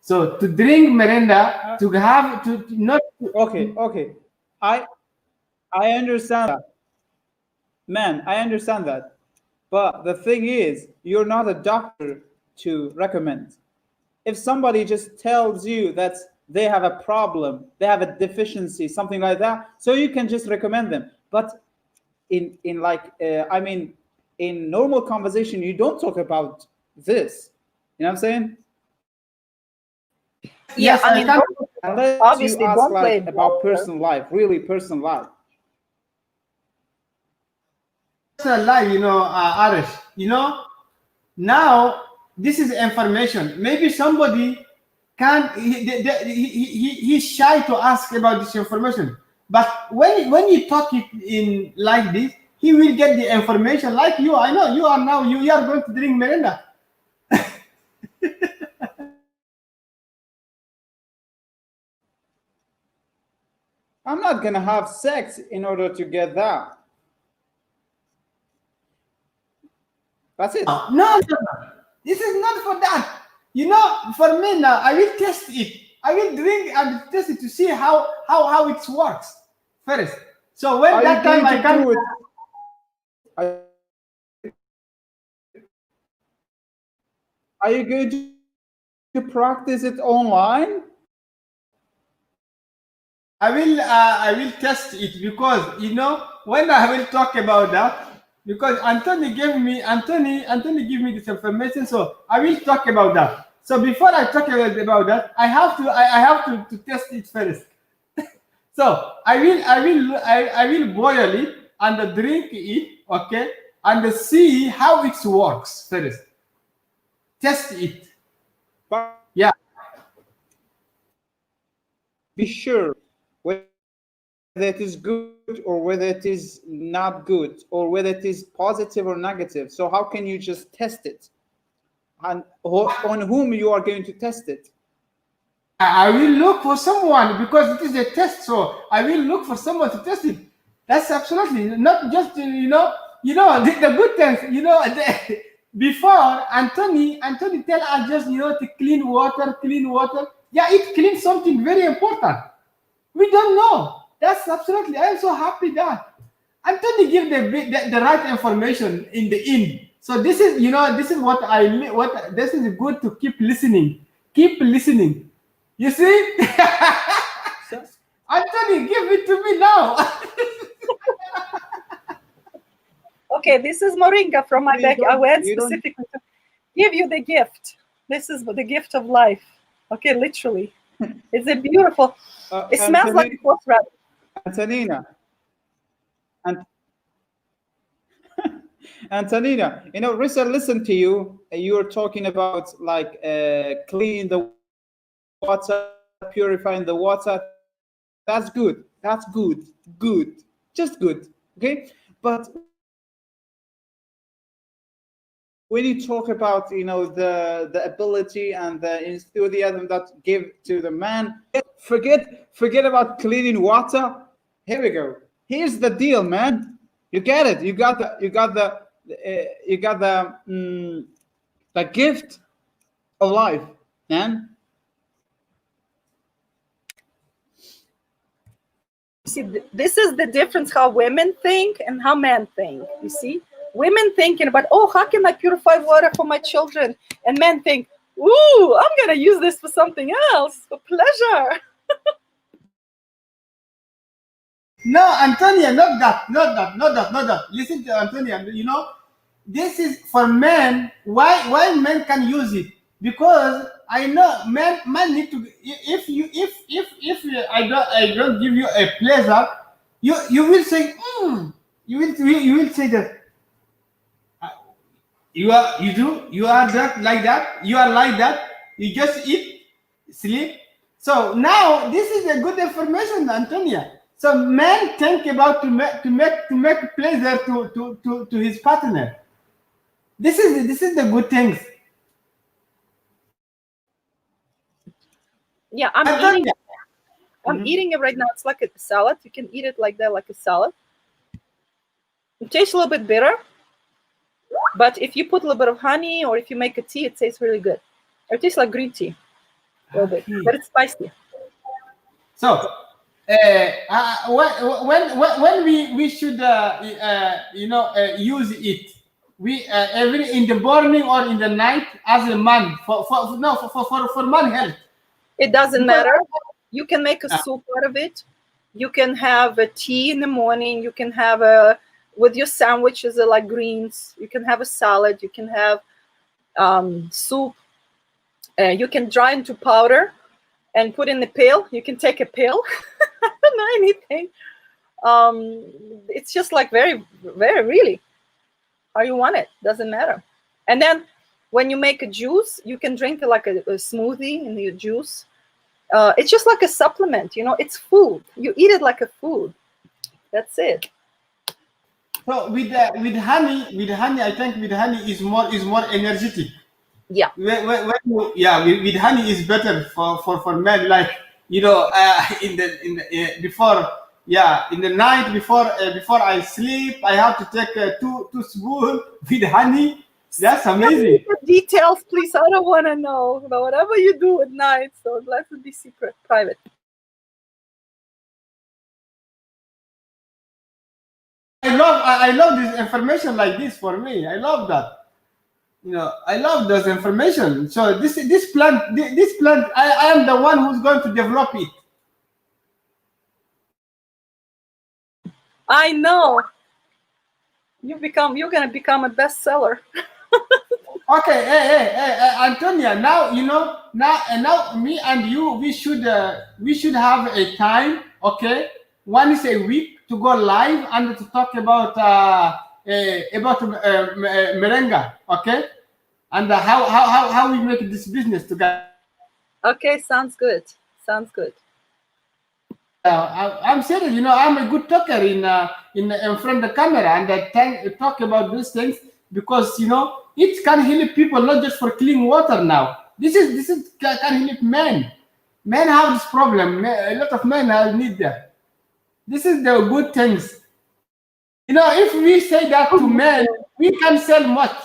So to drink Mirinda, to have to not. Okay. I understand that. Man, I understand that. But the thing is, you're not a doctor to recommend. If somebody just tells you that they have a problem, they have a deficiency, something like that, so you can just recommend them. But in normal conversation, you don't talk about this. You know what I'm saying? Yeah, I mean, unless obviously, you ask don't play about personal life, really personal life. Personal life, you know, Arish. You know, now this is information. Maybe somebody he's shy to ask about this information. But when you talk it in like this, he will get the information. Like you, I know you are now you are going to drink Mirinda. I'm not gonna have sex in order to get that. That's it. No. This is not for that. You know, for me now, I will test it. I will drink and test it to see how it works first. So when that time I can do it. Are you going to practice it online? I will test it, because you know, when I will talk about that, because Anthony gave me this information, so I will talk about that. So before I talk about that, I have to test it first. So I will boil it and drink it, okay, and see how it works first. Test it. But yeah. Be sure whether it is good or whether it is not good, or whether it is positive or negative. So how can you just test it? And on whom you are going to test it? I will look for someone, because it is a test. So I will look for someone to test it. That's absolutely not just the good things. Before Anthony tell us just to clean water. Yeah, it cleans something very important. We don't know. That's absolutely. I am so happy that Anthony give the right information in the end. So this is this is good to keep listening. Keep listening. You see? Anthony, give it to me now. Okay, this is Moringa from my back. I went specifically to give you the gift. This is the gift of life. Okay, literally. It's a beautiful. It smells like a horseradish. Antonina. Antonina, you know, Rissa listened to you. You were talking about like cleaning the water, purifying the water. That's good. That's good. Good. Just good. Okay. But when you talk about, you know, the ability and the enthusiasm that give to the man, forget about cleaning water. Here we go. Here's the deal, man. You get it. You got the gift of life, man. See, this is the difference how women think and how men think. You see, women thinking about, oh, how can I purify water for my children? And men think, ooh, I'm gonna use this for something else, for pleasure. No, Antonia, not that. Listen to Antonia. You know, this is for men. Why men can use it? Because I know men need to. If I don't give you a pleasure, you will say, you will say that you are that like that. You are like that. You just eat, sleep. So now this is a good information, Antonia. So man think about to make pleasure to his partner. This is the good things. Yeah, I'm eating it right now. It's like a salad. You can eat it like that, like a salad. It tastes a little bit bitter, but if you put a little bit of honey or if you make a tea, it tastes really good. It tastes like green tea, a little bit, but it's spicy. So, when we should use it, we every in the morning or in the night as a man for man health. It doesn't matter. You can make a soup out of it. You can have a tea in the morning. You can have with your sandwiches like greens. You can have a salad. You can have soup. You can dry into powder and put in the pill. You can take a pill. I don't know anything. It's just like very, very really how you want it. Doesn't matter. And then when you make a juice, you can drink it like a smoothie in your juice. It's just like a supplement, you know. It's food. You eat it like a food. That's it. So with honey, I think with honey is more energetic. Yeah. With honey is better for men. Like, you know, in the night before I sleep, I have to take two spoons with honey. That's amazing. Details, please. I don't want to know about whatever you do at night. So let it be secret, private. I love this information like this for me. I love that. You know, I love those information. So this plant, I am the one who's going to develop it. I know. You're gonna become a bestseller. Okay, hey, Antonia. Now you know. Now me and you, we should have a time. Okay, once a week to go live and to talk about merenga. Okay, and how we make this business together. Okay, sounds good. Sounds good. I'm serious. You know, I'm a good talker in front of the camera, and I talk about these things because, you know, it can help people, not just for clean water. Now, this can help men. Men have this problem. A lot of men need that. This is the good things. You know, if we say that to men, we can sell much.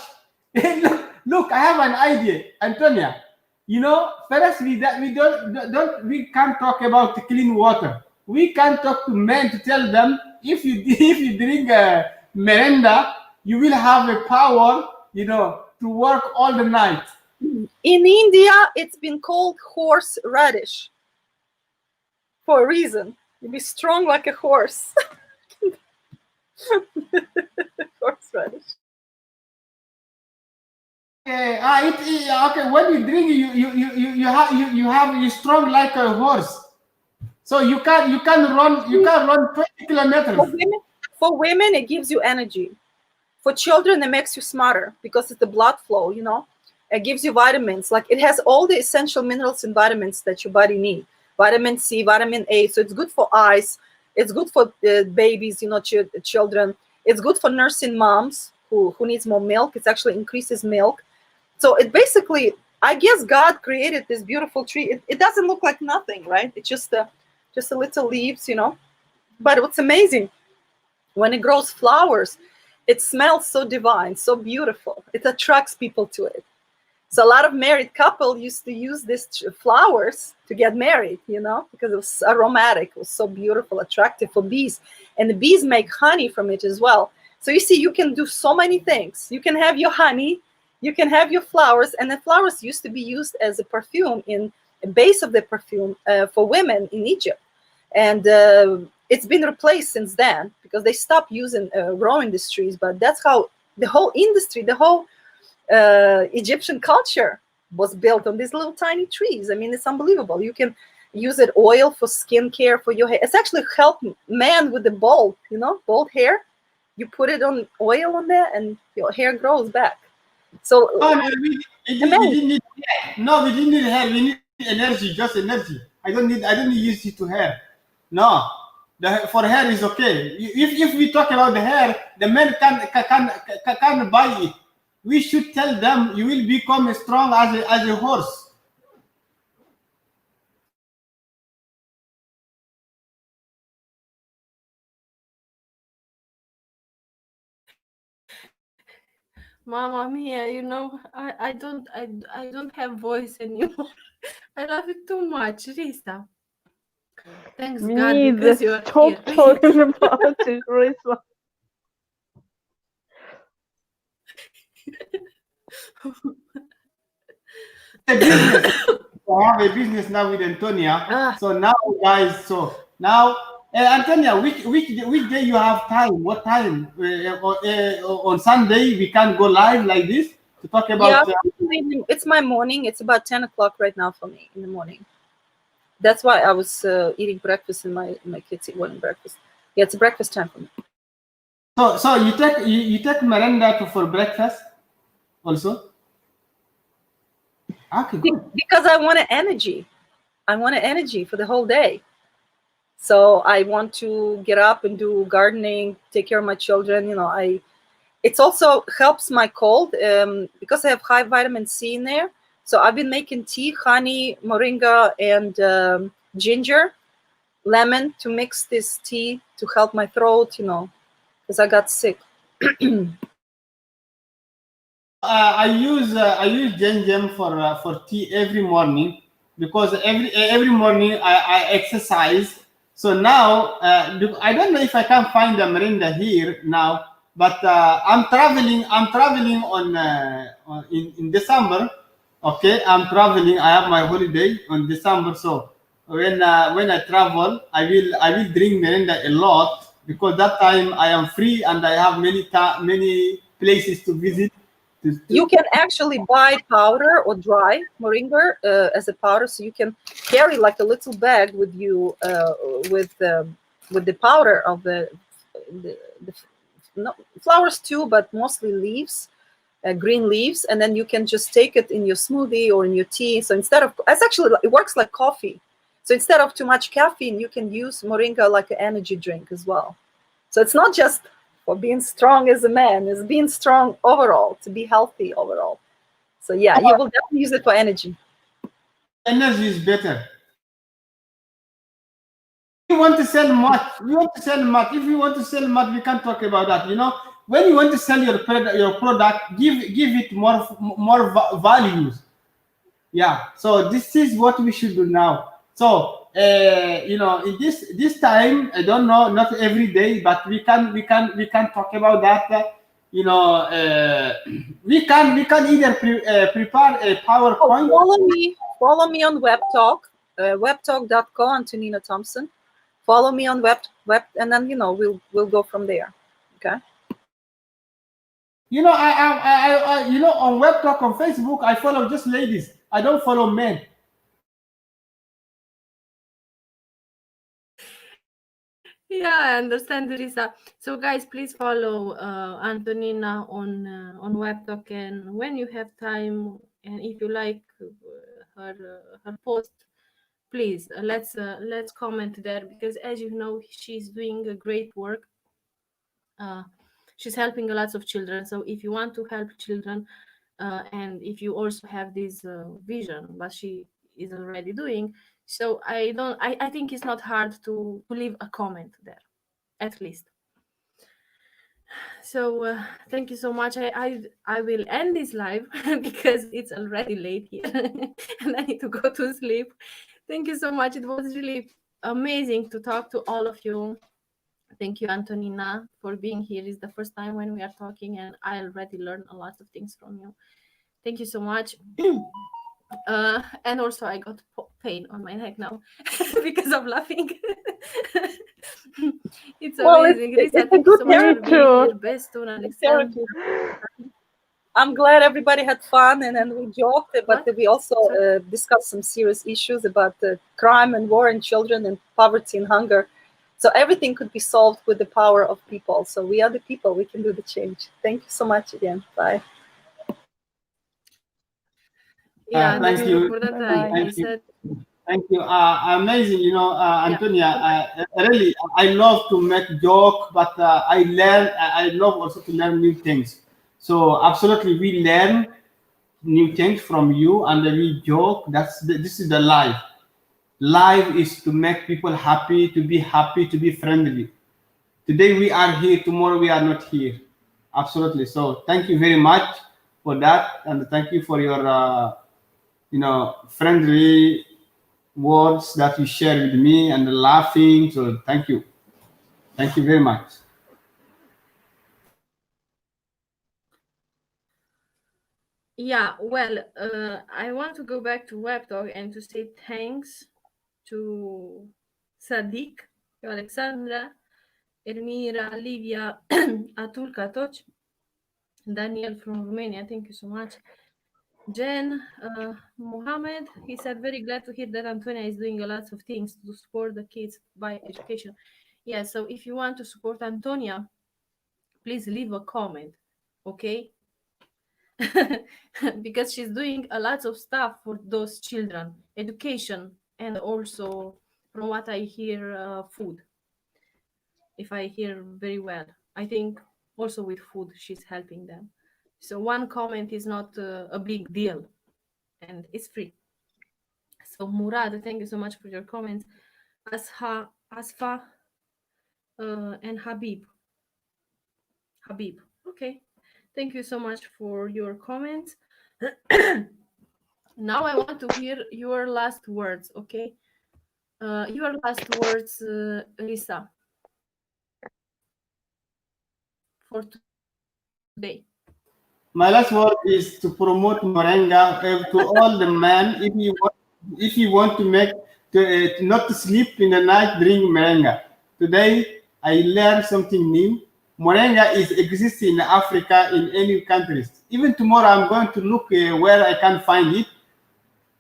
Look, I have an idea, Antonia. You know, first we can't talk about clean water. We can talk to men to tell them if you drink merenda, you will have a power, you know, to work all the night. In India, it's been called horse radish for a reason. You'll be strong like a horse. Horse radish. Okay. When you drink, you're strong like a horse. So you can run 20 kilometers. For women, it gives you energy. For children, it makes you smarter because it's the blood flow, you know. It gives you vitamins. Like, it has all the essential minerals and vitamins that your body needs. Vitamin C, vitamin A. So it's good for eyes. It's good for babies, you know, children. It's good for nursing moms who needs more milk. It actually increases milk. So it basically, I guess God created this beautiful tree. It doesn't look like nothing, right? It's just a little leaves, you know. But what's amazing, when it grows flowers, it smells so divine, so beautiful. It attracts people to it. So a lot of married couple used to use these flowers to get married, you know, because it was aromatic. It was so beautiful, attractive for bees. And the bees make honey from it as well. So you see, you can do so many things. You can have your honey, you can have your flowers, and the flowers used to be used as a perfume, in a base of the perfume for women in Egypt. And it's been replaced since then because they stopped using growing these trees. But that's how the whole industry, the whole Egyptian culture was built on these little tiny trees. I mean, it's unbelievable. You can use it oil for skincare for your hair. It's actually helped men with the bald, you know, bald hair. You put it on oil on there and your hair grows back. So we didn't need hair. No, we didn't need hair. We need energy, just energy. I don't need use it to hair. No, for hair is okay. If we talk about the hair, the men can buy it. We should tell them you will become strong as a horse. Mama Mia, you know, I don't have voice anymore. I love it too much, Risa. Thanks We God need because to you are stop here. talking about it, Risa. I have a business now with Antonia. So now, guys, Antonia, which day you have time? What time? On Sunday we can go live like this to talk about. Yeah, it's my morning. It's about 10 o'clock right now for me in the morning. That's why I was eating breakfast and my kids eating breakfast. Yeah, it's breakfast time for me. So you take Miranda for breakfast also? Okay, good. Because I want energy. I want energy for the whole day. So I want to get up and do gardening, take care of my children. You know, it also helps my cold because I have high vitamin C in there. So I've been making tea, honey, moringa, and ginger, lemon to mix this tea to help my throat, you know, because I got sick. I use ginger for tea every morning because every morning I exercise. So now I don't know if I can find a Miranda here now, but I'm traveling in December. Okay, I'm traveling. I have my holiday on December. So when I travel, I will drink Miranda a lot because that time I am free and I have many places to visit. You can actually buy powder or dry moringa as a powder, so you can carry like a little bag with you with the powder of the flowers too, but mostly leaves, green leaves, and then you can just take it in your smoothie or in your tea. So it works like coffee. So instead of too much caffeine, you can use moringa like an energy drink as well. So it's not just for being strong as a man, is being strong overall, to be healthy overall. So yeah, you will definitely use it for energy. Energy is better. You want to sell much. If you want to sell much, we can talk about that. You know, when you want to sell your product, give it more values. Yeah. So this is what we should do now. So you know, in this time, I don't know, not every day, but we can talk about that. You know, we can either prepare a PowerPoint. Follow me on WebTalk, webtalk.co, Antonina Thompson. Follow me on web, and then you know we'll go from there. Okay. You know, I you know, on WebTalk on Facebook, I follow just ladies. I don't follow men. Yeah, I understand, Risa. So, guys, please follow Antonina on WebTalk, and when you have time, and if you like her post, please let's comment there, because as you know, she's doing a great work. She's helping a lot of children. So, if you want to help children, and if you also have this vision, but she is already doing, so I think it's not hard to leave a comment there, at least. So thank you so much. I will end this live because it's already late here and I need to go to sleep. Thank you so much. It was really amazing to talk to all of you. Thank you, Antonina, for being here. It's the first time when we are talking, and I already learned a lot of things from you. Thank you so much. And also, I got pain on my neck now because of laughing. It's Well, amazing. it's Risa, a thank you good so much for Me being here. too. Bestun, Alexander. therapy. I'm glad everybody had fun, and then we joked, but What? we also Sorry? discussed some serious issues about crime and war and children and poverty and hunger. So everything could be solved with the power of people. So we are the people. We can do the change. Thank you so much again. Bye. Yeah, Thank that's you. for that Bye-bye. I Thank you. said. Thank you. Amazing. You know, Yeah. Antonia, really, I love to make joke, but I love also to learn new things. So absolutely, we learn new things from you, and we joke. This is the life. Life is to make people happy, to be friendly. Today we are here, tomorrow we are not here. Absolutely. So thank you very much for that, and thank you for your friendly words that you share with me and laughing. So thank you very much. Yeah, well, I want to go back to WebTalk and to say thanks to Sadiq, to Alexandra, Elmira, Livia, Atul Katoch, Daniel from Romania. Thank you so much. Jen, Mohammed, he said, very glad to hear that Antonia is doing a lot of things to support the kids by education. Yeah, so if you want to support Antonia, please leave a comment, okay? Because she's doing a lot of stuff for those children, education, and also, from what I hear, food. If I hear very well, I think also with food she's helping them. So one comment is not a big deal, and it's free. So Murad, thank you so much for your comments. Asfa, and Habib. Okay. Thank you so much for your comments. Now I want to hear your last words, okay? Your last words, Risa, for today. My last word is to promote Moringa to all the men. If you want to make to not to sleep in the night, drink moringa. Today I learned something new. Moringa is existing in Africa in any countries. Even tomorrow I'm going to look where I can find it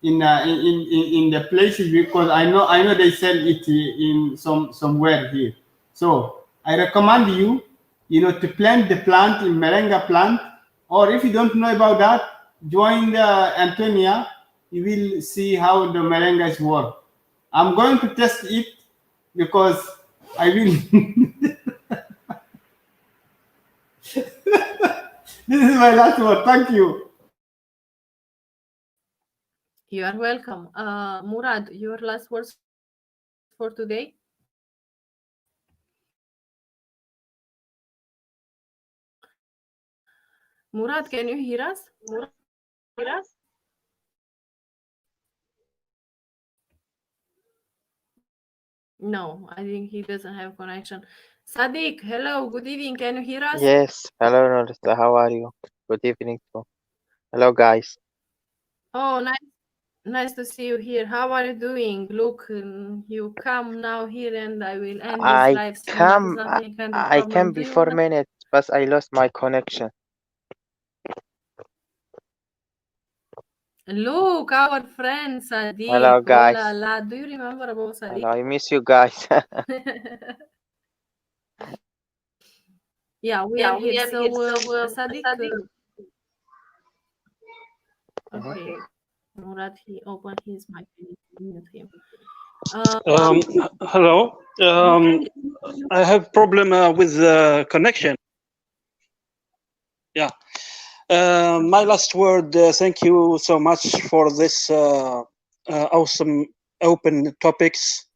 in the places, because I know they sell it in somewhere here. So I recommend you, to plant the plant in moringa plant, or if you don't know about that, join the Antonia. You will see how the moringas work. I'm going to test it because I will. This is my last word. Thank you. You are welcome. Murad, your last words for today? Murad, can you hear us? No, I think he doesn't have connection. Sadiq, hello, good evening. Can you hear us? Yes, hello Norista, how are you? Good evening too. Hello guys. Oh, nice to see you here. How are you doing? Look, you come now here, and I will end this I live stream, but it's come not any kind of I problem. came Do you before want? minutes, but I lost my connection. Look, our friend Sadiq. Hello Oh la guys. la. Do you remember about Sadiq? Hello, I miss you guys. Yeah, we are here. So, Sadiq, okay. Murat, he opened his mic. I need to mute him. Hello. I have problem with the connection. Yeah. My last word. Thank you so much for this awesome open topics,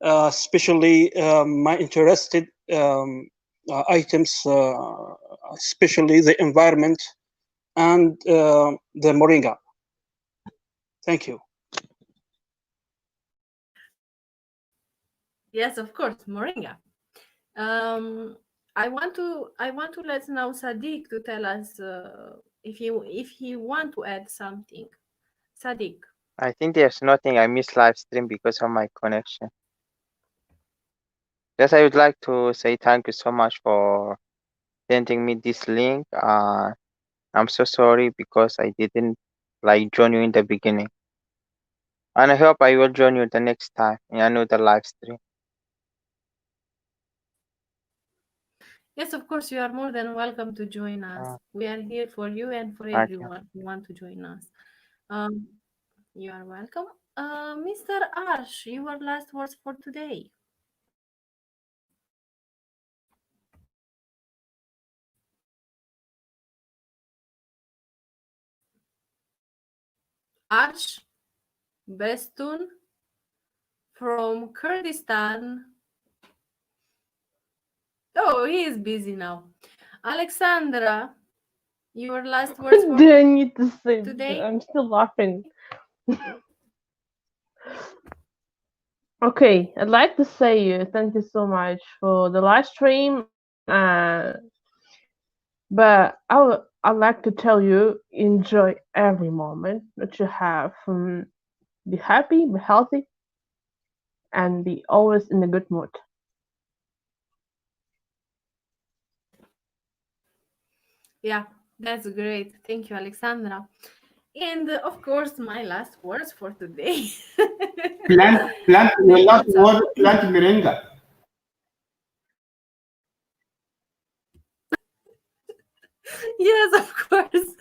especially my interested items, especially the environment and the moringa. Thank you. Yes, of course, moringa. I want to let now Sadiq to tell us if he want to add something. Sadiq. I think there's nothing. I missed live stream because of my connection. Yes, I would like to say thank you so much for sending me this link. I'm so sorry because I didn't join you in the beginning. And I hope I will join you the next time in another live stream. Yes, of course, you are more than welcome to join us. We are here for you and for everyone who want to join us. You are welcome. Mr. Ash, your last words for today. Ash Bestun from Kurdistan. Oh, he is busy now. Alexandra, your last words for Do I need to say today? I'm still laughing. Okay, I'd like to say thank you so much for the live stream. But I'd like to tell you, enjoy every moment that you have. Be happy, be healthy, and be always in a good mood. Yeah, that's great. Thank you, Alexandra. And of course, my last words for today. Plant your last word, plant moringa. Yes, of course.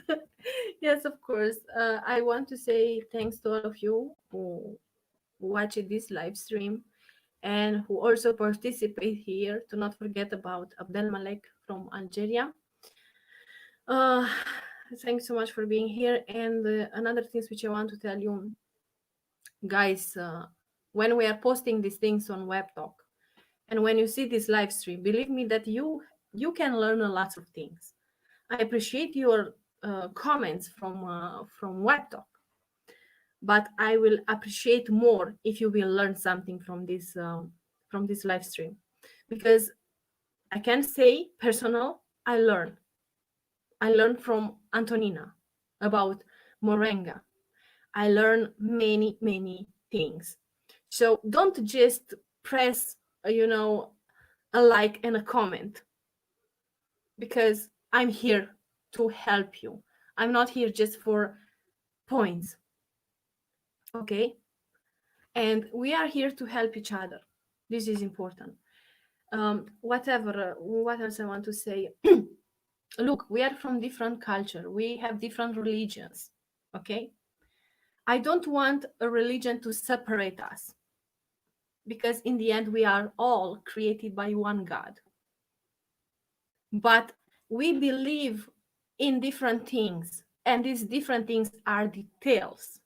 Yes, of course. I want to say thanks to all of you who watch this live stream and who also participate here. To not forget about Abdelmalek from Algeria. Thanks so much for being here. And another things which I want to tell you, guys, when we are posting these things on WebTalk, and when you see this live stream, believe me that you can learn a lot of things. I appreciate your comments from WebTalk, but I will appreciate more if you will learn something from this live stream, because I can say personal. I learned from Antonina about moringa. I learned many things. So don't just press a like and a comment, because I'm here to help you. I'm not here just for points. Okay? And we are here to help each other. This is important. What else I want to say? Look, we are from different culture. We have different religions. Okay? I don't want a religion to separate us, because in the end, we are all created by one God. But we believe in different things, and these different things are details.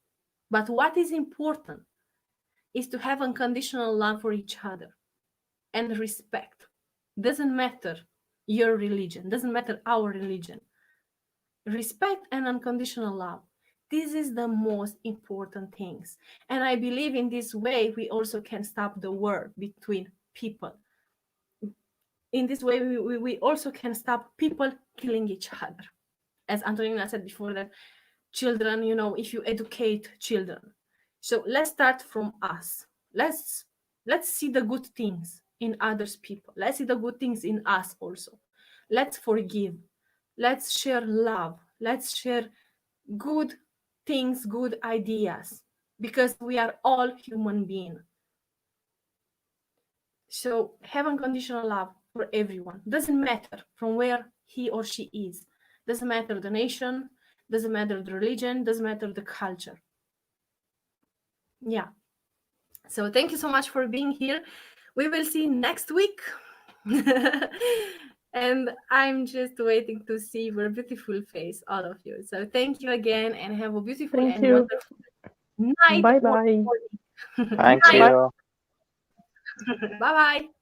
But what is important is to have unconditional love for each other and respect. Doesn't matter your religion, doesn't matter our religion. Respect and unconditional love. This is the most important things. And I believe in this way, we also can stop the war between people. In this way, we also can stop people killing each other. As Antonina said before, that children, if you educate children. So let's start from us. Let's see the good things in others people. Let's see the good things in us also. Let's forgive. Let's share love. Let's share good things, good ideas, because we are all human beings. So have unconditional love for everyone. Doesn't matter from where he or she is. Doesn't matter the nation, doesn't matter the religion, doesn't matter the culture. Yeah. So thank you so much for being here. We will see next week. And I'm just waiting to see your beautiful face, all of you. So thank you again, and have a beautiful Thank and you. wonderful night. Bye bye. Thank Bye. you. Bye-bye.